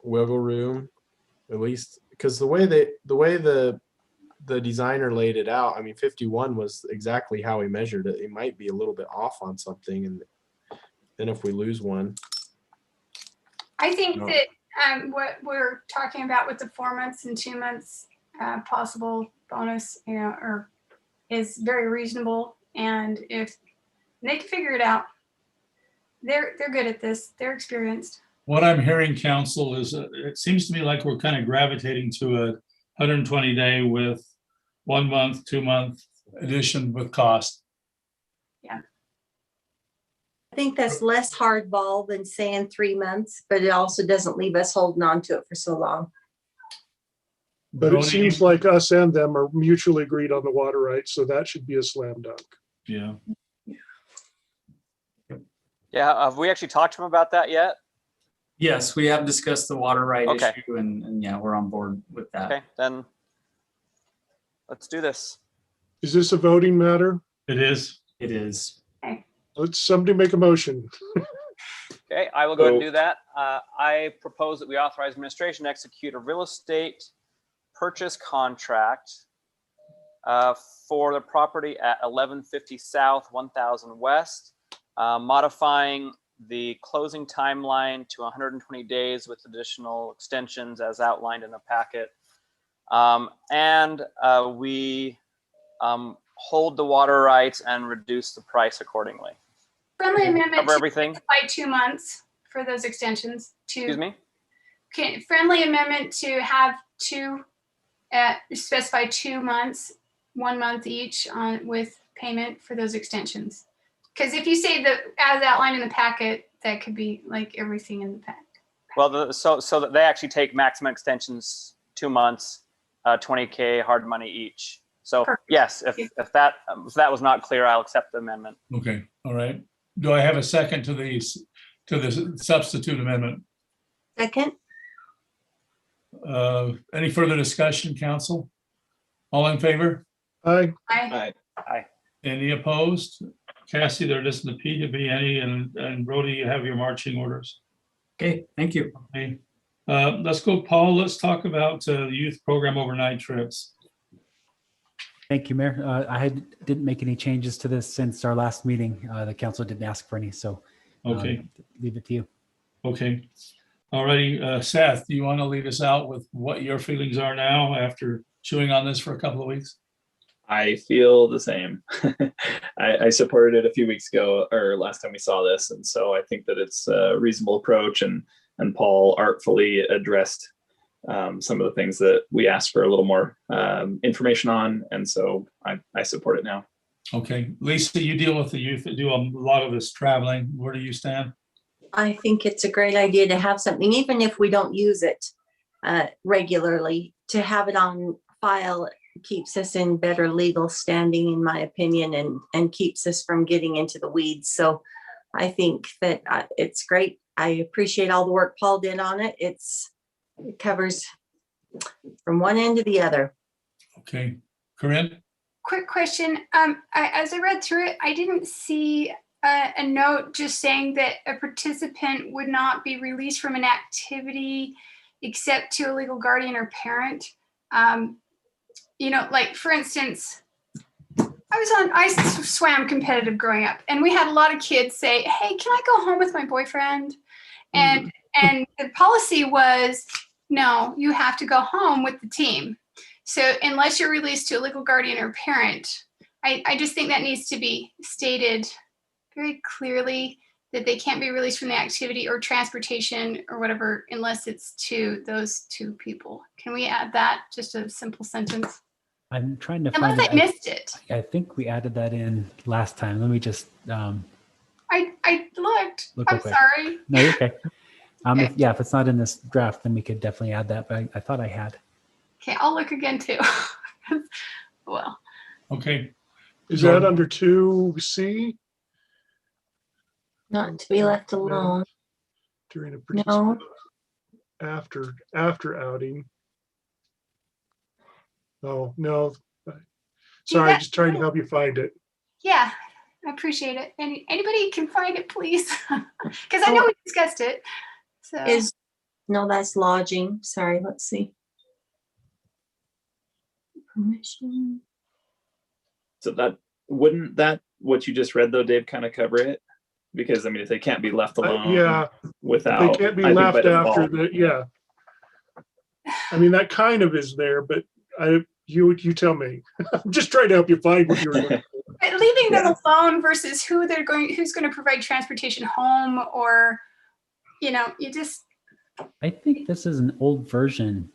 wiggle room, at least? Because the way the designer laid it out, I mean, 51 was exactly how he measured it. It might be a little bit off on something, and then if we lose one. I think No. that what we're talking about with the 4 months and 2 months possible bonus, or is very reasonable. And if they can figure it out, they're good at this. They're experienced. What I'm hearing, council, is it seems to me like we're kind of gravitating to a 120 day with 1 month, 2 month addition with cost. Yeah. I think that's less hardball than saying 3 months, but it also doesn't leave us holding on to it for so long. But it seems like us and them are mutually agreed on the water rights, so that should be a slam dunk. Yeah. Yeah, have we actually talked to him about that yet? Yes, we have discussed the water right Okay. issue and yeah, we're on board with that. Okay, then let's do this. Is this a voting matter? It is. It is. Let's somebody make a motion. Okay, I will go ahead and do that. I propose that we authorize administration to execute a real estate purchase contract for the property at 1150 South, 1000 West, modifying the closing timeline to 120 days with additional extensions as outlined in the packet. We hold the water rights and reduce the price accordingly. Friendly amendment Cover to everything. by 2 months for those extensions. Excuse me? Okay, friendly amendment to have specify 2 months, 1 month each on with payment for those extensions. Because if you say that as outlined in the packet, that could be like everything in the packet. Well, so that they actually take maximum extensions 2 months, 20K hard money each. So Perfect. yes, if that was not clear, I'll accept the amendment. Okay, all right. Do I have a second to the substitute amendment? Second. Any further discussion, council? All in favor? Aye. Aye. Aye. Any opposed? Cassie, there doesn't appear to be any, and Brody, you have your marching orders. Okay, thank you. Okay. Let's go, Paul. Let's talk about the youth program overnight trips. Thank you, Mayor. I didn't make any changes to this since our last meeting. The council didn't ask for any, so Okay. leave it to you. Okay. All righty. Seth, do you want to lead us out with what your feelings are now after chewing on this for a couple of weeks? I feel the same. I supported it a few weeks ago or last time we saw this. And so I think that it's a reasonable approach, and Paul artfully addressed some of the things that we asked for a little more information on. And so I support it now. Okay. Lisa, you deal with the youth that do a lot of this traveling. Where do you stand? I think it's a great idea to have something, even if we don't use it regularly, to have it on file keeps us in better legal standing, in my opinion, and keeps us from getting into the weeds. So I think that it's great. I appreciate all the work Paul did on it. It covers from one end to the other. Okay. Corinne? Quick question. As I read through it, I didn't see a note just saying that a participant would not be released from an activity except to a legal guardian or parent. Like for instance, I swam competitive growing up, and we had a lot of kids say, "Hey, can I go home with my boyfriend?" And the policy was, no, you have to go home with the team. So unless you're released to a legal guardian or parent, I just think that needs to be stated very clearly that they can't be released from the activity or transportation or whatever unless it's to those two people. Can we add that? Just a simple sentence. I'm trying to Unless find I missed it. I think we added that in last time. Let me just I looked. look I'm real quick. sorry. No, you're okay. If it's not in this draft, then we could definitely add that, but I thought I had. Okay, I'll look again too. Well. Okay. Is that under 2C? Not to be left alone. During a No. after outing. Oh, no. Sorry, just trying to help you find it. Yeah, I appreciate it. Anybody can find it, please, because I know we discussed it. So No, that's lodging. Sorry, let's see. Permission. So wouldn't that what you just read though, Dave, kind of cover it? Because I mean, if they can't be left alone. Yeah, without. They can't be I think by left after default. the, yeah. I mean, that kind of is there, but you tell me. I'm just trying to help you find what you were looking for. But leaving them alone versus who's going to provide transportation home, or, you just. I think this is an old version.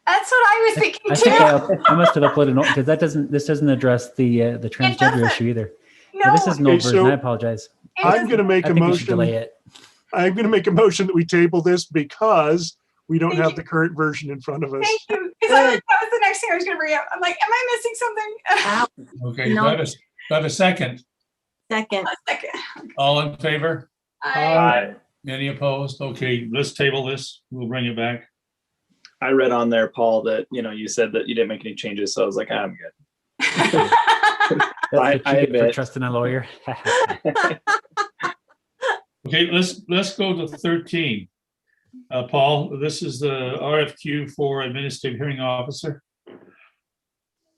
That's what I was thinking I too. think I must have uploaded because this doesn't address the transgender issue either. No. This is an old version. I apologize. I'm going to make I a think we should motion. delay it. I'm going to make a motion that we table this because we don't have the current version in front of us. Thank you. Because that was the next thing I was going to bring up. I'm like, am I missing something? Okay, do I have a second? Second. All in favor? Aye. Any opposed? Okay, let's table this. We'll bring it back. I read on there, Paul, that you said that you didn't make any changes, so I was like, I'm good. That's what you get for admit. trusting a lawyer. Okay, let's go to 13. Paul, this is the RFQ for administrative hearing officer.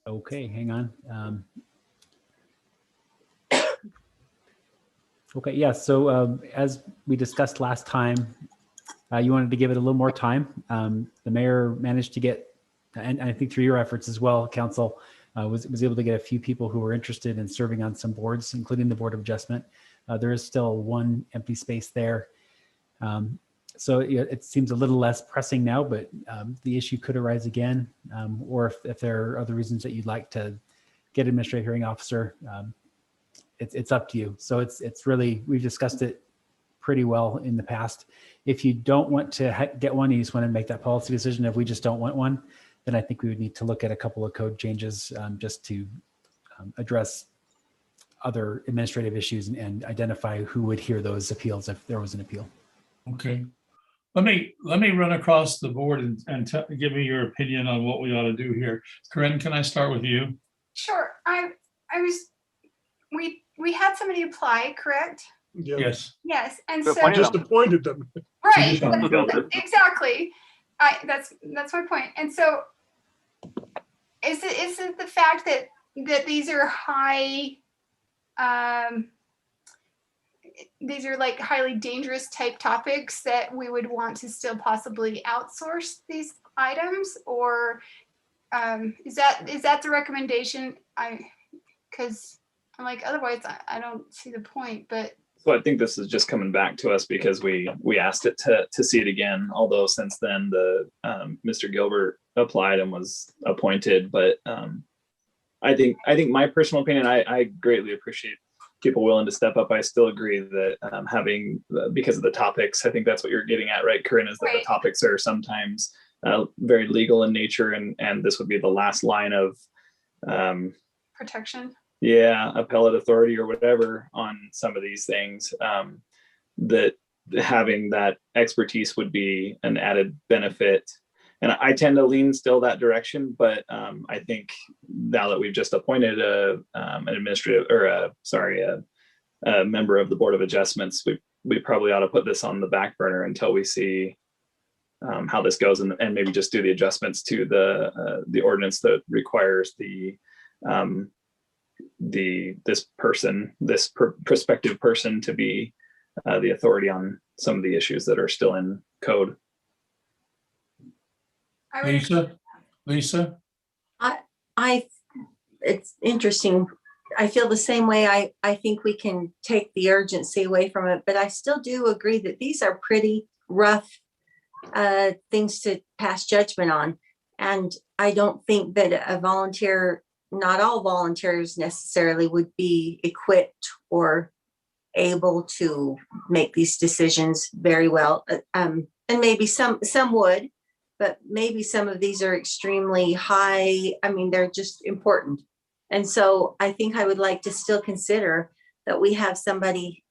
Okay, hang on. Okay, yeah, so as we discussed last time, you wanted to give it a little more time. The mayor managed to get, and I think through your efforts as well, council was able to get a few people who were interested in serving on some boards, including the Board of Adjustment. There is still one empty space there. So it seems a little less pressing now, but the issue could arise again. Or if there are other reasons that you'd like to get administrative hearing officer, it's up to you. So it's really, we've discussed it pretty well in the past. If you don't want to get one, you just want to make that policy decision. If we just don't want one, then I think we would need to look at a couple of code changes just to address other administrative issues and identify who would hear those appeals if there was an appeal. Okay. Let me run across the board and give me your opinion on what we ought to do here. Corinne, can I start with you? Sure. We had somebody apply, correct? Yeah. Yes. Yes, and We so just appointed them. right, Appointed. exactly. That's my point. And so, is it the fact that these are high, these are like highly dangerous type topics that we would want to still possibly outsource these items, or is that the recommendation? Because I'm like, otherwise I don't see the point, but. So I think this is just coming back to us because we asked it to see it again, although since then the Mr. Gilbert applied and was appointed. But I think my personal opinion, I greatly appreciate people willing to step up. I still agree that having, because of the topics, I think that's what you're getting at, right, Corinne, is that the topics are sometimes very legal in nature, and this would be the last line of protection. Yeah, appellate authority or whatever on some of these things, that having that expertise would be an added benefit. And I tend to lean still that direction, but I think now that we've just appointed an administrative, or a member of the Board of Adjustments, we probably ought to put this on the back burner until we see how this goes, and maybe just do the adjustments to the ordinance that requires this prospective person to be the authority on some of the issues that are still in code. Lisa? It's interesting. I feel the same way. I think we can take the urgency away from it, but I still do agree that these are pretty rough things to pass judgment on. And I don't think that a volunteer, not all volunteers necessarily would be equipped or able to make these decisions very well. And maybe some would, but maybe some of these are extremely high. I mean, they're just important. And so I think I would like to still consider that we have somebody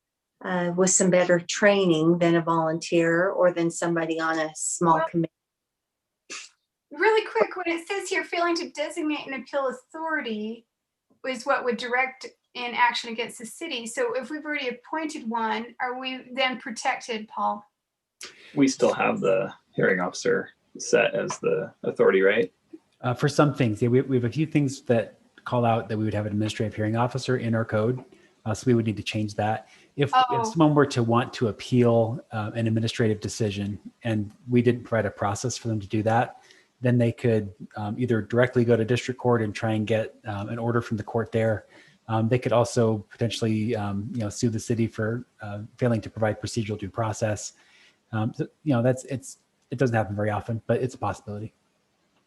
with some better training than a volunteer or than somebody on a small committee. Really quick, when it says here, failing to designate an appeal authority is what would direct in action against the city. So if we've already appointed one, are we then protected, Paul? We still have the hearing officer set as the authority, right? For some things, yeah, we have a few things that call out that we would have an administrative hearing officer in our code. So we would need to change that. If Oh. someone were to want to appeal an administrative decision and we didn't provide a process for them to do that, then they could either directly go to district court and try and get an order from the court there. They could also potentially, sue the city for failing to provide procedural due process. It doesn't happen very often, but it's a possibility.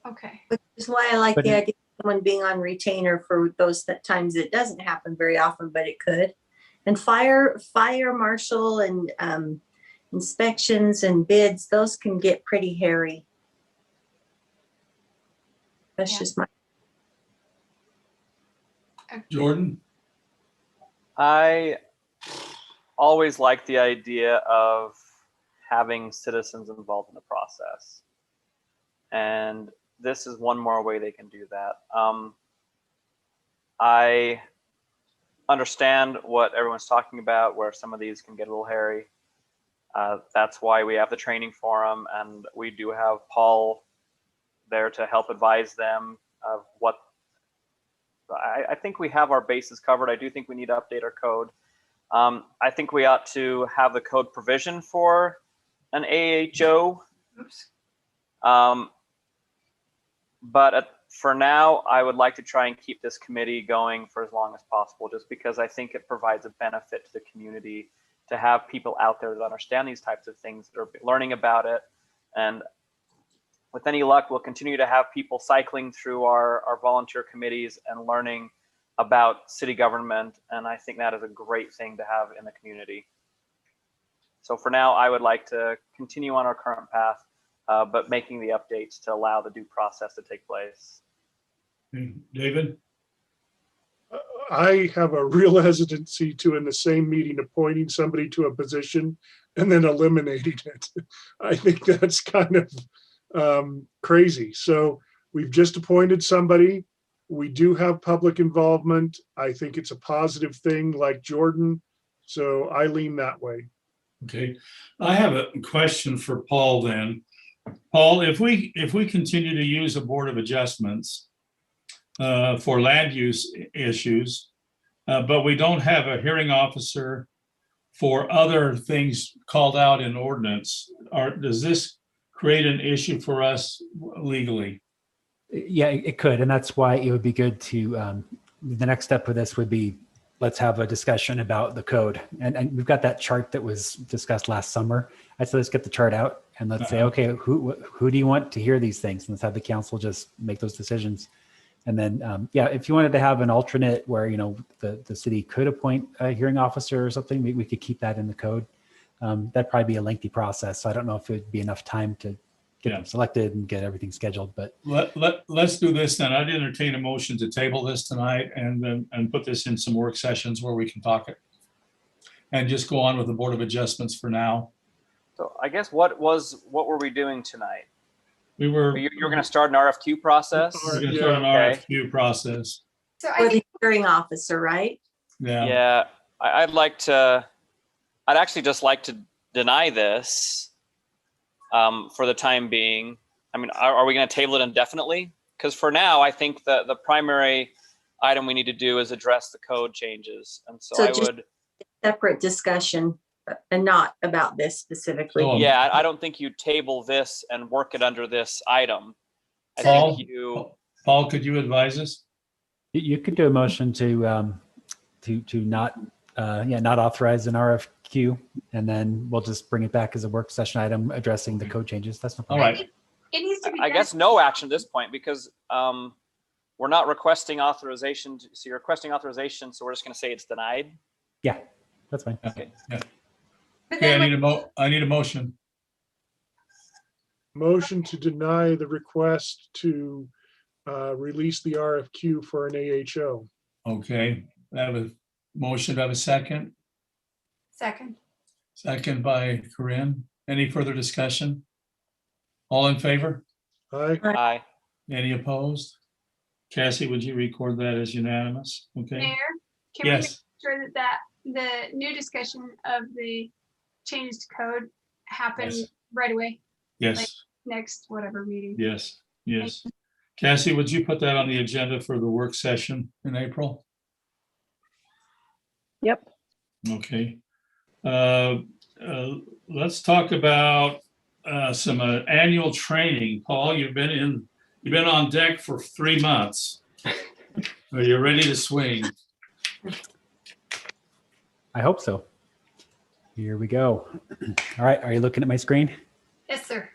Okay. Which is why I like But the it- idea of someone being on retainer for those times it doesn't happen very often, but it could. And fire marshal and inspections and bids, those can get pretty hairy. That's just my. Jordan? I always like the idea of having citizens involved in the process. And this is one more way they can do that. I understand what everyone's talking about, where some of these can get a little hairy. That's why we have the training forum, and we do have Paul there to help advise them of what. I think we have our bases covered. I do think we need to update our code. I think we ought to have the code provision for an AHO. Oops. But for now, I would like to try and keep this committee going for as long as possible, just because I think it provides a benefit to the community to have people out there that understand these types of things, that are learning about it. And with any luck, we'll continue to have people cycling through our volunteer committees and learning about city government. And I think that is a great thing to have in the community. So for now, I would like to continue on our current path, but making the updates to allow the due process to take place. David? I have a real hesitancy to, in the same meeting, appointing somebody to a position and then eliminating it. I think that's kind of crazy. So we've just appointed somebody. We do have public involvement. I think it's a positive thing, like Jordan. So I lean that way. Okay, I have a question for Paul then. Paul, if we continue to use a Board of Adjustments for land use issues, but we don't have a hearing officer for other things called out in ordinance, does this create an issue for us legally? Yeah, it could. And that's why it would be good to, the next step with this would be, let's have a discussion about the code. And we've got that chart that was discussed last summer. I'd say let's get the chart out and let's say, okay, who do you want to hear these things? And let's have the council just make those decisions. And then, if you wanted to have an alternate where, the city could appoint a hearing officer or something, we could keep that in the code. That'd probably be a lengthy process. So I don't know if it'd be enough time to get them selected and get everything scheduled, but. Let's do this then. I'd entertain a motion to table this tonight and put this in some work sessions where we can talk it. And just go on with the Board of Adjustments for now. So I guess what were we doing tonight? We were. You're going to start an RFQ process? We're going to start an RFQ process. So For the hearing officer, right? Yeah. Yeah, I'd actually just like to deny this for the time being. I mean, are we going to table it indefinitely? Because for now, I think the primary item we need to do is address the code changes. And so I just would. Separate discussion and not about this specifically. Yeah, I don't think you table this and work it under this item. I Paul, think you. Paul, could you advise us? You could do a motion to not authorize an RFQ, and then we'll just bring it back as a work session item addressing the code changes. That's no problem. All right. It needs to be. I guess no action at this point because we're not requesting authorization. So you're requesting authorization, so we're just going to say it's denied. Yeah, that's fine. Okay. Yeah. Okay, I need a motion. Motion to deny the request to release the RFQ for an AHO. Okay, I have a motion. Do I have a second? Second. Second by Corinne. Any further discussion? All in favor? Aye. Aye. Any opposed? Cassie, would you record that as unanimous? Okay. Mayor, can we make Yes. sure that the new discussion of the changes to code happen Yes. right away? Like Yes. next whatever meeting. Yes. Yes. Cassie, would you put that on the agenda for the work session in April? Yep. Okay. Let's talk about some annual training. Paul, you've been on deck for 3 months. Are you ready to swing? I hope so. Here we go. All right, are you looking at my screen? Yes, sir.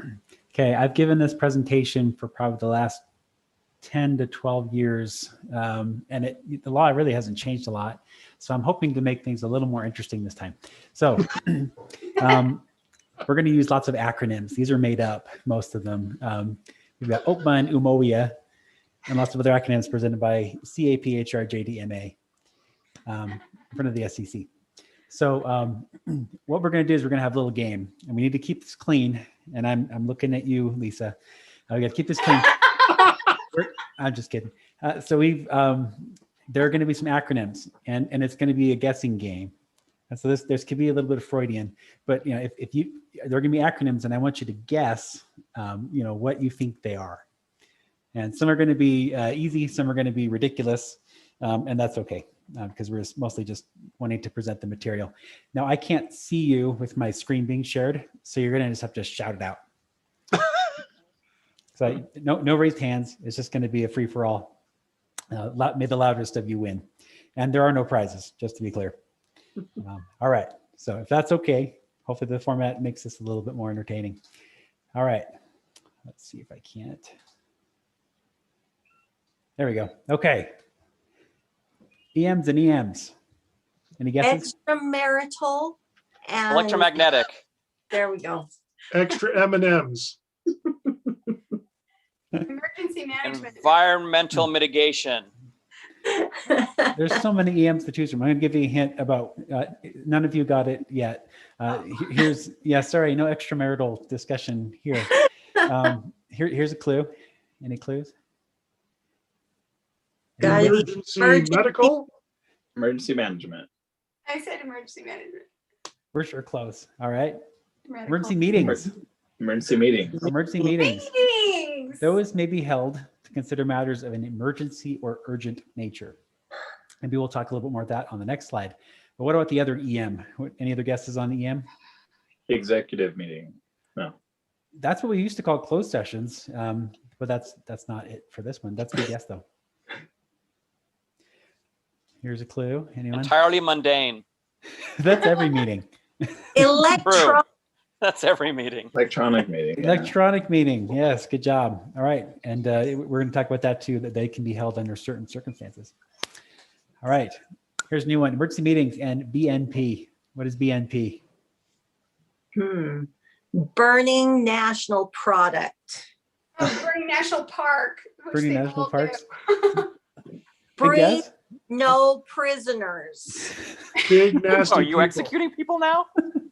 Okay, I've given this presentation for probably the last 10 to 12 years, and the law really hasn't changed a lot. So I'm hoping to make things a little more interesting this time. So we're going to use lots of acronyms. These are made up, most of them. We've got OPMA and UMOIA, and lots of other acronyms presented by CAPHRJDMA in front of the SEC. So what we're going to do is we're going to have a little game, and we need to keep this clean. And I'm looking at you, Lisa. We got to keep this clean. I'm just kidding. So there are going to be some acronyms, and it's going to be a guessing game. And so this could be a little bit of Freudian, but there are going to be acronyms, and I want you to guess, what you think they are. And some are going to be easy, some are going to be ridiculous, and that's okay. Because we're mostly just wanting to present the material. Now, I can't see you with my screen being shared, so you're going to just have to shout it out. So no raised hands. It's just going to be a free-for-all. May the loudest of you win. And there are no prizes, just to be clear. All right. So if that's okay, hopefully the format makes this a little bit more entertaining. All right. Let's see if I can't. There we go. Okay. EMs and EMs. Any guesses? Extramarital and Electromagnetic. There we go. Extra M&Ms. Emergency management. Environmental mitigation. There's so many EMs to choose from. I'm going to give you a hint about, none of you got it yet. Sorry, no extramarital discussion here. Here's a clue. Any clues? Emergency medical? Emergency management. I said emergency management. We're sure close. All right. Medical. Emergency meetings. Emergency meetings. Emergency meetings. Meetings. Those may be held to consider matters of an emergency or urgent nature. Maybe we'll talk a little bit more about that on the next slide. But what about the other EM? Any other guesses on the EM? Executive meeting. No. That's what we used to call closed sessions, but that's not it for this one. That's a good guess, though. Here's a clue. Anyone? Entirely mundane. That's every meeting. Electron. That's every meeting. Electronic meeting. Electronic meeting. Yes, good job. All right. And we're going to talk about that too, that they can be held under certain circumstances. All right. Here's a new one. Emergency meetings and BNP. What is BNP? Burning national product. Oh, Burning National Park. Burning National Parks. Bring no prisoners. Big nasty Are you people. executing people now?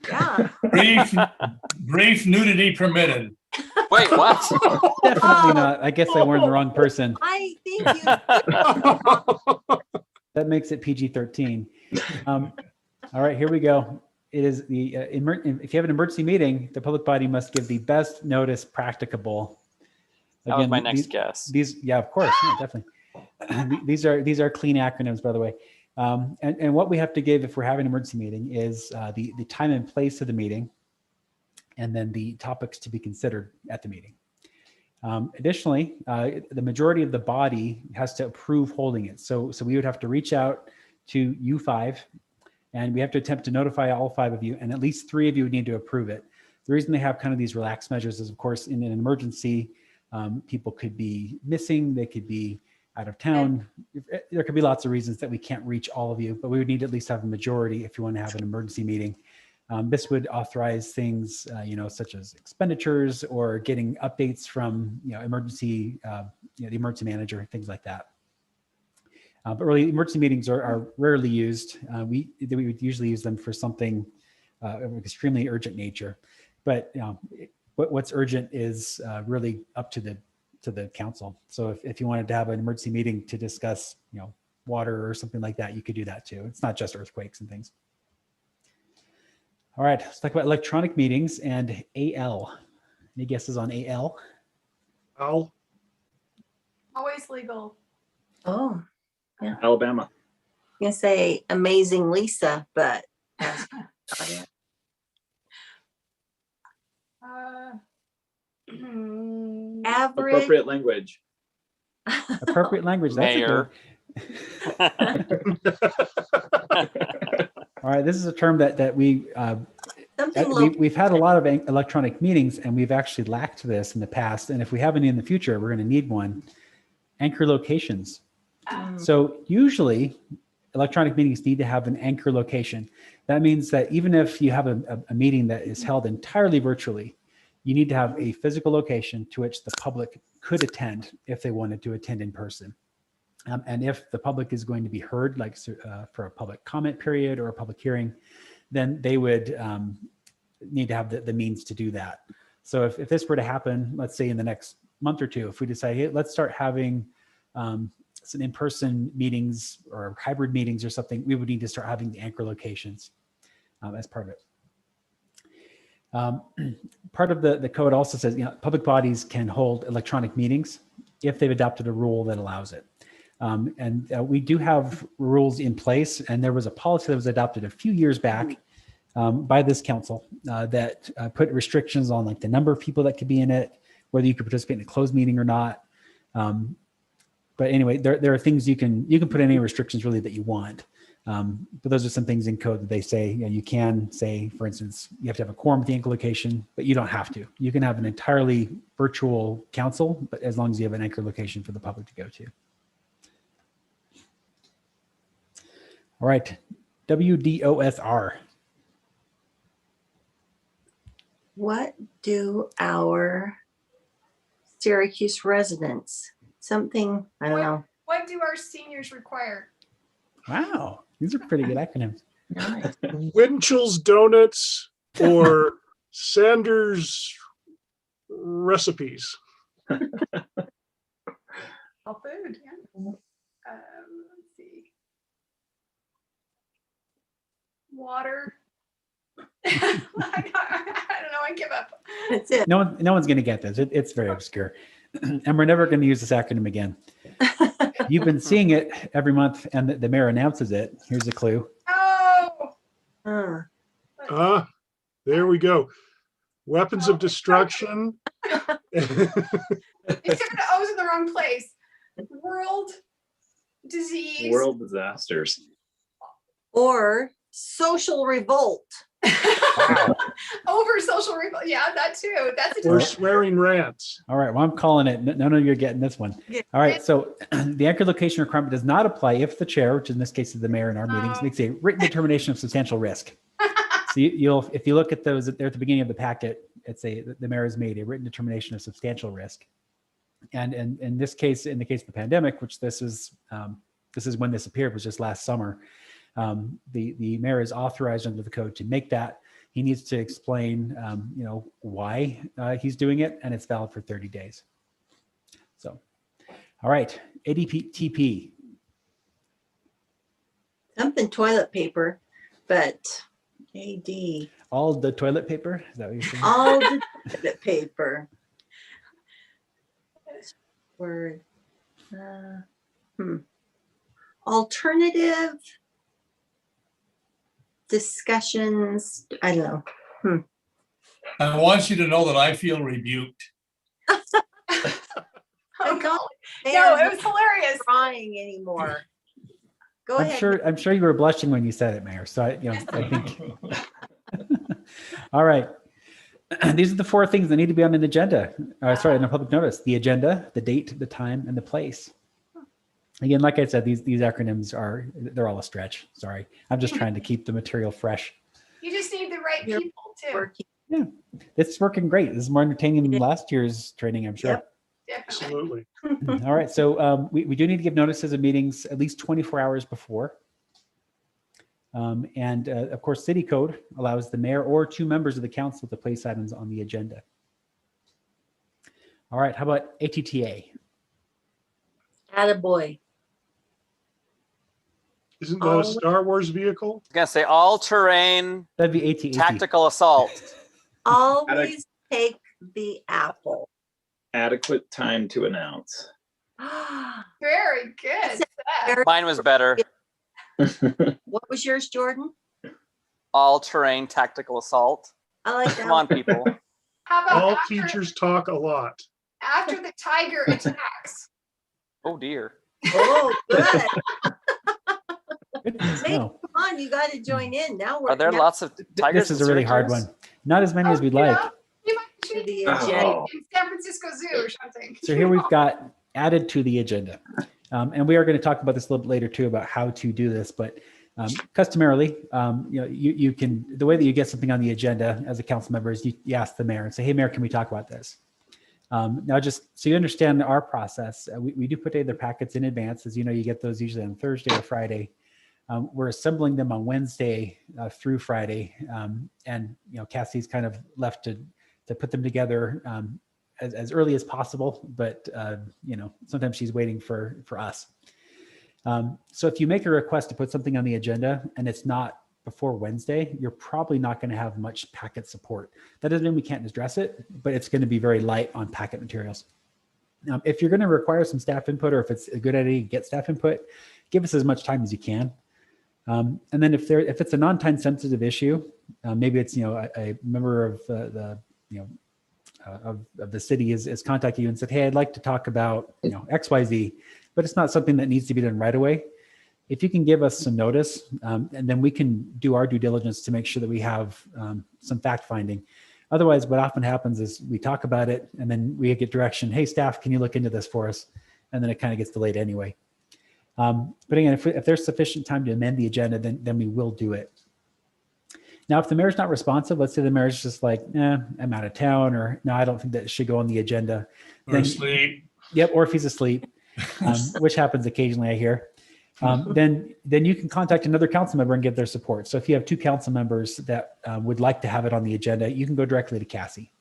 Yeah. Brief nudity permitted. Wait, what? Definitely not. I guess I warned the wrong person. I think That makes it PG-13. All right, here we go. It is if you have an emergency meeting, the public body must give the best notice practicable. That was my next guess. Yeah, of course, yeah, definitely. These are clean acronyms, by the way. And what we have to give if we're having an emergency meeting is the time and place of the meeting, and then the topics to be considered at the meeting. Additionally, the majority of the body has to approve holding it. So we would have to reach out to you 5, and we have to attempt to notify all 5 of you, and at least 3 of you would need to approve it. The reason they have kind of these relaxed measures is, of course, in an emergency, people could be missing, they could be out of town. There could be lots of reasons that we can't reach all of you, but we would need to at least have a majority if you want to have an emergency meeting. This would authorize things, such as expenditures or getting updates from, emergency, the emergency manager, things like that. But really, emergency meetings are rarely used. We would usually use them for something of extremely urgent nature. But what's urgent is really up to the council. So if you wanted to have an emergency meeting to discuss, water or something like that, you could do that too. It's not just earthquakes and things. All right, let's talk about electronic meetings and AL. Any guesses on AL? Al. Always legal. Oh, yeah. Alabama. I'm gonna say Amazing Lisa, but Got it. Average. Appropriate language. Appropriate language. That's Mayor. All right, this is a term that Something low. we've had a lot of electronic meetings, and we've actually lacked this in the past. And if we have any in the future, we're going to need one. Anchor locations. So usually, electronic meetings need to have an anchor location. That means that even if you have a meeting that is held entirely virtually, you need to have a physical location to which the public could attend if they wanted to attend in person. And if the public is going to be heard, like for a public comment period or a public hearing, then they would need to have the means to do that. So if this were to happen, let's say in the next month or two, if we decide, hey, let's start having some in-person meetings or hybrid meetings or something, we would need to start having the anchor locations as part of it. Part of the code also says, public bodies can hold electronic meetings if they've adopted a rule that allows it. And we do have rules in place, and there was a policy that was adopted a few years back by this council that put restrictions on like the number of people that could be in it, whether you could participate in a closed meeting or not. But anyway, there are things you can put any restrictions really that you want. But those are some things in code that they say, you can say, for instance, you have to have a quorum at the anchor location, but you don't have to. You can have an entirely virtual council, but as long as you have an anchor location for the public to go to. All right, WDOSR. What do our Syracuse residents, something, I don't know. What do our seniors require? Wow, these are pretty good acronyms. Winchell's Donuts or Sanders Recipes. All food, yeah. Let's see. Water. I don't know, I give up. That's it. No one's going to get this. It's very obscure. And we're never going to use this acronym again. You've been seeing it every month, and the mayor announces it. Here's a clue. Oh. There we go. Weapons of destruction. You took the O's in the wrong place. World disease. World disasters. Or social revolt. Over social revolt. Yeah, that too. That's a Or swearing rants. All right, well, I'm calling it. None of you are getting this one. All right, so the anchor location requirement does not apply if the chair, which in this case is the mayor in our meetings, makes a written determination of substantial risk. So if you look at those there at the beginning of the packet, the mayor has made a written determination of substantial risk. And in this case, in the case of the pandemic, which this is when this appeared, was just last summer, the mayor is authorized under the code to make that. He needs to explain, why he's doing it, and it's valid for 30 days. So, all right, ADTP. Something toilet paper, but AD. All the toilet paper? Is that what you're saying? All the toilet paper. Word. Alternative discussions. I don't know. I want you to know that I feel rebuked. Oh God! No, it was hilarious. Crying anymore. Go ahead. I'm sure you were blushing when you said it, Mayor. So I think. All right. These are the 4 things that need to be on an agenda. On a public notice: the agenda, the date, the time, and the place. Again, like I said, these acronyms they're all a stretch. Sorry, I'm just trying to keep the material fresh. You just need the right people too. Yeah, it's working great. This is more entertaining than last year's training, I'm sure. Yep. Absolutely. All right, so we do need to give notices of meetings at least 24 hours before. And of course, city code allows the mayor or 2 members of the council to place items on the agenda. All right, how about ATTA? Attaboy. Isn't that a Star Wars vehicle? I was gonna say all-terrain That'd be AT-AT. tactical assault. Always take the apple. Adequate time to announce. Very good. Mine was better. What was yours, Jordan? all-terrain tactical assault. I like that. Come on, people. How about All after, teachers talk a lot. after the tiger attacks? Oh dear. Oh, good. Goodness, Hey, no. come on, you got to join in. Now we're. Are there now lots of tigers? This is in a really hard Syracuse? one. Not as many as we'd like. You might to the be agenda. in San Francisco Zoo or something. So here we've got added to the agenda. And we are going to talk about this a little bit later too, about how to do this. But customarily, you can, the way that you get something on the agenda as a council member is you ask the mayor and say, hey, mayor, can we talk about this? Now, just so you understand our process, we do put together packets in advance. As you know, you get those usually on Thursday or Friday. We're assembling them on Wednesday through Friday. And, Cassie's kind of left to put them together as early as possible, but sometimes she's waiting for us. So if you make a request to put something on the agenda and it's not before Wednesday, you're probably not going to have much packet support. That doesn't mean we can't address it, but it's going to be very light on packet materials. If you're going to require some staff input, or if it's a good idea to get staff input, give us as much time as you can. And then if it's a non-time sensitive issue, maybe it's a member of of the city is contacted you and said, hey, I'd like to talk about XYZ, but it's not something that needs to be done right away. If you can give us some notice, and then we can do our due diligence to make sure that we have some fact finding. Otherwise, what often happens is we talk about it and then we get direction, hey, staff, can you look into this for us? And then it kind of gets delayed anyway. But again, if there's sufficient time to amend the agenda, then we will do it. Now, if the mayor's not responsive, let's say the mayor's just like, I'm out of town, or no, I don't think that it should go on the agenda. Or asleep. Yep, or if he's asleep, which happens occasionally, I hear. Then you can contact another council member and get their support. So if you have two council members that would like to have it on the agenda, you can go directly to Cassie.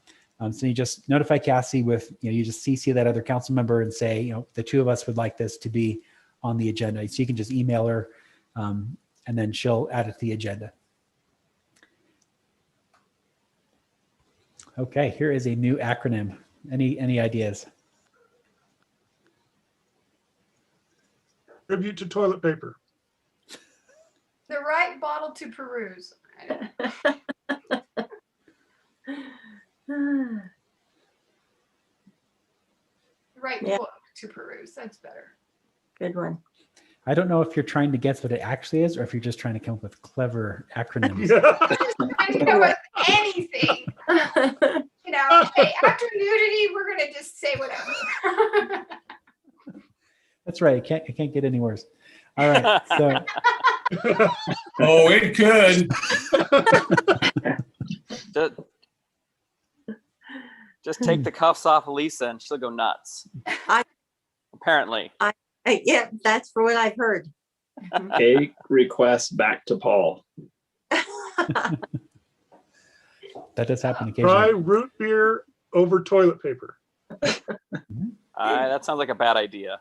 So you just notify Cassie with, you just CC that other council member and say, the two of us would like this to be on the agenda. So you can just email her and then she'll add it to the agenda. Okay, here is a new acronym. Any ideas? Tribute to toilet paper. The right bottle to peruse. The right book to peruse. That's better. Good one. I don't know if you're trying to guess what it actually is or if you're just trying to come up with clever acronyms. I can come with anything. Hey, after nudity, we're gonna just say whatever. That's right. It can't get any worse. All right. So. Oh, it could. Just take the cuffs off Lisa and she'll go nuts. Apparently. Yeah, that's for what I've heard. A request back to Paul. That does happen occasionally. Try root beer over toilet paper. That sounds like a bad idea.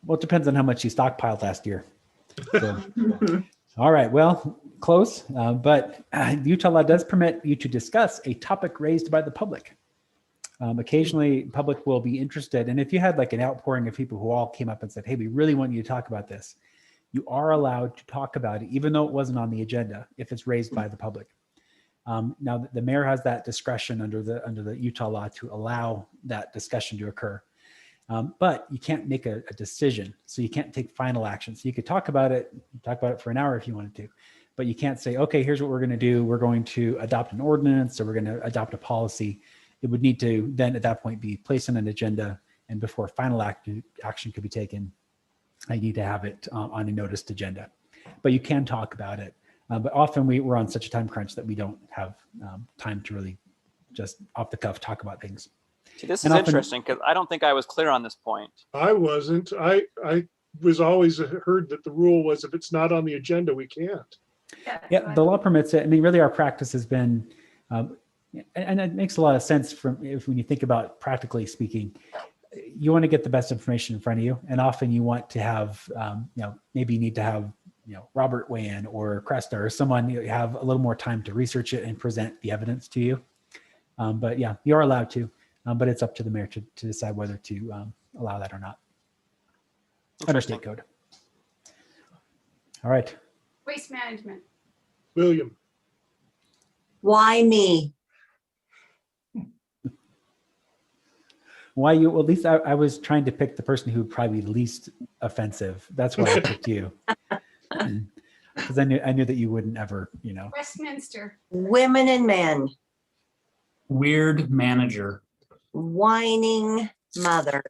Well, it depends on how much you stockpiled last year. So, all right, well, close, but Utah law does permit you to discuss a topic raised by the public. Occasionally, public will be interested, and if you had like an outpouring of people who all came up and said, hey, we really want you to talk about this, you are allowed to talk about it, even though it wasn't on the agenda, if it's raised by the public. Now, the mayor has that discretion under the Utah law to allow that discussion to occur. But you can't make a decision. So you can't take final action. So you could talk about it for an hour if you wanted to, but you can't say, okay, here's what we're going to do. We're going to adopt an ordinance, or we're going to adopt a policy. It would need to then at that point be placed on an agenda, and before final action could be taken, I need to have it on a noticed agenda. But you can talk about it. But often we're on such a time crunch that we don't have time to really just off the cuff talk about things. See, this is interesting because I don't think I was clear on this point. I wasn't. I was always heard that the rule was if it's not on the agenda, we can't. Yeah, the law permits it. I mean, really our practice has been, and it makes a lot of sense when you think about practically speaking, you want to get the best information in front of you. And often you want to have, maybe you need to have, Robert weigh in, or Cresta, or someone, you have a little more time to research it and present the evidence to you. But yeah, you are allowed to. But it's up to the mayor to decide whether to allow that or not. Under state code. All right. Waste management. William. Why me? Why you? Well, at least I was trying to pick the person who would probably be least offensive. That's why I picked you. Because I knew that you wouldn't ever, you know. Westminster. Women and men. Weird manager. Whining mother.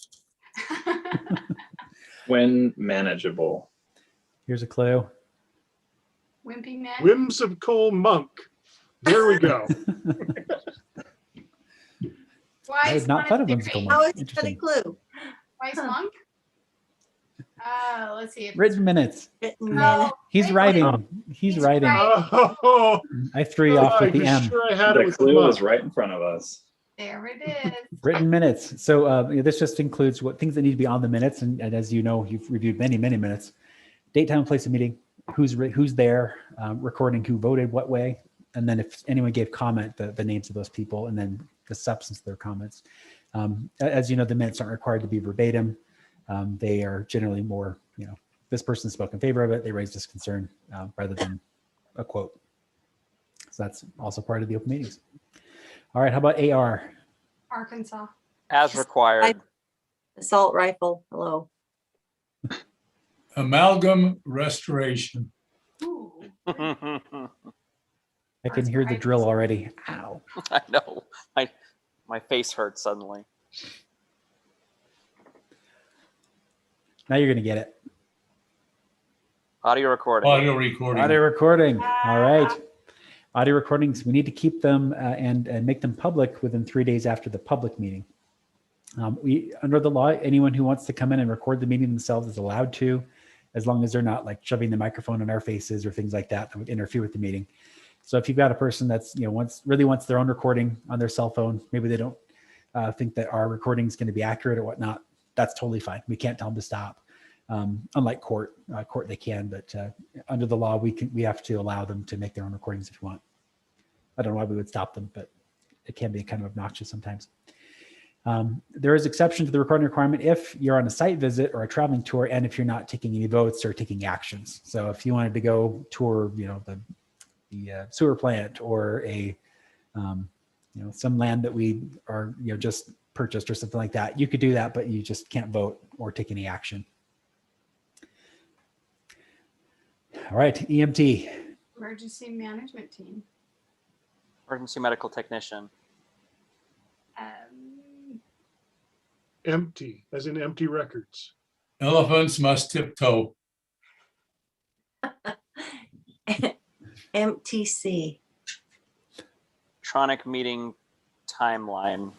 When manageable. Here's a clue. Wimpy man. Whimsical monk. There we go. I had not thought of whimsical How monk. is that a clue? Wise monk. Let's see. Written minutes. Written minutes. He's writing. He's writing. Oh, I threw you off with the M. sure I had it The with clue the was monk. right in front of us. There it is. Written minutes. So this just includes what things that need to be on the minutes, and as you know, you've reviewed many minutes. Date, time, place of meeting. Who's there? Recording who voted what way, and then if anyone gave comment, the names of those people, and then the substance of their comments. As you know, the minutes aren't required to be verbatim. They are generally more, you know, this person spoke in favor of it. They raised this concern rather than a quote. So that's also part of the open meetings. All right, how about AR? Arkansas. As required. Assault rifle. Hello. Amalgam restoration. I can hear the drill already. Ow. I know. My face hurts suddenly. Now you're gonna get it. Audio recording. Audio recording. Audio recording. All right. Audio recordings, we need to keep them and make them public within 3 days after the public meeting. Under the law, anyone who wants to come in and record the meeting themselves is allowed to, as long as they're not like shoving the microphone in our faces or things like that would interfere with the meeting. So if you've got a person that's, you know, really wants their own recording on their cell phone, maybe they don't think that our recording is going to be accurate or whatnot, that's totally fine. We can't tell them to stop. Unlike court they can, but under the law, we have to allow them to make their own recordings if you want. I don't know why we would stop them, but it can be kind of obnoxious sometimes. There is exception to the recording requirement if you're on a site visit or a traveling tour, and if you're not taking any votes or taking actions. So if you wanted to go tour, you know, the sewer plant or a, you know, some land that we are, you know, just purchased or something like that, you could do that, but you just can't vote or take any action. All right, EMT. Emergency management team. Emergency medical technician. Empty, as in empty records. Elephants must tiptoe. MTC. Electronic meeting timeline.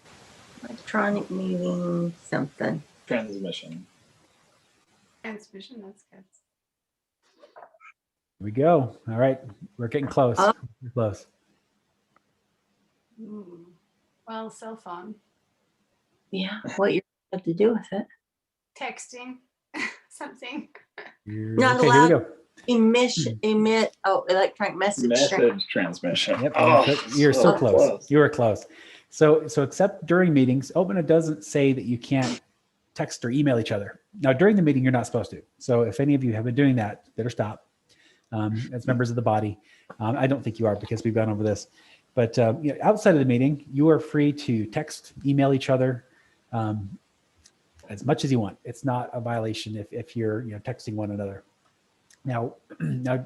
Electronic meeting something. Transmission. Transmission, that's good. Here we go. All right, we're getting close. We're close. Well, cell phone. Yeah, what you're supposed to do with it. Texting. Something. Not Okay, here we allowed go. emit, electronic message. Message transmission. Yep, Oh, you're so close. You were close. So except during meetings, OPMA doesn't say that you can't text or email each other. Now, during the meeting, you're not supposed to. So if any of you have been doing that, better stop. As members of the body, I don't think you are because we've gone over this. But you know, outside of the meeting, you are free to text, email each other as much as you want. It's not a violation if you're, you know, texting one another. Now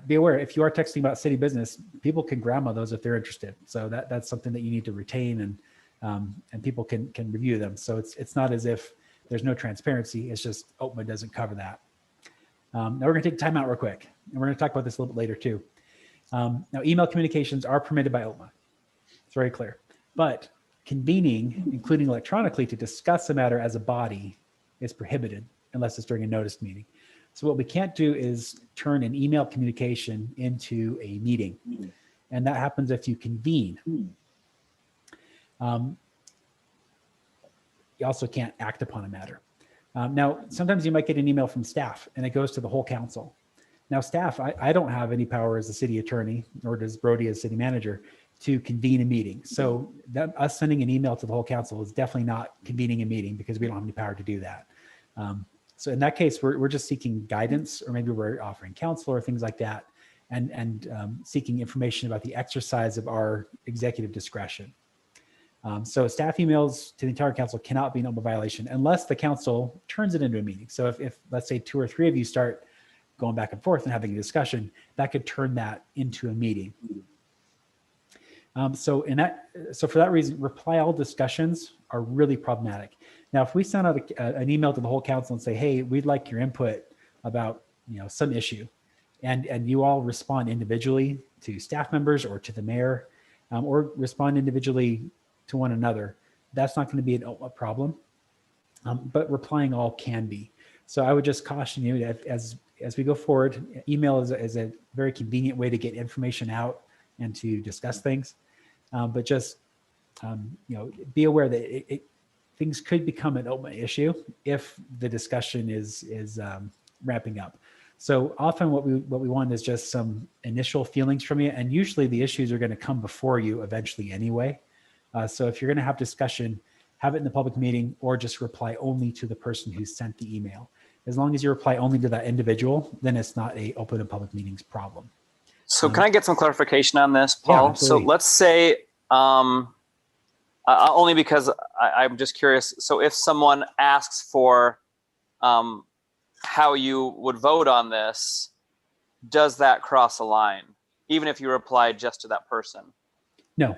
be aware, if you are texting about city business, people can grab on those if they're interested. So that's something that you need to retain, and people can review them. So it's not as if there's no transparency. It's just OPMA doesn't cover that. Now we're going to take time out real quick, and we're going to talk about this a little bit later too. Now email communications are permitted by OPMA. It's very clear, but convening, including electronically, to discuss a matter as a body is prohibited unless it's during a noticed meeting. So what we can't do is turn an email communication into a meeting. And that happens if you convene. You also can't act upon a matter. Now, sometimes you might get an email from staff and it goes to the whole council. Now staff, I don't have any power as a city attorney, nor does Brody as city manager, to convene a meeting. So us sending an email to the whole council is definitely not convening a meeting because we don't have any power to do that. So in that case, we're just seeking guidance, or maybe we're offering counsel or things like that. and seeking information about the exercise of our executive discretion. So staff emails to the entire council cannot be an open violation unless the council turns it into a meeting. So if let's say 2 or 3 of you start going back and forth and having a discussion, that could turn that into a meeting. So for that reason, reply all discussions are really problematic. Now, if we send out an email to the whole council and say, hey, we'd like your input about some issue, and you all respond individually to staff members or to the mayor, or respond individually to one another, that's not going to be a problem. But replying all can be. So I would just caution you that as we go forward, email is a very convenient way to get information out and to discuss things. But just be aware that things could become an open issue if the discussion is ramping up. So often what we want is just some initial feelings from you, and usually the issues are going to come before you eventually anyway. So if you're going to have discussion, have it in the public meeting, or just reply only to the person who sent the email. As long as you reply only to that individual, then it's not a open and public meetings problem. So can I get some clarification on this, Paul? Yeah, so let's say, only because I'm just curious. So if someone asks for how you would vote on this, does that cross a line, even if you reply just to that person? No.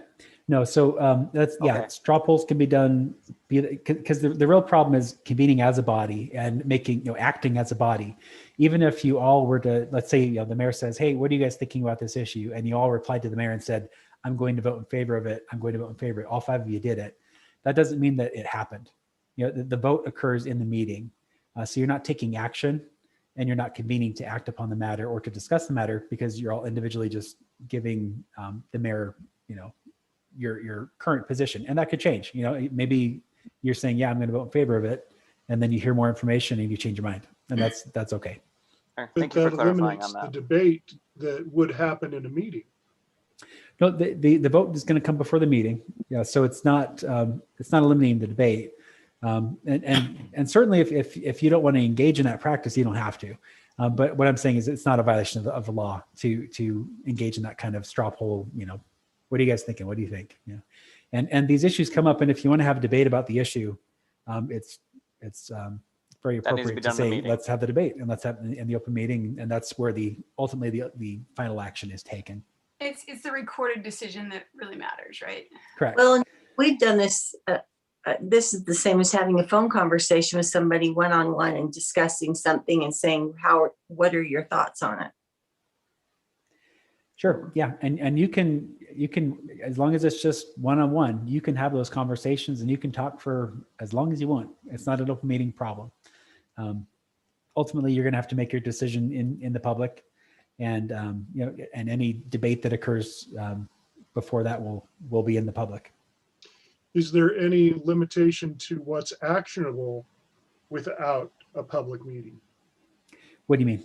So straw polls can be done because the real problem is convening as a body and acting as a body. Even if you all were to, let's say, the mayor says, hey, what are you guys thinking about this issue? And you all replied to the mayor and said, I'm going to vote in favor of it. I'm going to vote in favor of it. All 5 of you did it. That doesn't mean that it happened. The vote occurs in the meeting. So you're not taking action and you're not convening to act upon the matter or to discuss the matter, because you're all individually just giving the mayor, your current position. And that could change. Maybe you're saying, yeah, I'm going to vote in favor of it. And then you hear more information and you change your mind. And that's okay. Thank you for clarifying on The that. debate that would happen in a meeting. No, the vote is going to come before the meeting. Yeah. So it's not eliminating the debate. And certainly if you don't want to engage in that practice, you don't have to. But what I'm saying is it's not a violation of the law to engage in that kind of straw poll. What are you guys thinking? What do you think? And these issues come up, and if you want to have a debate about the issue, it's very appropriate to say, let's have the debate and let's have it in the open meeting, and that's where ultimately the final action is taken. It's the recorded decision that really matters, right? Correct. Well, we've done this. This is the same as having a phone conversation with somebody one-on-one and discussing something and saying, what are your thoughts on it? Sure. Yeah. And you can, as long as it's just one-on-one, you can have those conversations and you can talk for as long as you want. It's not an open meeting problem. Ultimately, you're going to have to make your decision in the public, and and any debate that occurs before that will be in the public. Is there any limitation to what's actionable without a public meeting? What do you mean?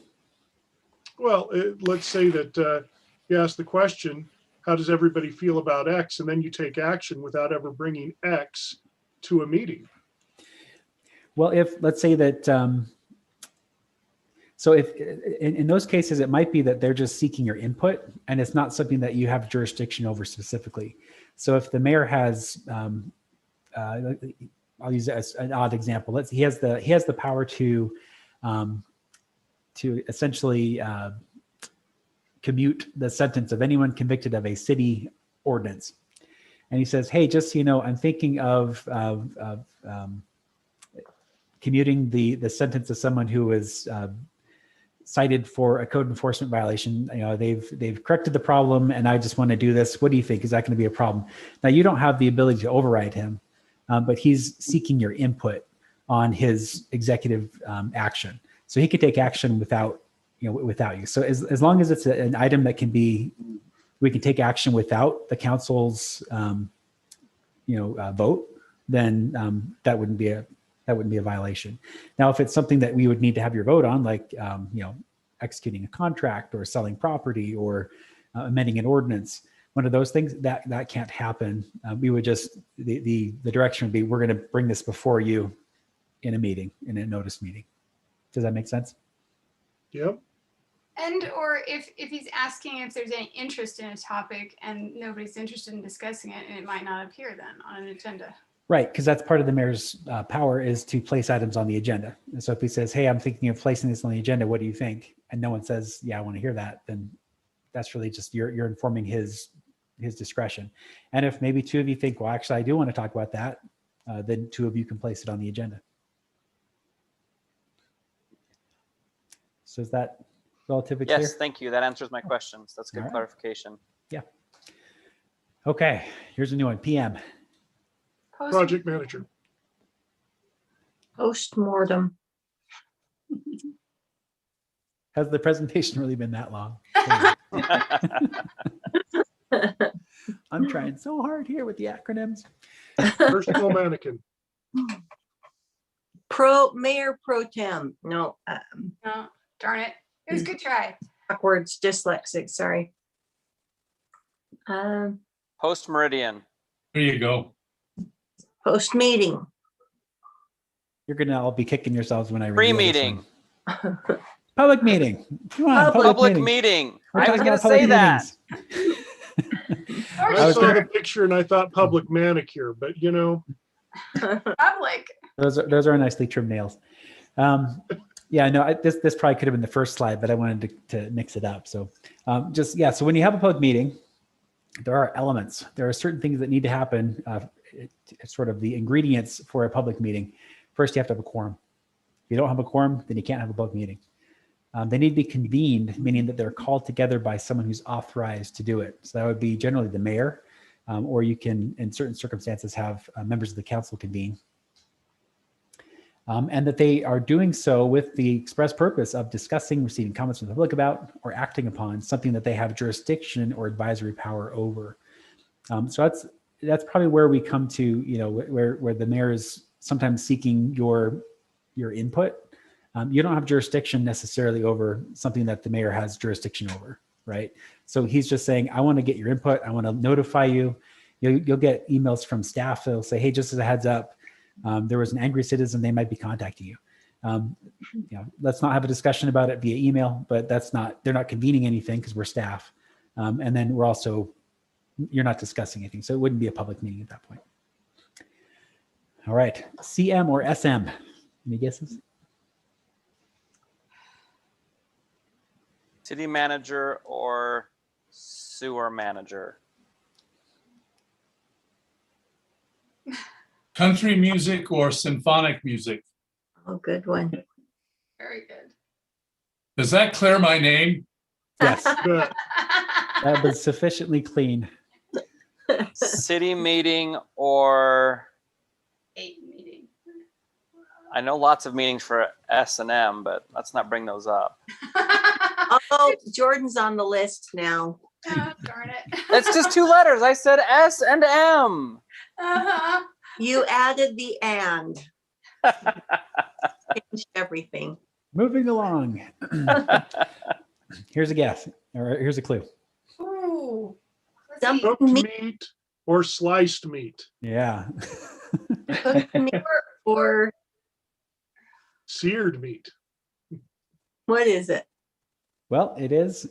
Well, let's say that you ask the question, how does everybody feel about X? And then you take action without ever bringing X to a meeting. Well, let's say that, so if in those cases, it might be that they're just seeking your input and it's not something that you have jurisdiction over specifically. So if the mayor has, I'll use an odd example. He has the power to essentially commute the sentence of anyone convicted of a city ordinance. And he says, hey, just so you know, I'm thinking of commuting the sentence of someone who was cited for a code enforcement violation. They've corrected the problem, and I just want to do this. What do you think? Is that going to be a problem? Now, you don't have the ability to override him, but he's seeking your input on his executive action. So he could take action without you. So as long as it's an item that we can take action without the council's vote, then that wouldn't be a violation. Now, if it's something that we would need to have your vote on, like executing a contract or selling property or amending an ordinance, one of those things that can't happen. We would just the direction would be, we're going to bring this before you in a meeting, in a notice meeting. Does that make sense? Yep. And or if he's asking if there's any interest in a topic and nobody's interested in discussing it, and it might not appear then on an agenda. Right, because that's part of the mayor's power is to place items on the agenda. And so if he says, hey, I'm thinking of placing this on the agenda, what do you think? And no one says, yeah, I want to hear that, then that's really just you're informing his discretion. And if maybe two of you think, well, actually, I do want to talk about that, then two of you can place it on the agenda. So is that relatively clear? Yes, thank you. That answers my questions. That's good All right. clarification. Yeah. Okay, here's a new one, PM. Project manager. Postmortem. Has the presentation really been that long? I'm trying so hard here with the acronyms. Personal mannequin. Mayor pro tem. No, No, darn it. It was a good try. backwards, dyslexic, sorry. Post meridian. There you go. Post meeting. You're gonna all be kicking yourselves when I read Pre-meeting. Public meeting. Come on, Public meeting. We're I was talking going about to public say that. meetings. I saw the picture and I thought public manicure, but you know. Public. Those are nicely trimmed nails. Yeah, no, this probably could have been the first slide, but I wanted to mix it up. So so when you have a public meeting, there are elements. There are certain things that need to happen. It's sort of the ingredients for a public meeting. First, you have to have a quorum. If you don't have a quorum, then you can't have a public meeting. They need to be convened, meaning that they're called together by someone who's authorized to do it. So that would be generally the mayor, or you can, in certain circumstances, have members of the council convene. And that they are doing so with the express purpose of discussing, receiving comments from the public about, or acting upon something that they have jurisdiction or advisory power over. So that's probably where we come to, where the mayor is sometimes seeking your input. You don't have jurisdiction necessarily over something that the mayor has jurisdiction over, right? So he's just saying, I want to get your input. I want to notify you. You'll get emails from staff that'll say, hey, just as a heads up, there was an angry citizen, they might be contacting you. Let's not have a discussion about it via email, but they're not convening anything because we're staff. And then you're not discussing anything. So it wouldn't be a public meeting at that point. All right, CM or SM, any guesses? City manager or sewer manager. Country music or symphonic music? Oh, good one. Very good. Does that clear my name? Yes. That was sufficiently clean. City meeting or 8 meeting. I know lots of meetings for S&M, but let's not bring those up. Oh, Jordan's on the list now. Oh, darn it. It's just 2 letters. I said S and M. Uh-huh. You added the and. Changed everything. Moving along. Here's a guess, or here's a clue. Ooh. Cooked meat or sliced meat? Yeah. Cooked meat or Seared meat. what is it? Well, it is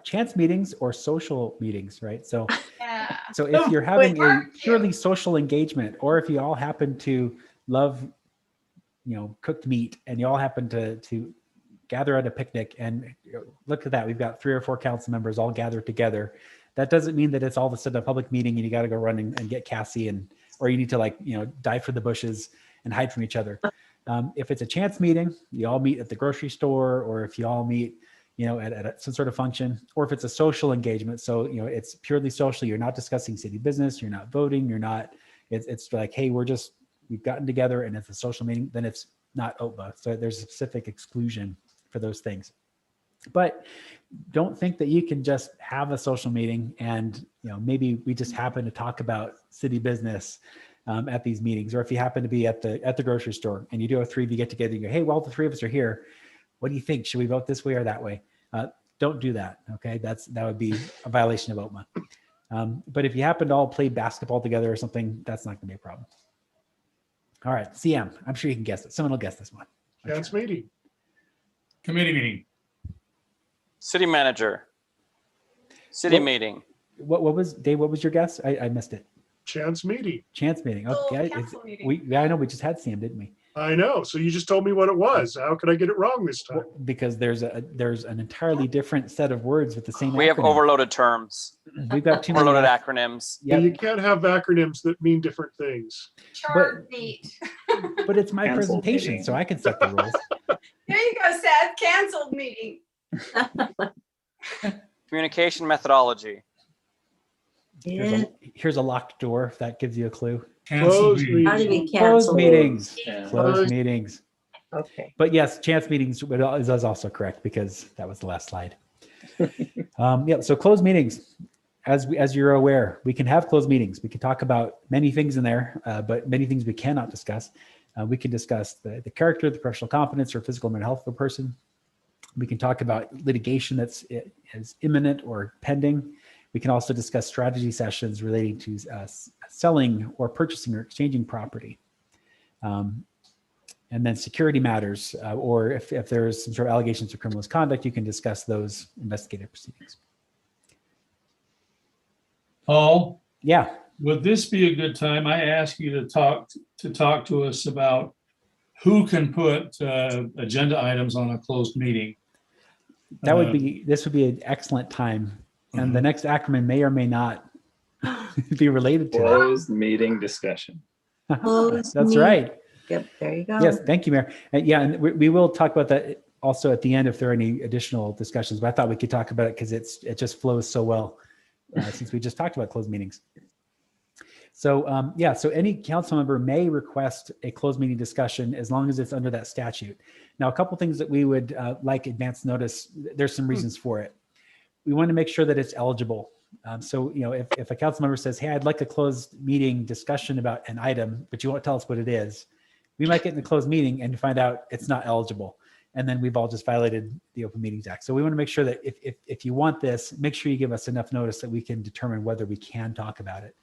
chance meetings or social meetings, right? So, Yeah. so if you're having a purely social engagement, or if you all happen to love, cooked meat, and you all happen to gather at a picnic, and look at that, we've got 3 or 4 council members all gathered together. That doesn't mean that it's all of a sudden a public meeting and you got to go run and get Cassie, or you need to dive for the bushes and hide from each other. If it's a chance meeting, you all meet at the grocery store, or if you all meet, at some sort of function, or if it's a social engagement. So, it's purely social. You're not discussing city business. You're not voting. It's like, hey, we've gotten together and it's a social meeting. Then it's not OPA. So there's a specific exclusion for those things. But don't think that you can just have a social meeting and, maybe we just happen to talk about city business at these meetings. Or if you happen to be at the grocery store and you do a 3 of you get together and you go, hey, well, the 3 of us are here. What do you think? Should we vote this way or that way? Don't do that. Okay. That would be a violation of OPMA. But if you happen to all play basketball together or something, that's not gonna be a problem. All right, CM, I'm sure you can guess it. Someone will guess this one. Chance meeting. Committee meeting. City manager. City Well- meeting. What was, Dave, what was your guess? I missed it. Chance meeting. Chance meeting. Okay. council meeting. Yeah, I know, we just had Sam, didn't we? I know. So you just told me what it was. How could I get it wrong this time? Because there's an entirely different set of words with the same We have acronym. overloaded terms, We've got too many. overloaded acronyms. Yeah, Yep. you can't have acronyms that mean different things. Chart meet. But it's my Canceled presentation, meeting. so I can set the rules. There you go, Seth. Canceled meeting. Communication methodology. Here's a locked door, if that gives you a clue. Closed meeting. How did we Closed cancel? meetings. Yeah. Closed meetings. Okay. But yes, chance meetings is also correct because that was the last slide. Yeah, so closed meetings, as you're aware, we can have closed meetings. We can talk about many things in there, but many things we cannot discuss. We can discuss the character, the professional competence, or physical or mental health of a person. We can talk about litigation that's is imminent or pending. We can also discuss strategy sessions relating to selling or purchasing or exchanging property. And then security matters, or if there's some sort of allegations of criminal misconduct, you can discuss those investigative proceedings. Paul, Yeah, would this be a good time? I ask you to talk to us about who can put agenda items on a closed meeting. that would be, this would be an excellent time. And the next acronym may or may not be related to that. Closed meeting discussion. Closed That's meeting. right. Yep, there you go. Yes, thank you, Mayor. Yeah, and we will talk about that also at the end if there are any additional discussions, but I thought we could talk about it because it just flows so well since we just talked about closed meetings. So yeah, so any council member may request a closed meeting discussion as long as it's under that statute. Now, a couple things that we would like advance notice, there's some reasons for it. We want to make sure that it's eligible. So, you know, if a council member says, hey, I'd like a closed meeting discussion about an item, but you won't tell us what it is, we might get in the closed meeting and find out it's not eligible. And then we've all just violated the Open Meetings Act. So we want to make sure that if you want this, make sure you give us enough notice that we can determine whether we can talk about it.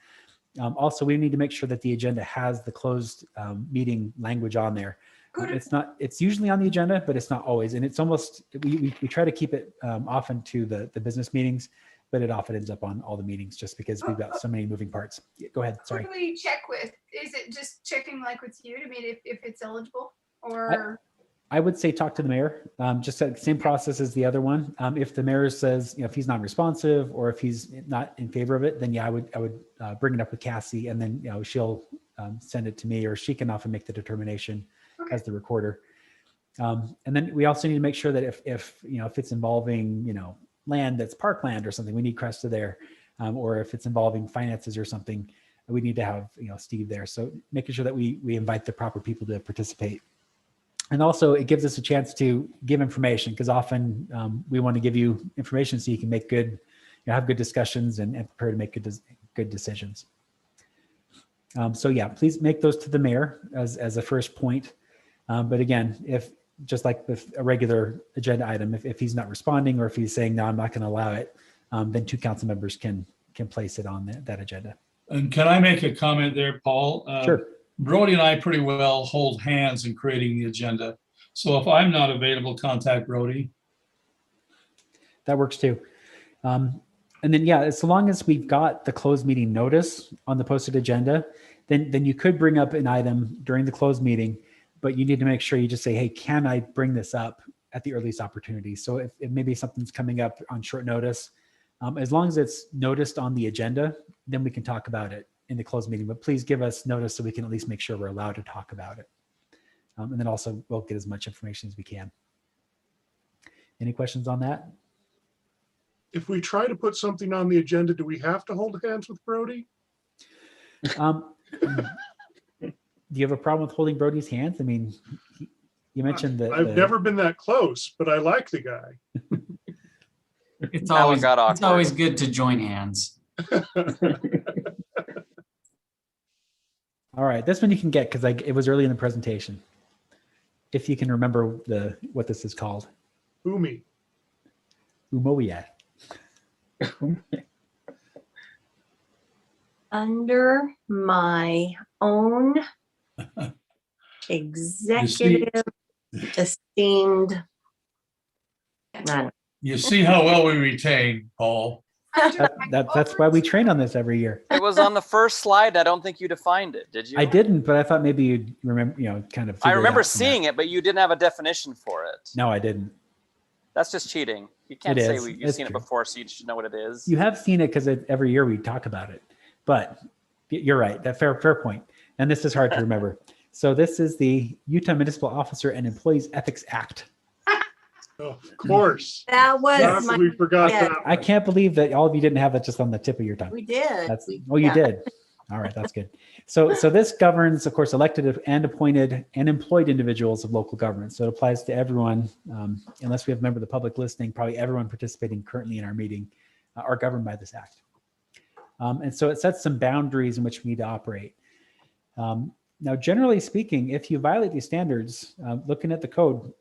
Also, we need to make sure that the agenda has the closed meeting language on there. It's usually on the agenda, but it's not always. And it's almost, we try to keep it often to the business meetings, but it often ends up on all the meetings just because we've got so many moving parts. Go ahead, sorry. Who do we check with? Is it just checking like with you to mean if it's eligible or? I would say talk to the mayor, just the same process as the other one. If the mayor says, you know, if he's not responsive or if he's not in favor of it, then yeah, I would bring it up with Cassie and then, you know, she'll send it to me or she can often make the determination as the recorder. And then we also need to make sure that if it's involving, you know, land that's parkland or something, we need Cresta there. Or if it's involving finances or something, we need to have, you know, Steve there. So making sure that we invite the proper people to participate. And also it gives us a chance to give information because often we want to give you information so you can make good, you know, have good discussions and prepare to make good decisions. So yeah, please make those to the mayor as a first point. But again, if just like with a regular agenda item, if he's not responding or if he's saying, no, I'm not going to allow it, then two council members can place it on that agenda. And can I make a comment there, Paul? Sure. Brody and I pretty well hold hands in creating the agenda. So if I'm not available, contact Brody. That works too. And then, yeah, as long as we've got the closed meeting notice on the posted agenda, then you could bring up an item during the closed meeting, but you need to make sure you just say, hey, can I bring this up at the earliest opportunity? So if maybe something's coming up on short notice, as long as it's noticed on the agenda, then we can talk about it in the closed meeting, but please give us notice so we can at least make sure we're allowed to talk about it. And then also we'll get as much information as we can. Any questions on that? If we try to put something on the agenda, do we have to hold hands with Brody? Do you have a problem with holding Brody's hands? I mean, you mentioned that. I've never been that close, but I like the guy. It's That one always, got it's awkward. always good to join hands. All right, this one you can get because it was early in the presentation. If you can remember what this is called. Umi. Umoia. Under my own executive esteemed. You see how well we retain, Paul. That's why we train on this every year. It was on the first slide. I don't think you defined it, did you? I didn't, but I thought maybe you'd remember, kind of. I figure it remember out from seeing it, but you didn't have a definition for it. that. No, I didn't. That's just cheating. You can't It say is. you've It's seen true. it before, so you should know what it is. You have seen it because every year we talk about it, but you're right. That fair point. And this is hard to remember. So this is the Utah Municipal Officer and Employees Ethics Act. Of course. That was We forgot yeah. that. I can't believe that all of you didn't have that just on the tip of your tongue. We did. You Yeah. did. All right, that's good. So this governs, of course, elected and appointed and employed individuals of local government. So it applies to everyone, unless we have a member of the public listening. Probably everyone participating currently in our meeting are governed by this act. And so it sets some boundaries in which we need to operate. Now, generally speaking, if you violate these standards, looking at the code,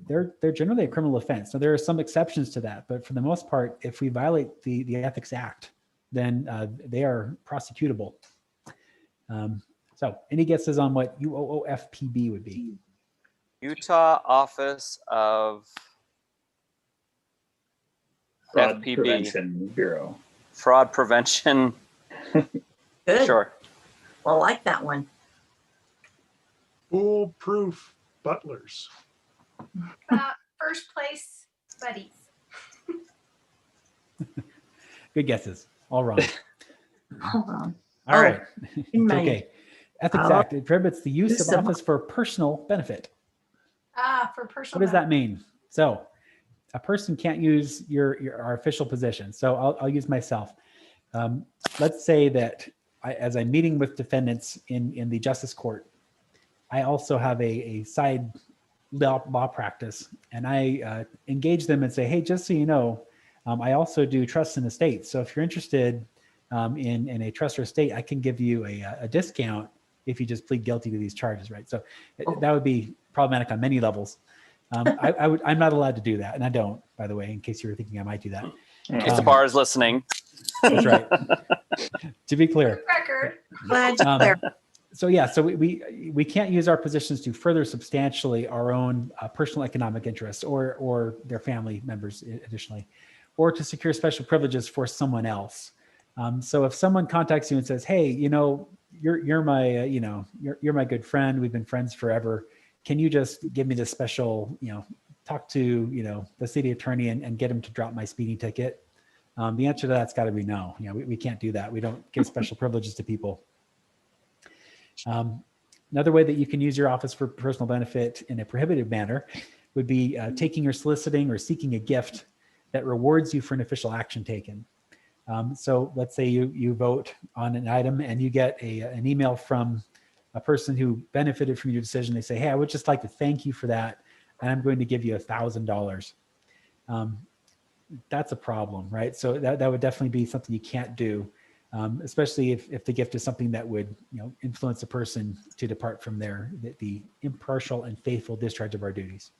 they're generally a criminal offense. Now, there are some exceptions to that, but for the most part, if we violate the Ethics Act, then they are prosecutable. So any guesses on what UOOFPB would be? Utah Office of Fraud FPB. Prevention Bureau. Fraud Prevention. Good. Sure. Well, I like that one. Foolproof butlers. First place buddies. Good guesses. All wrong. Hold on. All right. in It's my- okay. Ethics Act, it prohibits the use of office for personal benefit. For personal. What does that mean? So a person can't use our official position. So I'll use myself. Let's say that as I'm meeting with defendants in the justice court, I also have a side law practice, and I engage them and say, hey, just so you know, I also do trusts and estates. So if you're interested in a trust or estate, I can give you a discount if you just plead guilty to these charges, right? So that would be problematic on many levels. I'm not allowed to do that, and I don't, by the way, in case you were thinking I might do that. In case the bar is listening. That's right. To be clear. Record. Glad you're clear. So yeah, so we can't use our positions to further substantially our own personal economic interests or their family members additionally, or to secure special privileges for someone else. So if someone contacts you and says, hey, you're my you're my good friend, we've been friends forever, can you just give me this special, talk to the city attorney and get him to drop my speeding ticket? The answer to that's got to be no. We can't do that. We don't give special privileges to people. Another way that you can use your office for personal benefit in a prohibited manner would be taking or soliciting or seeking a gift that rewards you for an official action taken. So let's say you vote on an item and you get an email from a person who benefited from your decision. They say, hey, I would just like to thank you for that, and I'm going to give you $1,000. That's a problem, right? So that would definitely be something you can't do. Especially if the gift is something that would influence a person to depart from the impartial and faithful discharge of our duties.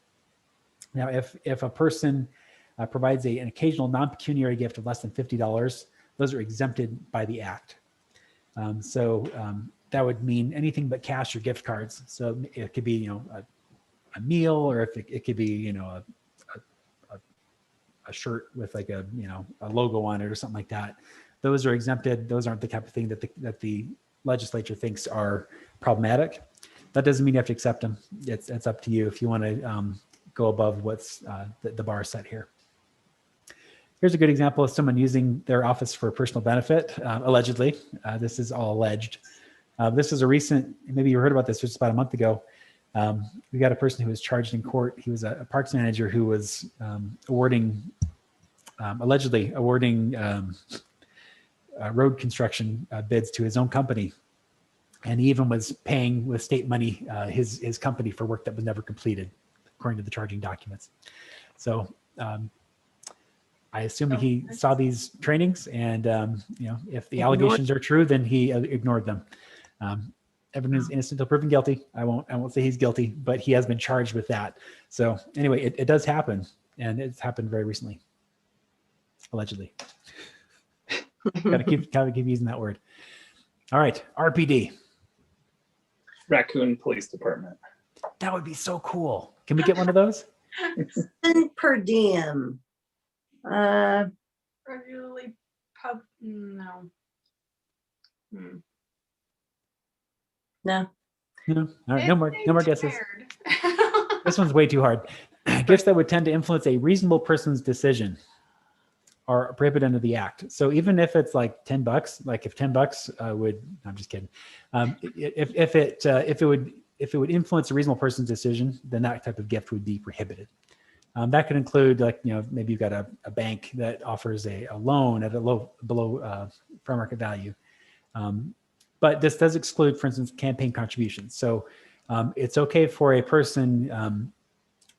Now, if a person provides an occasional non-pecuniary gift of less than $50, those are exempted by the act. That would mean anything but cash or gift cards. So it could be a meal, or if it could be a shirt with like a logo on it or something like that. Those are exempted. Those aren't the type of thing that the legislature thinks are problematic. That doesn't mean you have to accept them. It's up to you if you want to go above what's the bar set here. Here's a good example of someone using their office for personal benefit, allegedly. This is all alleged. This is a recent, maybe you heard about this just about a month ago. We got a person who was charged in court. He was a parks manager who was allegedly awarding road construction bids to his own company. And he even was paying with state money his company for work that was never completed, according to the charging documents. So I assume he saw these trainings, and if the allegations are true, then he ignored them. Everyone is innocent until proven guilty. I won't say he's guilty, but he has been charged with that. So anyway, it does happen, and it's happened very recently, allegedly. Gotta keep using that word. All right, RPD. Raccoon Police Department. That would be so cool. Can we get one of those? Per diem. Regularly no. No. No. All right. No more guesses. Tired. This one's way too hard. Gifts that would tend to influence a reasonable person's decision are prohibited under the act. So even if it's like $10, like if $10 would, I'm just kidding. If it would influence a reasonable person's decision, then that type of gift would be prohibited. That could include, like, you know, maybe you've got a bank that offers a loan at a below fair market value. But this does exclude, for instance, campaign contributions. So it's okay for a person,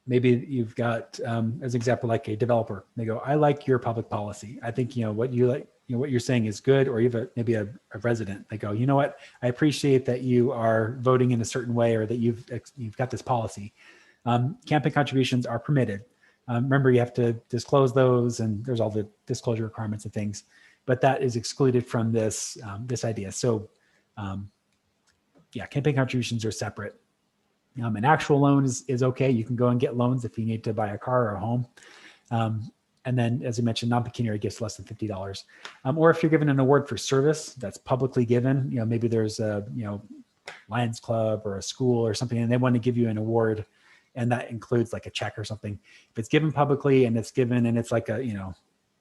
maybe you've got, as an example, like a developer. They go, I like your public policy. I think, you know, what you like, you know, what you're saying is good. Or you have maybe a resident. They go, you know what? I appreciate that you are voting in a certain way, or that you've got this policy. Campaign contributions are permitted. Remember, you have to disclose those, and there's all the disclosure requirements and things, but that is excluded from this idea. So yeah, campaign contributions are separate. An actual loan is okay. You can go and get loans if you need to buy a car or a home. And then, as I mentioned, non-pecuniary gifts less than $50. Or if you're given an award for service that's publicly given, you know, maybe there's a, you know, Lions Club or a school or something, and they want to give you an award, and that includes like a check or something. If it's given publicly and it's like a, you know,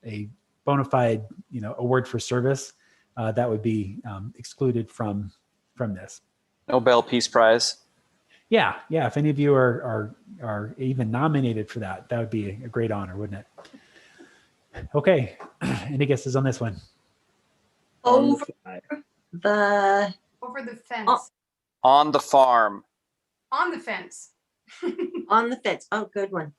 a bona fide, you know, award for service, that would be excluded from this. Nobel Peace Prize. Yeah. If any of you are even nominated for that, that would be a great honor, wouldn't it? Okay. Any guesses on this one? Over the fence. On the farm. On the fence. On the fence. Oh, good one.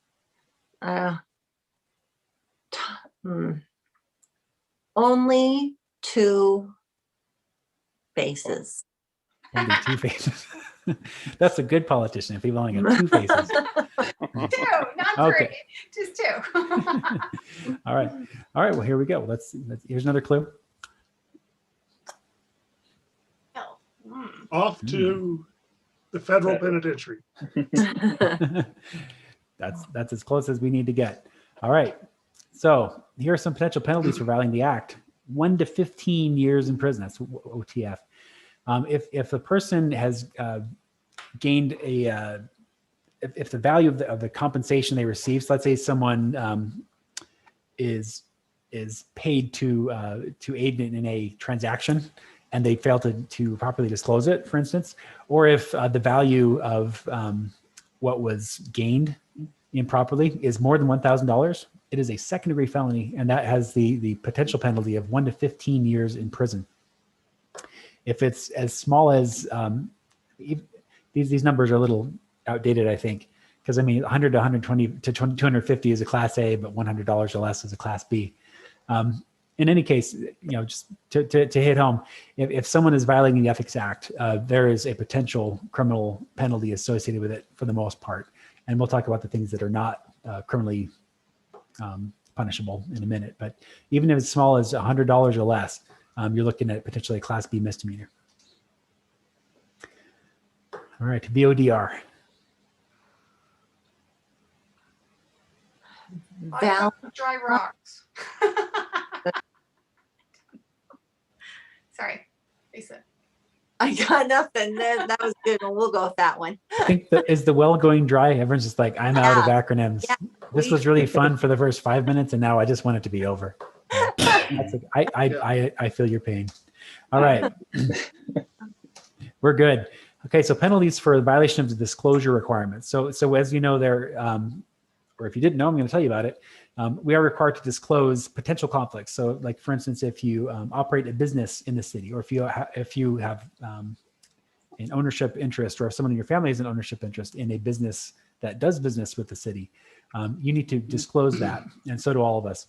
Only 2 faces. Only 2 faces. That's a good politician if he only got 2 faces. 2, not 3, Okay. just 2. All right. Well, here we go. Here's another clue. Off to the federal penitentiary. That's as close as we need to get. All right. So here are some potential penalties for violating the act. 1 to 15 years in prison. That's OTF. If the person has gained if the value of the compensation they receive, so let's say someone is paid to aid in a transaction and they fail to properly disclose it, for instance, or if the value of what was gained improperly is more than $1,000, it is a second-degree felony, and that has the potential penalty of 1 to 15 years in prison. If it's as small as these numbers are a little outdated, I think, because I mean 100 to 120 to 250 is a Class A, but $100 or less is a Class B. In any case, you know, just to hit home, if someone is violating the Ethics Act, there is a potential criminal penalty associated with it for the most part, and we'll talk about the things that are not criminally punishable in a minute. But even if it's small as $100 or less, you're looking at potentially a Class B misdemeanor. All right, VODR. Dry rocks. Sorry, Lisa. I got nothing. That was good. We'll go with that one. I think is the well going dry? Everyone's just like, I'm out of acronyms. Yeah, this was really fun for the first 5 minutes, and now I just want it to be over. I feel your pain. All right. We're good. Okay, so penalties for the violation of the disclosure requirements. So as you know, there, or if you didn't know, I'm going to tell you about it. We are required to disclose potential conflicts. So, like for instance, if you operate a business in the city, or if you have an ownership interest, or if someone in your family has an ownership interest in a business that does business with the city, you need to disclose that, and so do all of us.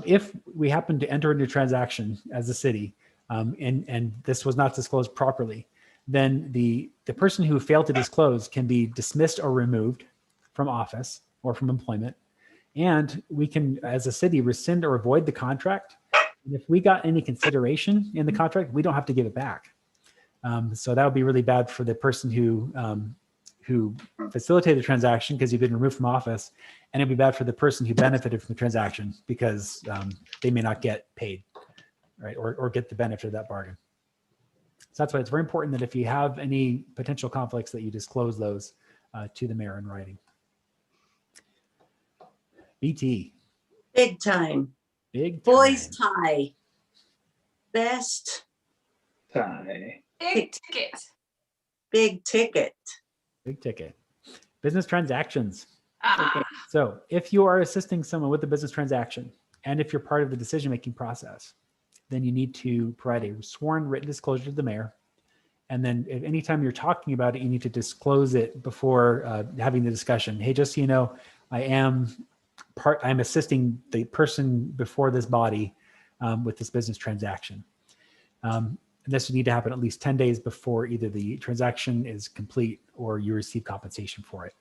If we happen to enter into a transaction as a city, and this was not disclosed properly, then the person who failed to disclose can be dismissed or removed from office or from employment. And we can, as a city, rescind or avoid the contract. And if we got any consideration in the contract, we don't have to give it back. So that would be really bad for the person who who facilitated the transaction because you've been removed from office, and it'd be bad for the person who benefited from the transaction because they may not get paid, right, or get the benefit of that bargain. So that's why it's very important that if you have any potential conflicts that you disclose those to the mayor in writing. BT. Big time. Big time. Boys tie. Best Tie. Big ticket. big ticket. Big ticket. Business transactions. Ah, So if you are assisting someone with a business transaction, and if you're part of the decision-making process, then you need to provide a sworn written disclosure to the mayor. And then if anytime you're talking about it, you need to disclose it before having the discussion. Hey, just so you know, I'm assisting the person before this body with this business transaction. And this would need to happen at least 10 days before either the transaction is complete or you receive compensation for it.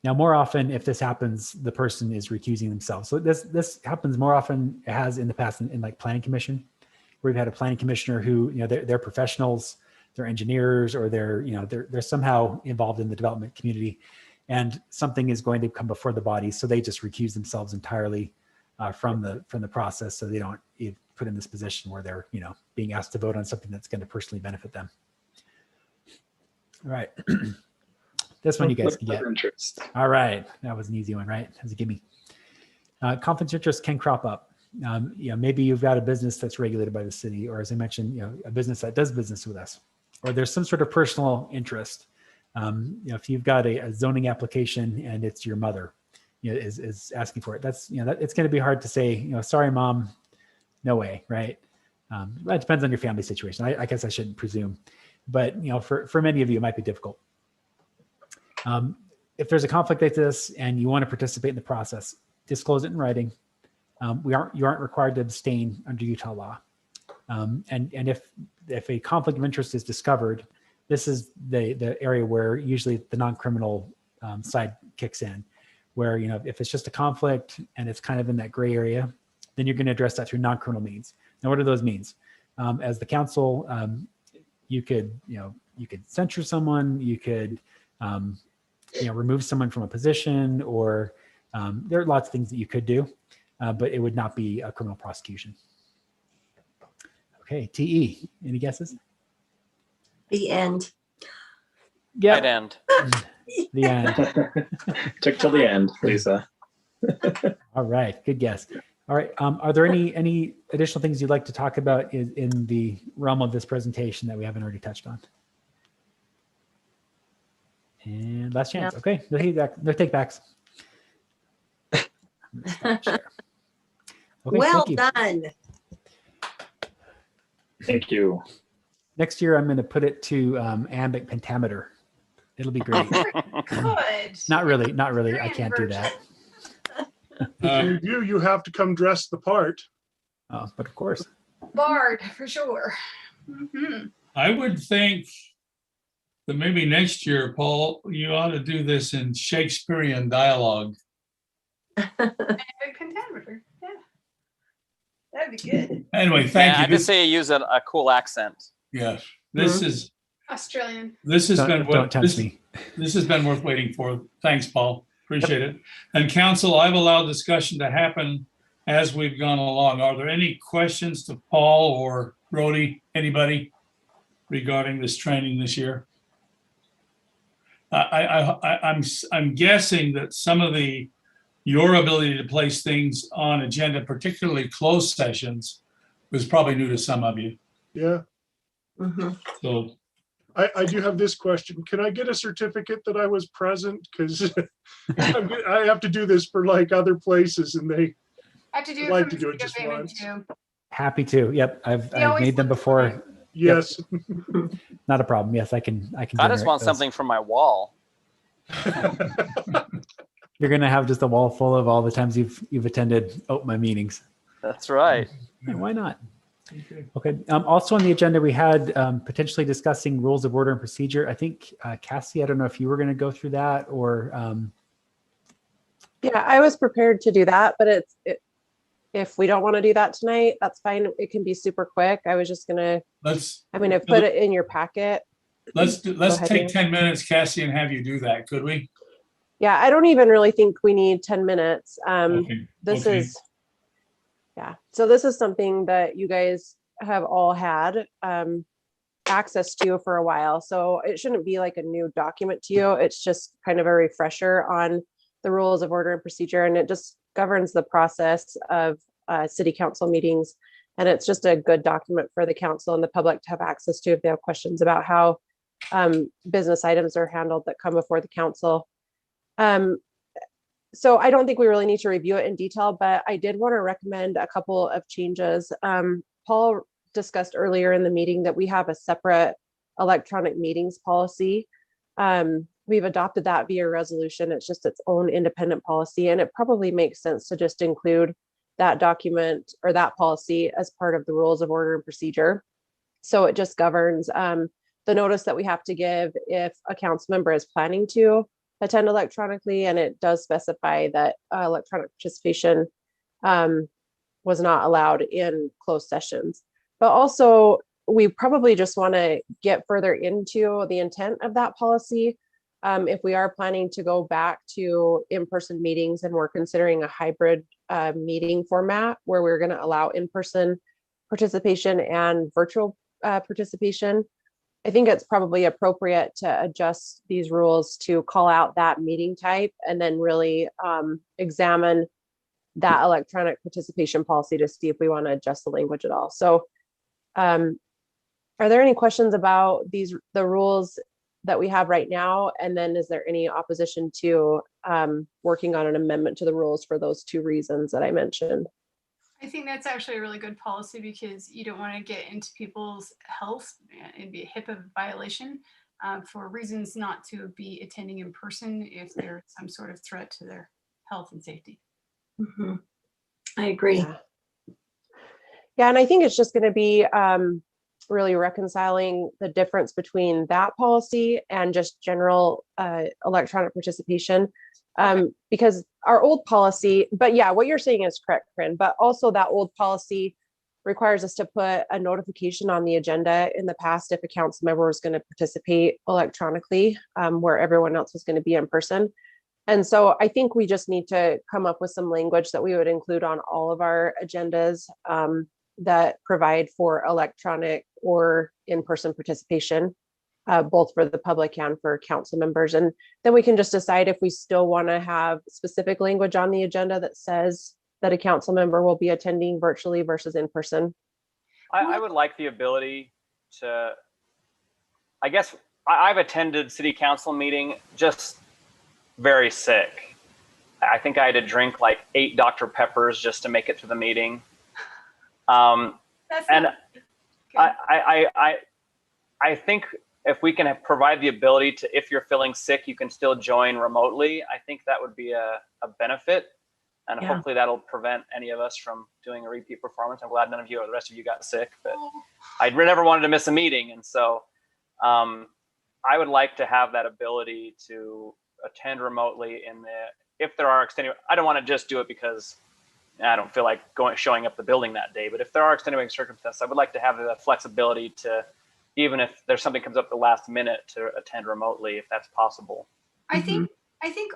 Now, more often, if this happens, the person is recusing themselves. So this happens more often, it has in the past in like planning commission, where we've had a planning commissioner who, they're professionals, they're engineers, or they're somehow involved in the development community, and something is going to come before the body, so they just recuse themselves entirely from the process, so they don't put in this position where they're being asked to vote on something that's going to personally benefit them. All right. This one you guys can get. Interest. All right. That was an easy one, right? That's a gimme. Conflict of interest can crop up. Maybe you've got a business that's regulated by the city, or as I mentioned, a business that does business with us, or there's some sort of personal interest. If you've got a zoning application and it's your mother is asking for it, that's, it's going to be hard to say, sorry, mom, no way, right? That depends on your family situation. I guess I shouldn't presume, but for many of you, it might be difficult. If there's a conflict like this and you want to participate in the process, disclose it in writing. You aren't required to abstain under Utah law. And if a conflict of interest is discovered, this is the area where usually the non-criminal side kicks in, where if it's just a conflict and it's kind of in that gray area, then you're going to address that through non-criminal means. Now, what are those means? As the council, you could censure someone, you could remove someone from a position, or there are lots of things that you could do, but it would not be a criminal prosecution. Okay, TE, any guesses? The end. Yeah. Right end. The end. Took till the end, Lisa. All right, good guess. All right, are there any additional things you'd like to talk about in the realm of this presentation that we haven't already touched on? And last chance. No. Okay, no take backs. Okay, Well thank you. done. Thank you. Next year, I'm going to put it to ambic pentameter. It'll be great. good. Not really. I can't do that. If you do, you have to come dress the part. But of course. Bard, for sure. Mhm. I would think that maybe next year, Paul, you ought to do this in Shakespearean dialogue. Big pentameter. Yeah. That'd be good. Anyway, thank you. I just say you use a cool accent. Yes, this Mm-hmm. is Australian. this has been Don't tempt me. This has been worth waiting for. Thanks, Paul. Appreciate it. And council, I've allowed discussion to happen as we've gone along. Are there any questions to Paul or Brody, anybody, regarding this training this year? I'm guessing that some of your ability to place things on agenda, particularly closed sessions, was probably new to some of you. Yeah, So I do have this question. Can I get a certificate that I was present? Because I have to do this for like other places, and they I have to do it like for to do it mosquito just payment once. too. Happy to. Yep, I've always made them look before. Yes. Yep. Not a problem. Yes, I can. I just generate want those. something from my wall. You're gonna have just a wall full of all the times you've attended my meetings. That's right. Yeah, why not? Okay. Also on the agenda, we had potentially discussing rules of order and procedure. I think Cassie, I don't know if you were going to go through that or. Yeah, I was prepared to do that, but if we don't want to do that tonight, that's fine. It can be super quick. I was just gonna. let's. I mean, I put it in your packet. Let's ahead, take Mayor. 10 minutes, Cassie, and have you do that, could we? Yeah, I don't even really think we need 10 minutes. Okay, This okay. is, yeah. So this is something that you guys have all had access to for a while. So it shouldn't be like a new document to you. It's just kind of a refresher on the rules of order and procedure. And it just governs the process of city council meetings. And it's just a good document for the council and the public to have access to if they have questions about how business items are handled that come before the council. So I don't think we really need to review it in detail, but I did want to recommend a couple of changes. Paul discussed earlier in the meeting that we have a separate electronic meetings policy. We've adopted that via resolution. It's just its own independent policy, and it probably makes sense to just include that document or that policy as part of the rules of order and procedure. So it just governs the notice that we have to give if a council member is planning to attend electronically, and it does specify that electronic participation was not allowed in closed sessions. But also, we probably just want to get further into the intent of that policy. If we are planning to go back to in-person meetings and we're considering a hybrid meeting format where we're going to allow in-person participation and virtual participation, I think it's probably appropriate to adjust these rules to call out that meeting type and then really examine that electronic participation policy to see if we want to adjust the language at all. So are there any questions about the rules that we have right now? And then is there any opposition to working on an amendment to the rules for those two reasons that I mentioned? I think that's actually a really good policy because you don't want to get into people's health. It'd be a HIPAA violation for reasons not to be attending in person if there's some sort of threat to their health and safety. Mhm. I agree. Yeah, and I think it's just going to be really reconciling the difference between that policy and just general electronic participation. Because our old policy, but yeah, what you're saying is correct, Corinne, but also that old policy requires us to put a notification on the agenda in the past if a council member was going to participate electronically, where everyone else was going to be in person. And so I think we just need to come up with some language that we would include on all of our agendas that provide for electronic or in-person participation, both for the public and for council members. And then we can just decide if we still want to have specific language on the agenda that says that a council member will be attending virtually versus in person. I would like the ability to, I guess, I've attended city council meeting just very sick. I think I had to drink like 8 Dr. Peppers just to make it to the meeting. And I think if we can provide the ability to, if you're feeling sick, you can still join remotely. I think that would be a benefit. And hopefully that'll prevent any of us from doing a repeat performance. I'm glad none of you or the rest of you got sick, but I never wanted to miss a meeting. And so I would like to have that ability to attend remotely if there are extenuating, I don't want to just do it because I don't feel like showing up the building that day, but if there are extenuating circumstances, I would like to have the flexibility to, even if there's something comes up the last minute, to attend remotely if that's possible. I think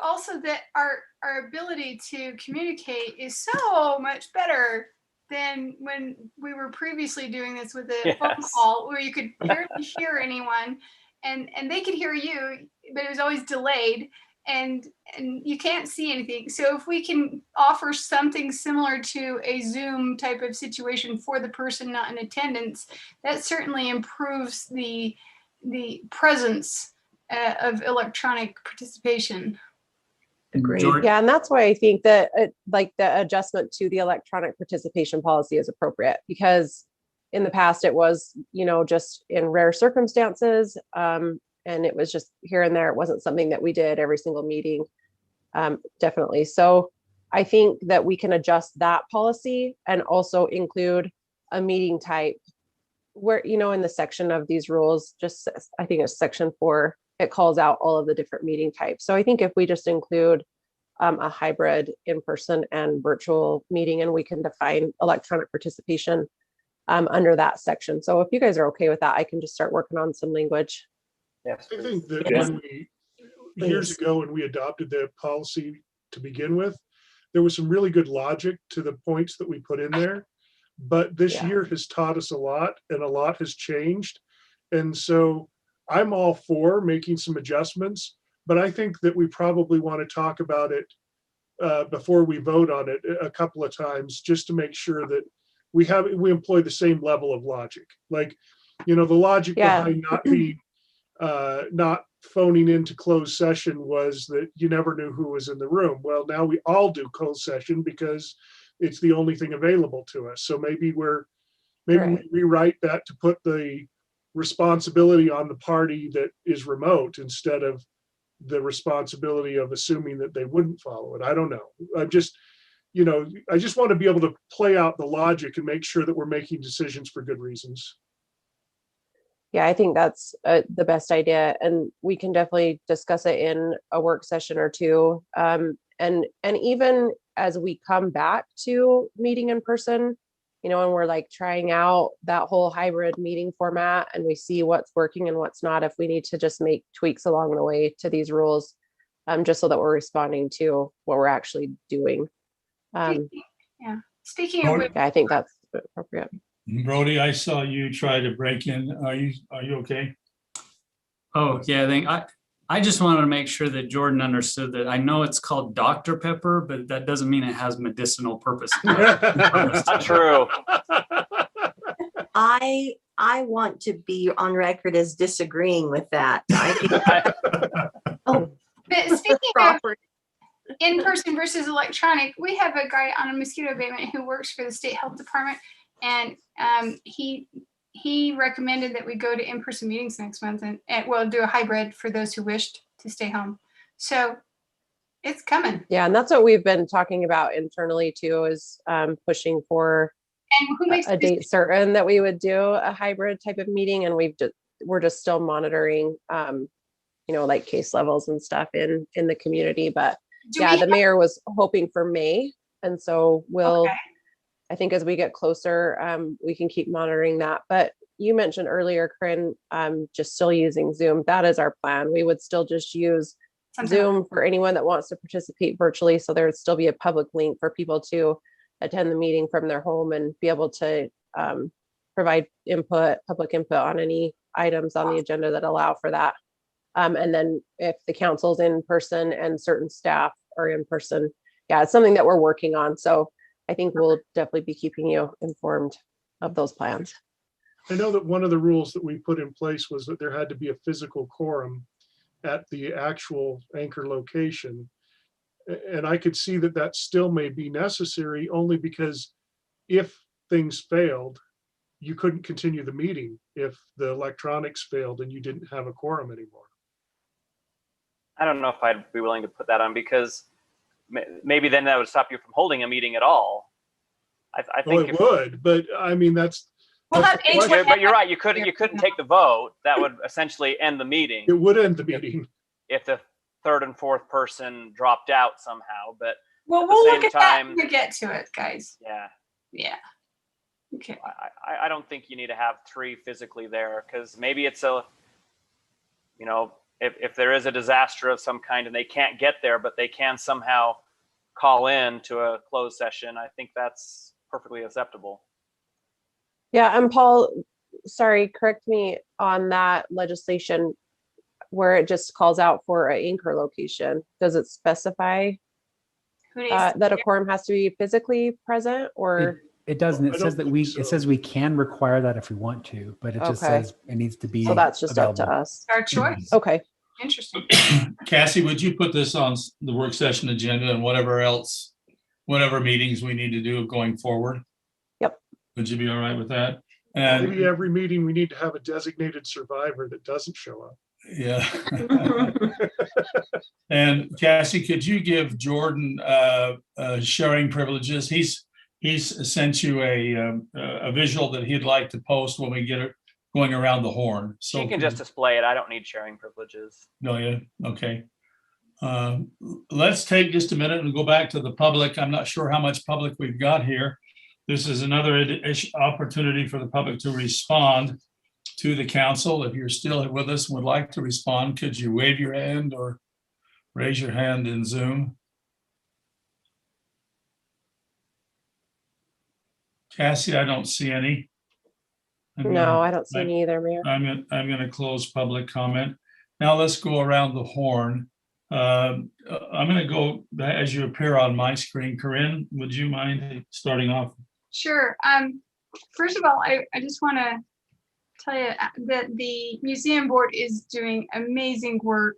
also that our ability to communicate is so much better than when we were previously doing this with a phone call where you could barely hear anyone and they could hear you, but it was always delayed and you can't see anything. So if we can offer something similar to a Zoom type of situation for the person not in attendance, that certainly improves the presence of electronic participation. Agreed. Yeah, and that's why I think that like the adjustment to the electronic participation policy is appropriate, because in the past it was, just in rare circumstances, and it was just here and there. It wasn't something that we did every single meeting, definitely. So I think that we can adjust that policy and also include a meeting type where, in the section of these rules, I think it's section 4, it calls out all of the different meeting types. So I think if we just include a hybrid in-person and virtual meeting, and we can define electronic participation under that section. So if you guys are okay with that, I can just start working on some language. Yes, I think that Yes. when years ago, when we adopted the policy to begin with, there was some really good logic to the points that we put in there. But this year has taught us a lot, and a lot has changed. And so I'm all for making some adjustments, but I think that we probably want to talk about it before we vote on it a couple of times, just to make sure that we employ the same level of logic. Like, the logic behind not phoning into closed session was that you never knew who was in the room. Well, now we all do closed session because it's the only thing available to us. So maybe we rewrite that to put the responsibility on the party that is remote instead of the responsibility of assuming that they wouldn't follow it. I don't know. I just want to be able to play out the logic and make sure that we're making decisions for good reasons. Yeah, I think that's the best idea, and we can definitely discuss it in a work session or two. And even as we come back to meeting in person, and we're like trying out that whole hybrid meeting format, and we see what's working and what's not, if we need to just make tweaks along the way to these rules, just so that we're responding to what we're actually doing. Speaking of which, I think that's appropriate. Brody, I saw you try to break in. Are you okay? Oh, yeah, I just wanted to make sure that Jordan understood that I know it's called Dr. Pepper, but that doesn't mean it has medicinal purpose. Not true. I want to be on record as disagreeing with that. but speaking of in-person versus electronic, we have a guy on a mosquito abatement who works for the state health department, and he recommended that we go to in-person meetings next month and we'll do a hybrid for those who wished to stay home. So it's coming. Yeah, and that's what we've been talking about internally too, is pushing for a date certain that we would do a hybrid type of meeting, and we're just still monitoring like case levels and stuff in the community. But the mayor was hoping for May, and so I think as we get closer, we can keep monitoring that. But you mentioned earlier, Corinne, just still using Zoom. That is our plan. We would still just use Zoom for anyone that wants to participate virtually. So there would still be a public link for people to attend the meeting from their home and be able to provide public input on any items on the agenda that allow for that. And then if the council's in person and certain staff are in person, it's something that we're working on. So I think we'll definitely be keeping you informed of those plans. I know that one of the rules that we put in place was that there had to be a physical quorum at the actual anchor location. And I could see that that still may be necessary, only because if things failed, you couldn't continue the meeting if the electronics failed and you didn't have a quorum anymore. I don't know if I'd be willing to put that on, because maybe then that would stop you from holding a meeting at all. I think it would, but I mean, but you're right. You couldn't take the vote. That would essentially end the meeting. It would end the meeting if the third and fourth person dropped out somehow. But we'll look at that when we get to it, guys. Yeah. Okay. I don't think you need to have three physically there, because maybe it's if there is a disaster of some kind and they can't get there, but they can somehow call in to a closed session, I think that's perfectly acceptable. Yeah, and Paul, sorry, correct me on that legislation where it just calls out for an anchor location. Does it specify that a quorum has to be physically present, or? It doesn't. It says that it says we can require that if we want to, but it just says it needs to be. So that's just available. up to us. Our choice. Okay. Interesting. Cassie, would you put this on the work session agenda and whatever meetings we need to do going forward? Yep. Would you be all right with that? And maybe every meeting we need to have a designated survivor that doesn't show up. Yeah. And Cassie, could you give Jordan sharing privileges? He's sent you a visual that he'd like to post when we get it going around the horn. So you can just display it. I don't need sharing privileges. No, yeah, okay. Let's take just a minute and go back to the public. I'm not sure how much public we've got here. This is another opportunity for the public to respond to the council. If you're still with us and would like to respond, could you wave your hand or raise your hand in Zoom? Cassie, I don't see any. No, I don't see any either, Mayor. I'm going to close public comment. Now let's go around the horn. I'm going to go as you appear on my screen. Corinne, would you mind starting off? Sure. First of all, I just want to tell you that the museum board is doing amazing work.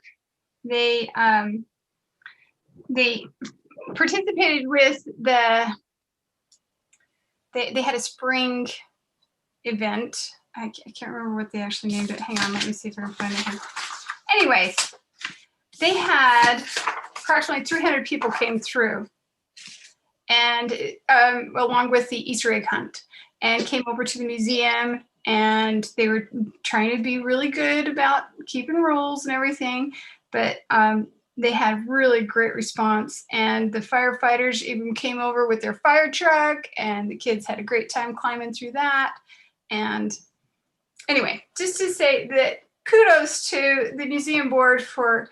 They participated with they had a spring event. I can't remember what they actually named it. Hang on, let me see if I can find it here. Anyways, they had approximately 300 people came through, and along with the Easter egg hunt, and came over to the museum, and they were trying to be really good about keeping rules and everything, but they had really great response, and the firefighters even came over with their fire truck, and the kids had a great time climbing through that. And anyway, just to say that kudos to the museum board for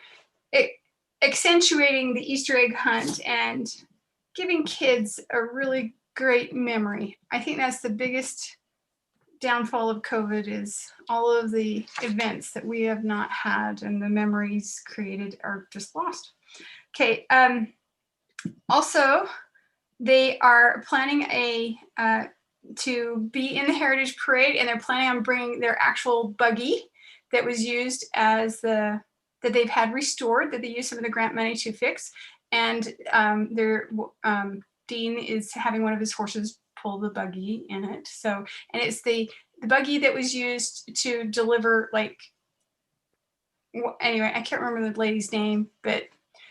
accentuating the Easter egg hunt and giving kids a really great memory. I think that's the biggest downfall of COVID, is all of the events that we have not had and the memories created are just lost. Okay. Also, they are planning to be in the Heritage Parade, and they're planning on bringing their actual buggy that was used as that they've had restored, that they used some of the grant money to fix. And their Dean is having one of his horses pull the buggy in it. So, and it's the buggy that was used to deliver, like, anyway, I can't remember the lady's name, but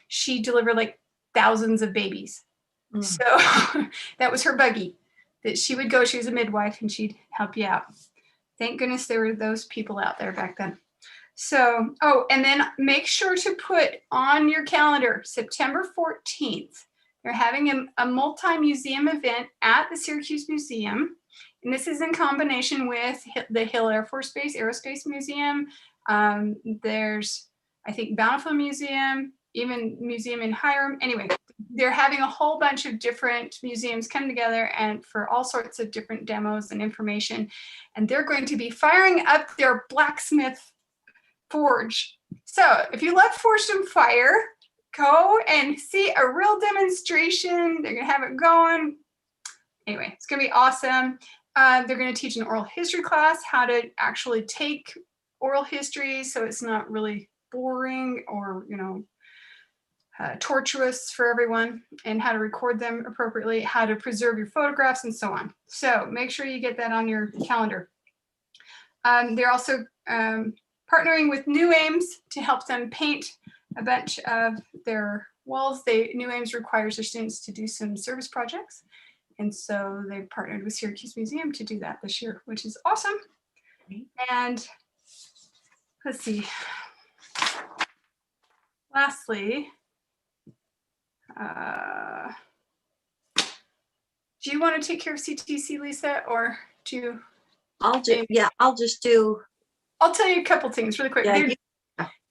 she delivered like thousands of babies. So that was her buggy that she would go. She was a midwife and she'd help you out. Thank goodness there were those people out there back then. So, oh, and then make sure to put on your calendar, September 14th, they're having a multi-museum event at the Syracuse Museum. And this is in combination with the Hill Air Force Base Aerospace Museum. There's, I think, Bountiful Museum, even museum in Hiram. Anyway, they're having a whole bunch of different museums come together and for all sorts of different demos and information. And they're going to be firing up their blacksmith forge. So if you love Forged in Fire, go and see a real demonstration. They're gonna have it going. Anyway, it's gonna be awesome. They're gonna teach an oral history class, how to actually take oral history so it's not really boring or, you know, torturous for everyone, and how to record them appropriately, how to preserve your photographs, and so on. So make sure you get that on your calendar. They're also partnering with New Ames to help them paint a bunch of their walls. New Ames requires their students to do some service projects. And so they've partnered with Syracuse Museum to do that this year, which is awesome. And let's see. Lastly, do you want to take care of CTC, Lisa, or do you? I'll just do. I'll tell you a couple things really quick. Yeah,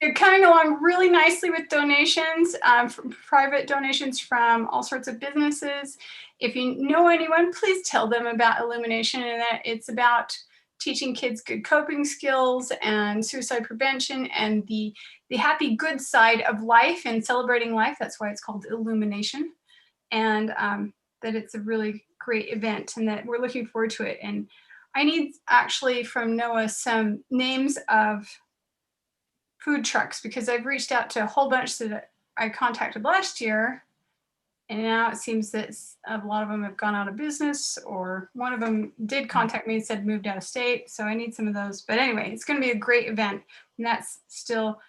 They're coming along really nicely with donations, from private donations from all sorts of businesses. If you know anyone, please tell them about Illumination, and that it's about teaching kids good coping skills and suicide prevention and the happy good side of life and celebrating life. That's why it's called Illumination. And that it's a really great event and that we're looking forward to it. And I need actually from Noah some names of food trucks, because I've reached out to a whole bunch that I contacted last year, and now it seems that a lot of them have gone out of business, or one of them did contact me and said moved out of state. So I need some of those. But anyway, it's going to be a great event, and that's still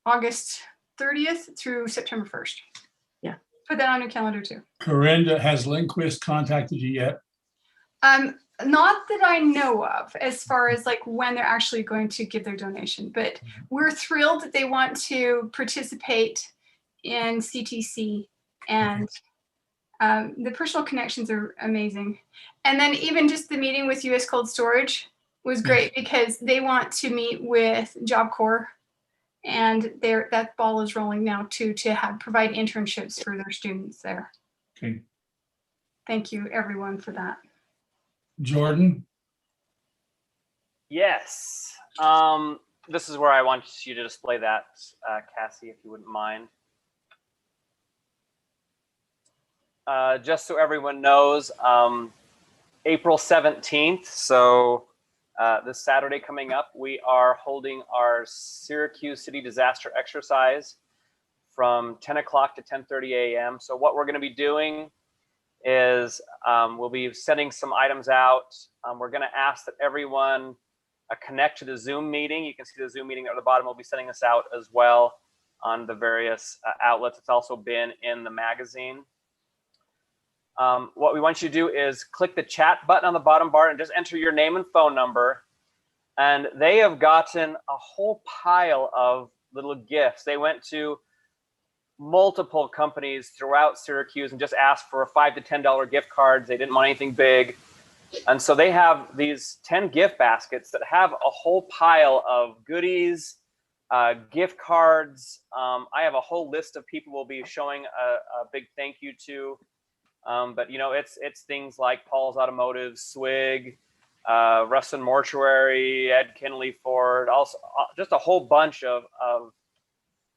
August 30th through September 1st. Yeah. Put that on your calendar too. Corinne, has Lindquist contacted you yet? Not that I know of, as far as like when they're actually going to give their donation, but we're thrilled that they want to participate in CTC, and The personal connections are amazing. And then even just the meeting with US Cold Storage was great because they want to meet with Job Corps, and that ball is rolling now too, to provide internships for their students there. Okay. Thank you everyone for that. Jordan? Yes. This is where I want you to display that, Cassie, if you wouldn't mind. Just so everyone knows, April 17th, so this Saturday coming up, we are holding our Syracuse City Disaster Exercise from 10 o'clock to 10:30 a.m. So what we're going to be doing is we'll be sending some items out. We're going to ask that everyone connect to the Zoom meeting. You can see the Zoom meeting at the bottom. We'll be sending this out as well on the various outlets. It's also been in the magazine. What we want you to do is click the chat button on the bottom bar and just enter your name and phone number. And they have gotten a whole pile of little gifts. They went to multiple companies throughout Syracuse and just asked for $5 to $10 gift cards. They didn't want anything big. And so they have these 10 gift baskets that have a whole pile of goodies, gift cards. I have a whole list of people we'll be showing a big thank you to. But you know, it's things like Paul's Automotive, Swig, Rustin Mortuary, Ed Kinley Ford, also just a whole bunch of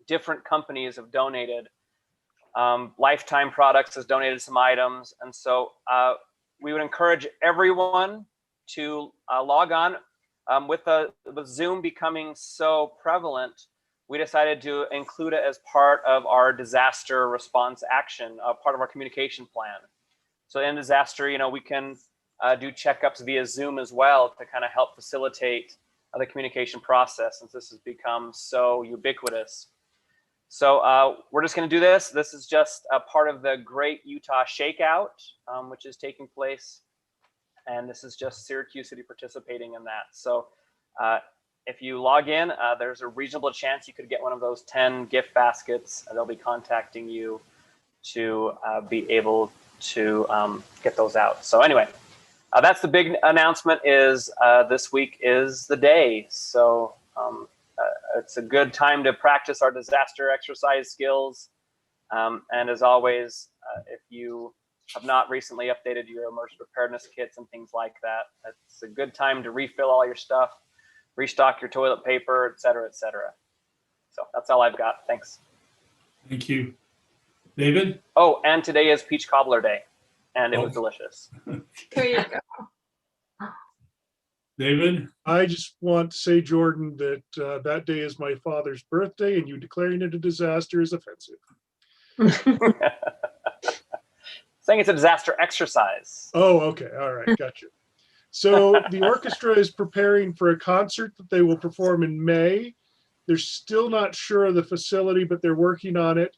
different companies have donated. Lifetime Products has donated some items. And so we would encourage everyone to log on. With Zoom becoming so prevalent, we decided to include it as part of our disaster response action, part of our communication plan. So in disaster, you know, we can do checkups via Zoom as well to kind of help facilitate the communication process, since this has become so ubiquitous. So we're just going to do this. This is just a part of the Great Utah Shakeout, which is taking place. And this is just Syracuse City participating in that. So if you log in, there's a reasonable chance you could get one of those 10 gift baskets. They'll be contacting you to be able to get those out. So anyway, that's the big announcement, is this week is the day. So it's a good time to practice our disaster exercise skills. And as always, if you have not recently updated your emergency preparedness kits and things like that, it's a good time to refill all your stuff, restock your toilet paper, et cetera, et cetera. So that's all I've got. Thanks. Thank you. David? Oh, and today is Peach Cobbler Day, and it was delicious. There you go. David? I just want to say, Jordan, that that day is my father's birthday, and you declaring it a disaster is offensive. Saying it's a disaster exercise. Oh, okay. All right. Gotcha. So the orchestra is preparing for a concert that they will perform in May. They're still not sure of the facility, but they're working on it,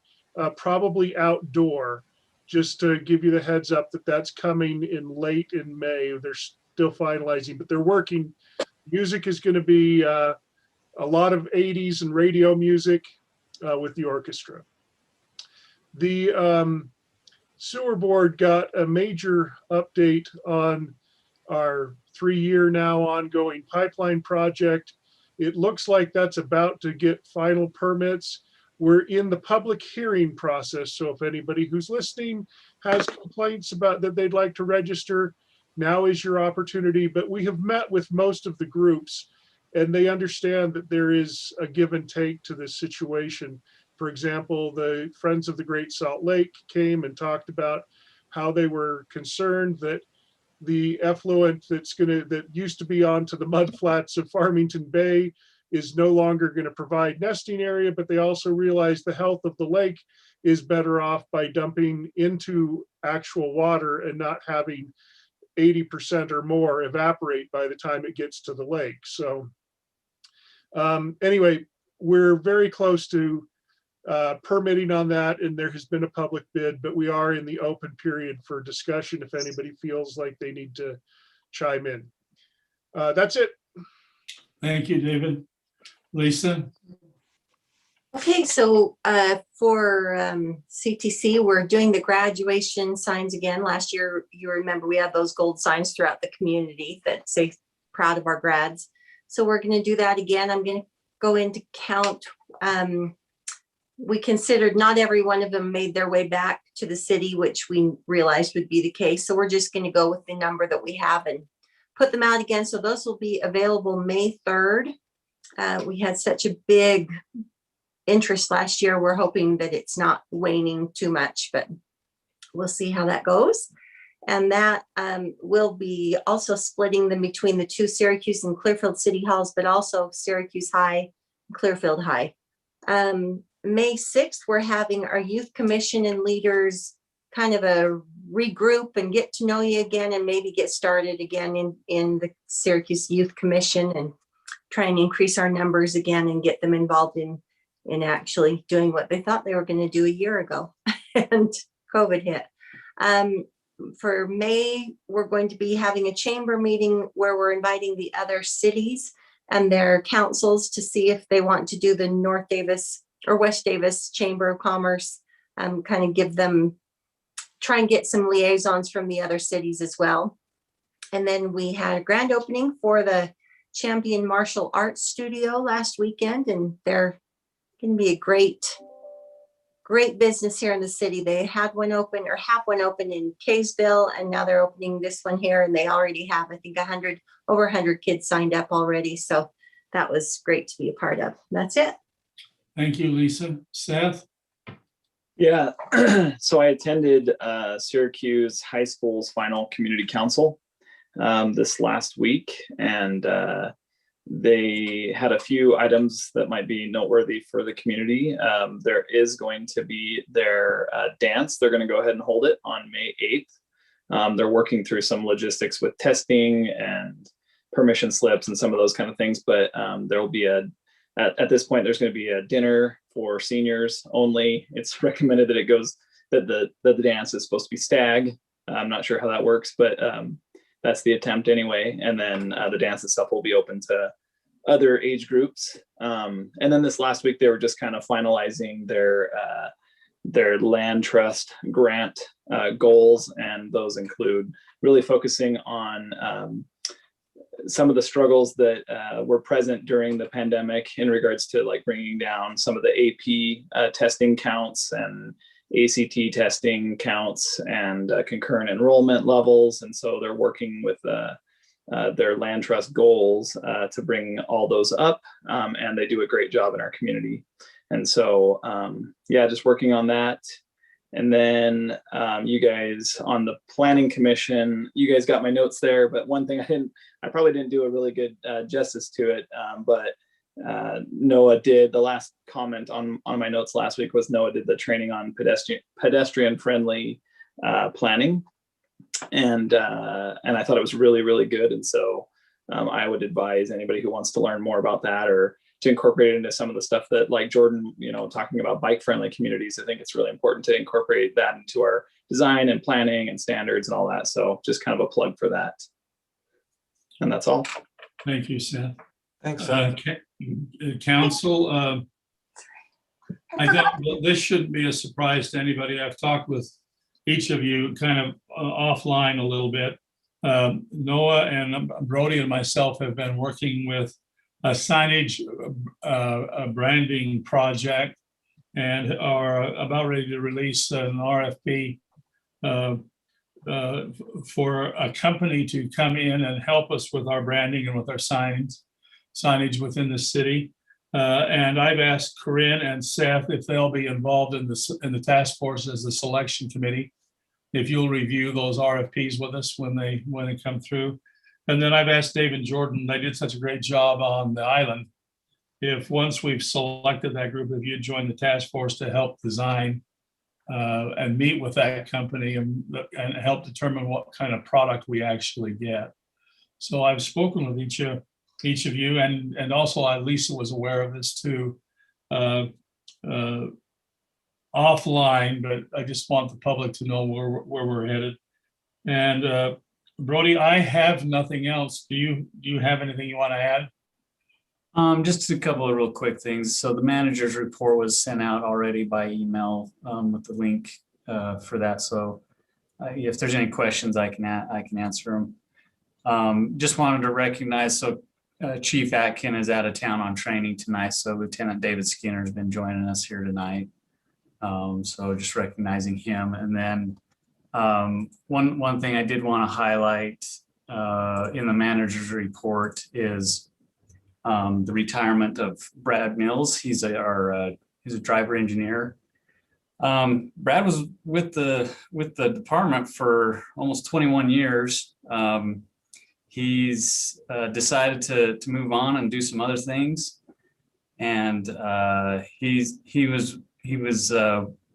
probably outdoor. Just to give you the heads up that that's coming in late in May. They're still finalizing, but they're working. Music is going to be a lot of 80s and radio music with the orchestra. The sewer board got a major update on our 3-year now ongoing pipeline project. It looks like that's about to get final permits. We're in the public hearing process. So if anybody who's listening has complaints about that they'd like to register, now is your opportunity. But we have met with most of the groups, and they understand that there is a give and take to this situation. For example, the Friends of the Great Salt Lake came and talked about how they were concerned that the effluent that used to be onto the mud flats of Farmington Bay is no longer going to provide nesting area, but they also realize the health of the lake is better off by dumping into actual water and not having 80% or more evaporate by the time it gets to the lake. So anyway, we're very close to permitting on that, and there has been a public bid, but we are in the open period for discussion if anybody feels like they need to chime in. That's it. Thank you, David. Lisa? Okay, so for CTC, we're doing the graduation signs again. Last year, you remember we had those gold signs throughout the community that say proud of our grads. So we're going to do that again. I'm going to go into count. We considered not every one of them made their way back to the city, which we realized would be the case. So we're just going to go with the number that we have and put them out again. So those will be available May 3rd. We had such a big interest last year. We're hoping that it's not waning too much, but we'll see how that goes. And that will be also splitting them between the two Syracuse and Clearfield City Halls, but also Syracuse High and Clearfield High. May 6th, we're having our youth commission and leaders kind of a regroup and get to know you again and maybe get started again in the Syracuse Youth Commission and try and increase our numbers again and get them involved in actually doing what they thought they were going to do a year ago and COVID hit. For May, we're going to be having a chamber meeting where we're inviting the other cities and their councils to see if they want to do the North Davis or West Davis Chamber of Commerce, kind of give them, try and get some liaisons from the other cities as well. And then we had a grand opening for the Champion Martial Arts Studio last weekend, and they're going to be a great business here in the city. They had one open or have one open in Kaysville, and now they're opening this one here, and they already have, I think, over 100 kids signed up already. So that was great to be a part of. That's it. Thank you, Lisa. Seth? Yeah, so I attended Syracuse High School's final community council this last week, and they had a few items that might be noteworthy for the community. There is going to be their dance. They're going to go ahead and hold it on May 8th. They're working through some logistics with testing and permission slips and some of those kind of things, but there will be at this point, there's going to be a dinner for seniors only. It's recommended that the dance is supposed to be stag. I'm not sure how that works, but that's the attempt anyway. And then the dance itself will be open to other age groups. And then this last week, they were just kind of finalizing their land trust grant goals. And those include really focusing on some of the struggles that were present during the pandemic in regards to like bringing down some of the AP testing counts and ACT testing counts and concurrent enrollment levels. And so they're working with their land trust goals to bring all those up. And they do a great job in our community. And so, yeah, just working on that. And then you guys on the planning commission, you guys got my notes there, but one thing I probably didn't do a really good justice to it, but Noah did. The last comment on my notes last week was Noah did the training on pedestrian friendly planning. And I thought it was really, really good. And so I would advise anybody who wants to learn more about that or to incorporate it into some of the stuff that like Jordan, talking about bike friendly communities. I think it's really important to incorporate that into our design and planning and standards and all that. So just kind of a plug for that. And that's all. Thank you, Seth. Thanks. Council, I think this shouldn't be a surprise to anybody. I've talked with each of you kind of offline a little bit. Noah and Brody and myself have been working with a signage branding project and are about ready to release an RFP for a company to come in and help us with our branding and with our signage within the city. And I've asked Corinne and Seth if they'll be involved in the task force as the selection committee, if you'll review those RFPs with us when they come through. And then I've asked Dave and Jordan, they did such a great job on the island. If once we've selected that group, if you'd join the task force to help design and meet with that company and help determine what kind of product we actually get. So I've spoken with each of you, and also Lisa was aware of this too, offline, but I just want the public to know where we're headed. And Brody, I have nothing else. Do you have anything you want to add? Just a couple of real quick things. So the manager's report was sent out already by email with the link for that. So if there's any questions, I can answer them. Just wanted to recognize, so Chief Atkin is out of town on training tonight. So Lieutenant David Skinner has been joining us here tonight. So just recognizing him. And then one thing I did want to highlight in the manager's report is the retirement of Brad Mills. He's a driver engineer. Brad was with the department for almost 21 years. He's decided to move on and do some other things, and he was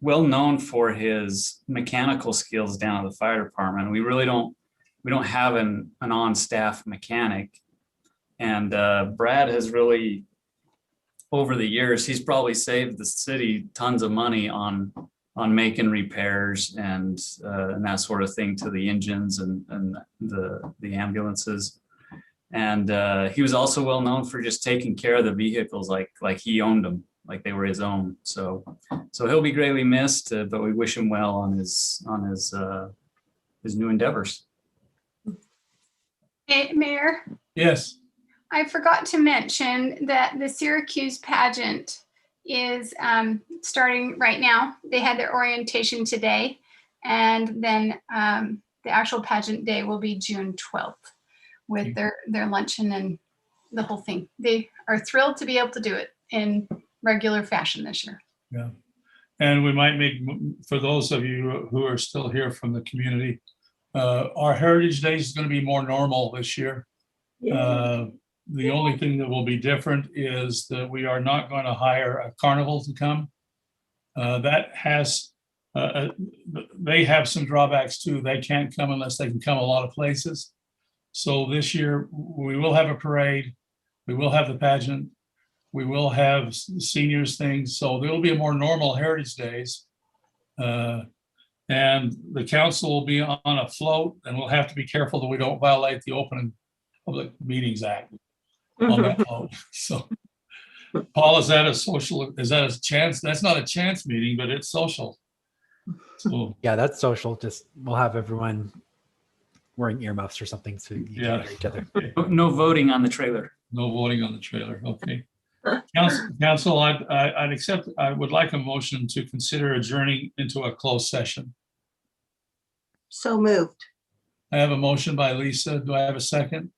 well known for his mechanical skills down at the fire department. We don't have an on-staff mechanic. And Brad has really, over the years, he's probably saved the city tons of money on making repairs and that sort of thing to the engines and the ambulances. And he was also well known for just taking care of the vehicles like he owned them, like they were his own. So he'll be greatly missed, but we wish him well on his new endeavors. Hey, Mayor, Yes. I forgot to mention that the Syracuse pageant is starting right now. They had their orientation today, and then the actual pageant day will be June 12th with their luncheon and the whole thing. They are thrilled to be able to do it in regular fashion this year. Yeah. And we might make, for those of you who are still here from the community, our Heritage Days is going to be more normal this year. The only thing that will be different is that we are not going to hire a carnival to come. That has, they have some drawbacks too. They can't come unless they can come a lot of places. So this year we will have a parade. We will have the pageant. We will have seniors things. So there will be a more normal Heritage Days. And the council will be on a float, and we'll have to be careful that we don't violate the Open Public Meetings Act on that float. So, Paul, is that a chance? That's not a chance meeting, but it's social. So, Yeah, that's social. Just we'll have everyone wearing earmuffs or something so you can hear each other. No voting on the trailer. No voting on the trailer. Okay. Council, I would like a motion to consider adjourning into a closed session. So moved. I have a motion by Lisa. Do I have a second?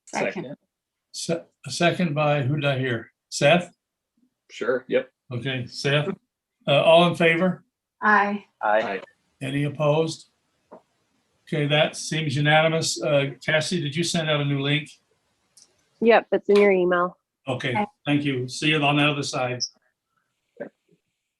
Second. A second by, who did I hear? Seth? Sure. Yep. Okay, Seth. All in favor? Aye. Aye. Any opposed? Okay, that seems unanimous. Cassie, did you send out a new link? Yep, it's in your email. Okay, thank you. See you on the other side.